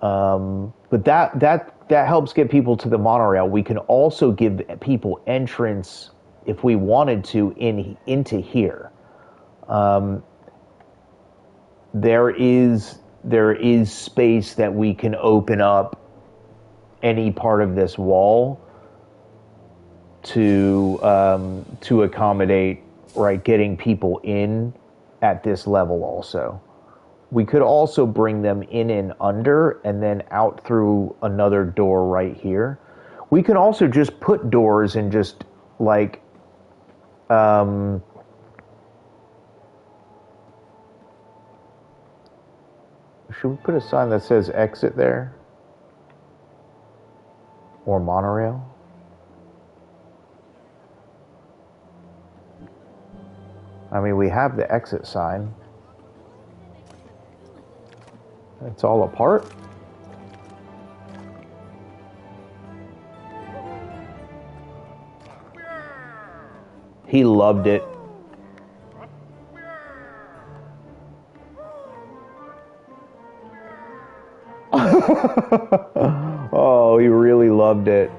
but that helps get people to the monorail. We can also give people entrance if we wanted to into here. There is space that we can open up any part of this wall to accommodate, right, getting people in at this level also. We could also bring them in and under, and then out through another door right here. We can also just put doors and just like should we put a sign that says exit there? Or monorail? I mean, we have the exit sign. It's all apart. He loved it. Oh, he really loved it.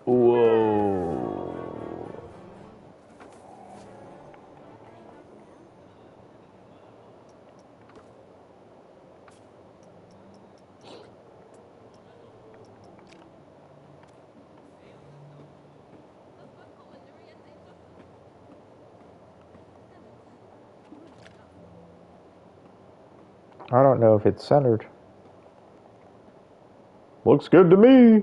Whoa. I don't know if it's centered. Looks good to me.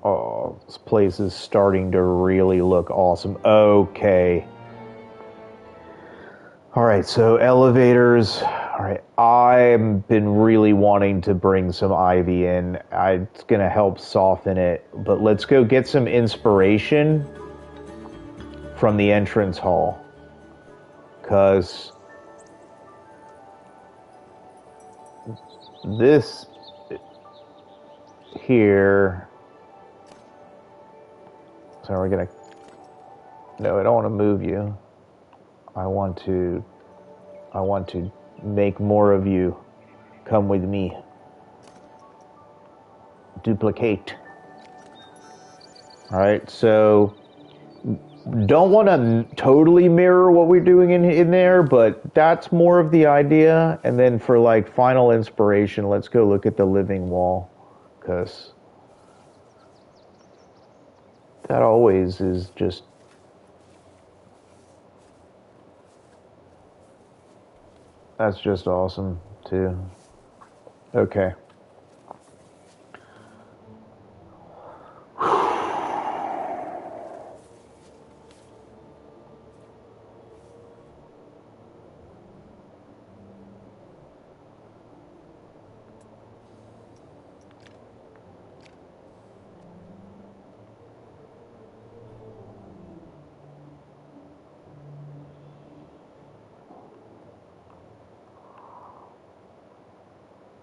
Oh, this place is starting to really look awesome. Okay. All right, so elevators. All right, I've been really wanting to bring some ivy in. It's going to help soften it. But let's go get some inspiration from the entrance hall. Because this here, so we're gonna, no, I don't want to move you. I want to make more of you. Come with me. Duplicate. All right, so don't want to totally mirror what we're doing in there, but that's more of the idea. And then for like final inspiration, let's go look at the living wall, because that always is just, that's just awesome too. Okay.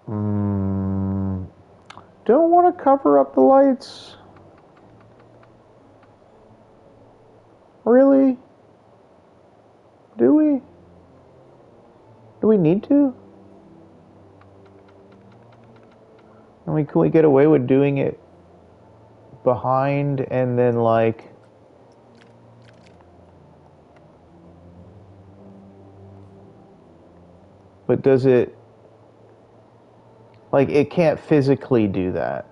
Mm, don't want to cover up the lights. Really? Do we? Do we need to? I mean, can we get away with doing it behind and then like... But does it... Like, it can't physically do that.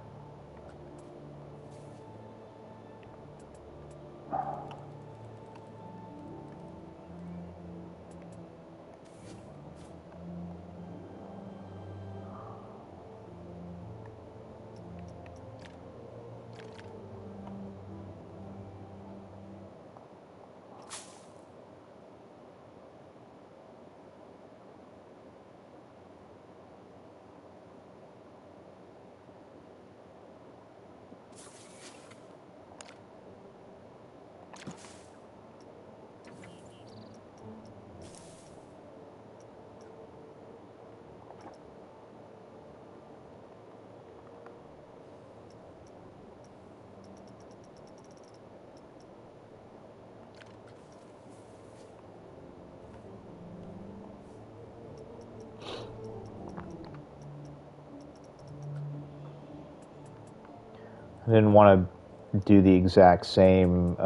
I didn't want to do the exact same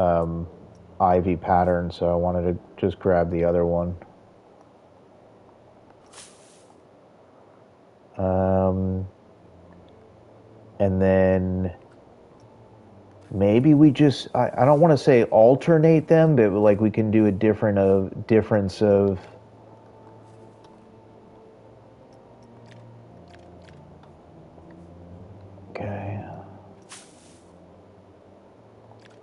ivy pattern, so I wanted to just grab the other one. And then maybe we just, I don't want to say alternate them, but like we can do a difference of... Okay.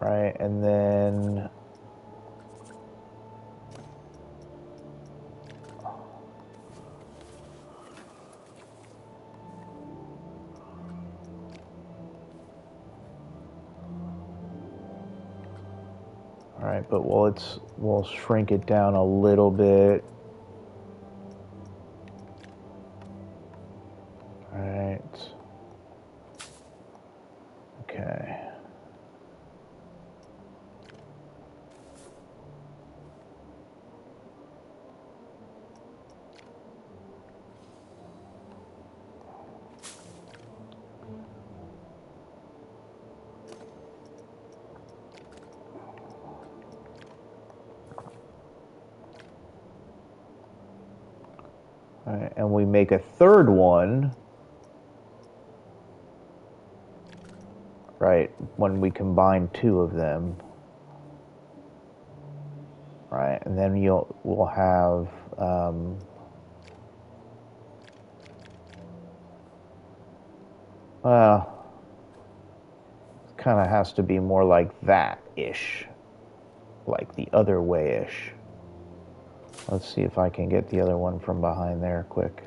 Right, and then... All right, but we'll shrink it down a little bit. All right. Okay. All right, and we make a third one, right, when we combine two of them. Right, and then we'll have well, it kind of has to be more like that-ish, like the other way-ish. Let's see if I can get the other one from behind there quick.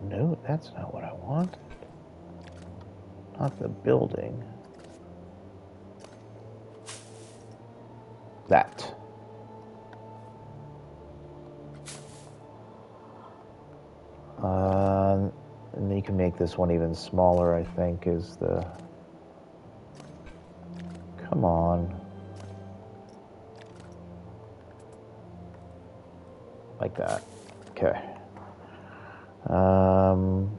No, that's not what I want. Not the building. That. And then you can make this one even smaller, I think, is the... Come on. Like that. Okay. Um,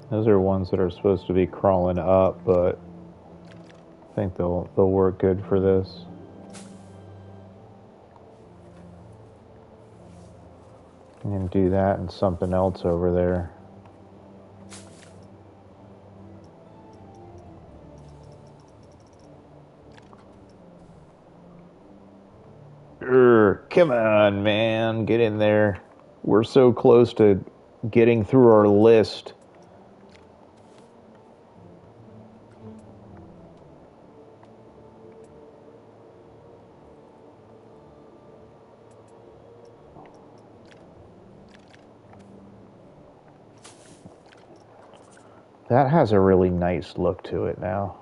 those are ones that are supposed to be crawling up, but I think they'll work good for this. And do that and something else over there. Come on, man. Get in there. We're so close to getting through our list. That has a really nice look to it now.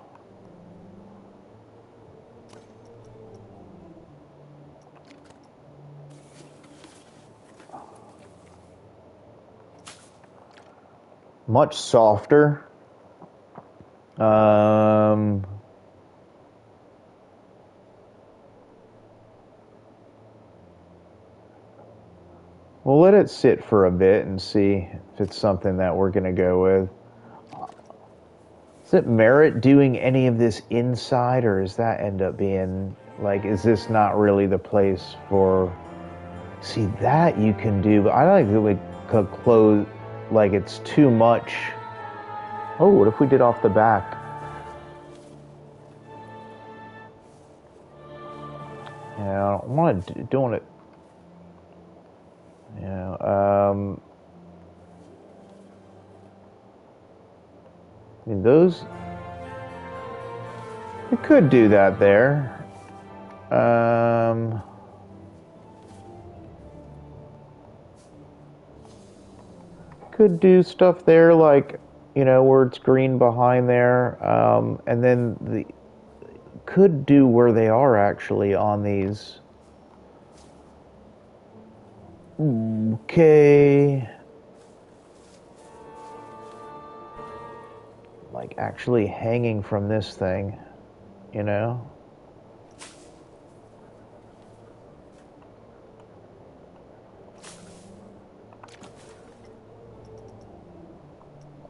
Much softer. We'll let it sit for a bit and see if it's something that we're going to go with. Does it merit doing any of this inside, or does that end up being, like, is this not really the place for... See, that you can do, but I like the close, like it's too much. Oh, what if we did off the back? Yeah, I don't want to doing it. I mean, those, you could do that there. Could do stuff there, like, where it's green behind there, and then the could do where they are actually on these. Okay. Like actually hanging from this thing, you know?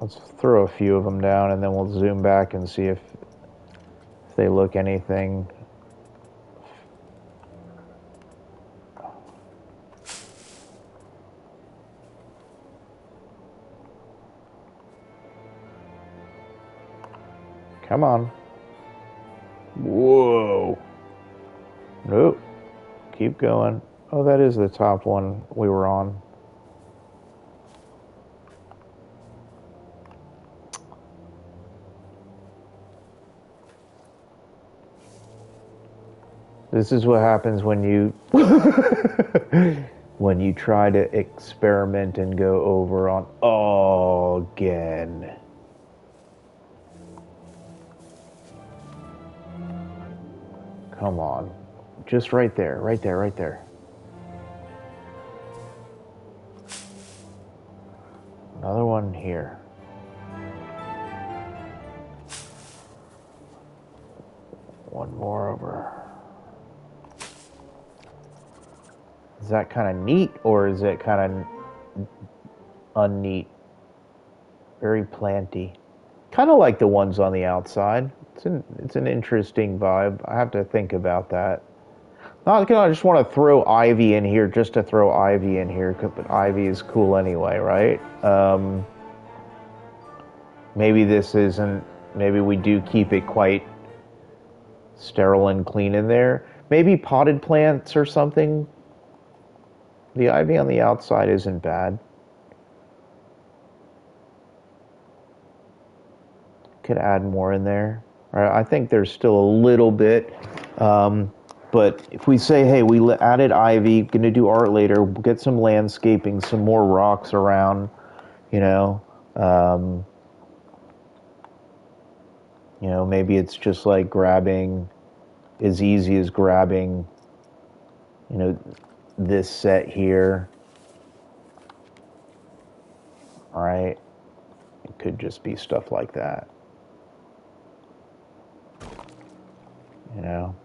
Let's throw a few of them down and then we'll zoom back and see if they look anything. Come on. Whoa. Nope. Keep going. Oh, that is the top one we were on. This is what happens when you when you try to experiment and go over on again. Come on. Just right there, right there, right there. Another one here. One more over. Is that kind of neat or is it kind of unneat? Very planty. Kind of like the ones on the outside. It's an interesting vibe. I have to think about that. Not gonna. I just want to throw ivy in here just to throw ivy in here, but ivy is cool anyway, right? Maybe this isn't. Maybe we do keep it quite sterile and clean in there. Maybe potted plants or something. The ivy on the outside isn't bad. Could add more in there. Right? I think there's still a little bit. But if we say, hey, we added ivy, going to do art later, we'll get some landscaping, some more rocks around, you know. Maybe it's just like grabbing, as easy as grabbing, this set here. All right. It could just be stuff like that. You know.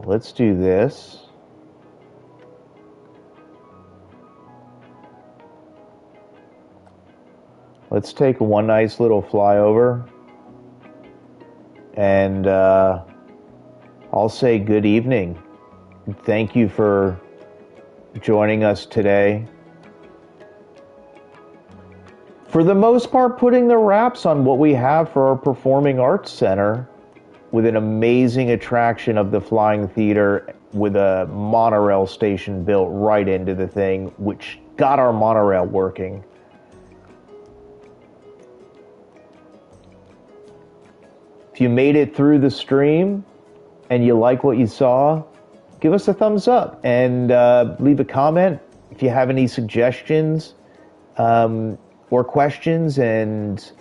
Let's do this. Let's take one nice little flyover. And I'll say good evening. Thank you for joining us today. For the most part, putting the wraps on what we have for our Performing Arts Center with an amazing attraction of the Flying Theater with a monorail station built right into the thing, which got our monorail working. If you made it through the stream and you like what you saw, give us a thumbs up and leave a comment if you have any suggestions or questions, and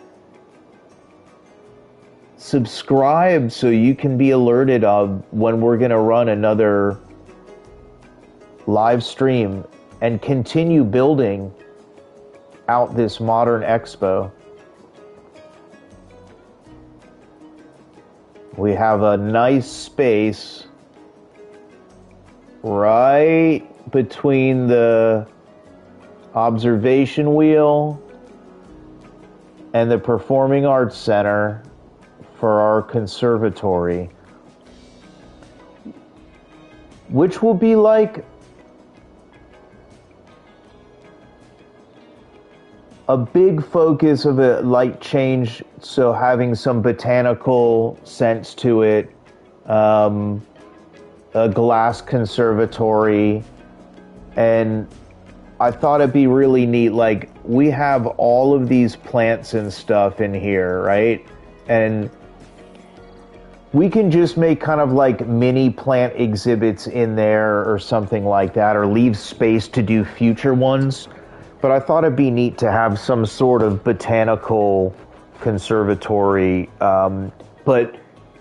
subscribe so you can be alerted of when we're going to run another live stream and continue building out this modern expo. We have a nice space right between the observation wheel and the Performing Arts Center for our conservatory, which will be like a big focus of a light change, so having some botanical sense to it, a glass conservatory, and I thought it'd be really neat. Like, we have all of these plants and stuff in here, right? And we can just make kind of like mini plant exhibits in there or something like that, or leave space to do future ones. But I thought it'd be neat to have some sort of botanical conservatory. But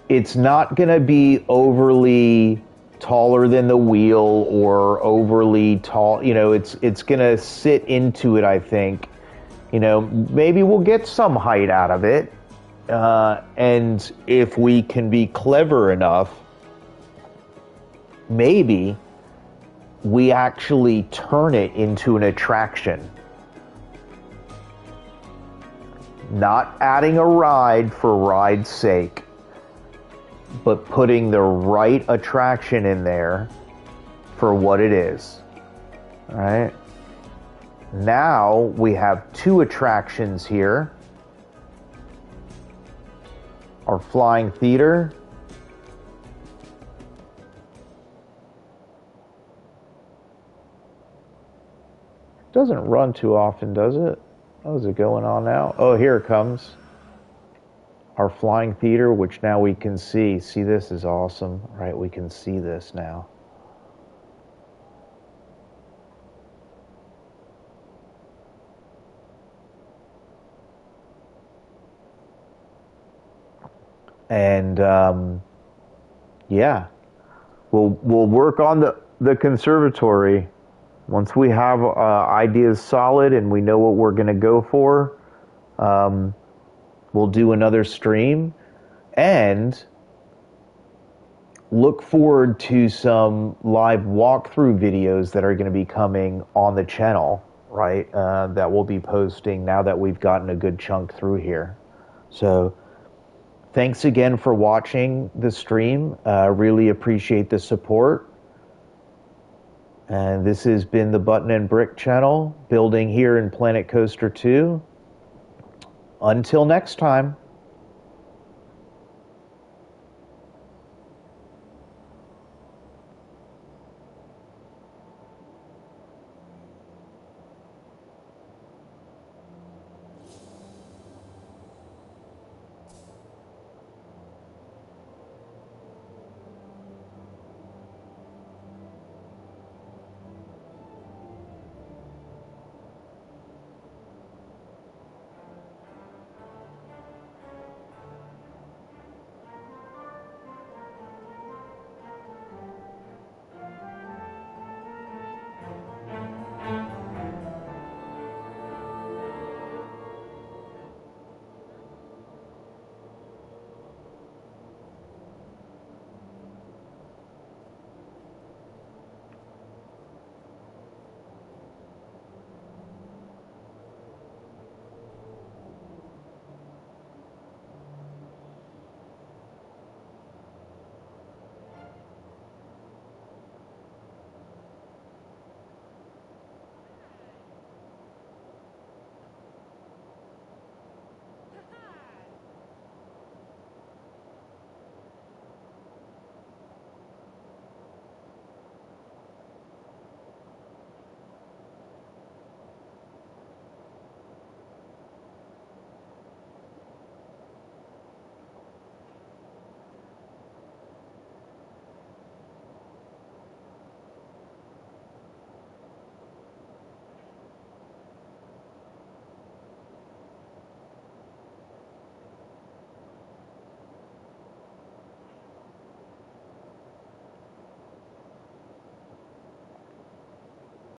it's not going to be overly taller than the wheel or overly tall. It's going to sit into it, I think. Maybe we'll get some height out of it. And if we can be clever enough, maybe we actually turn it into an attraction. Not adding a ride for ride's sake, but putting the right attraction in there for what it is. All right. Now we have two attractions here. Our Flying Theater. Doesn't run too often, does it? Oh, is it going on now? Oh, here it comes. Our Flying Theater, which now we can see. See, this is awesome, right? We can see this now. And yeah, we'll work on the conservatory once we have ideas solid and we know what we're going to go for. We'll do another stream, and look forward to some live walkthrough videos that are going to be coming on the channel, right? That we'll be posting now that we've gotten a good chunk through here. So thanks again for watching the stream. Really appreciate the support. And this has been the Button and Brick channel, building here in Planet Coaster 2. Until next time.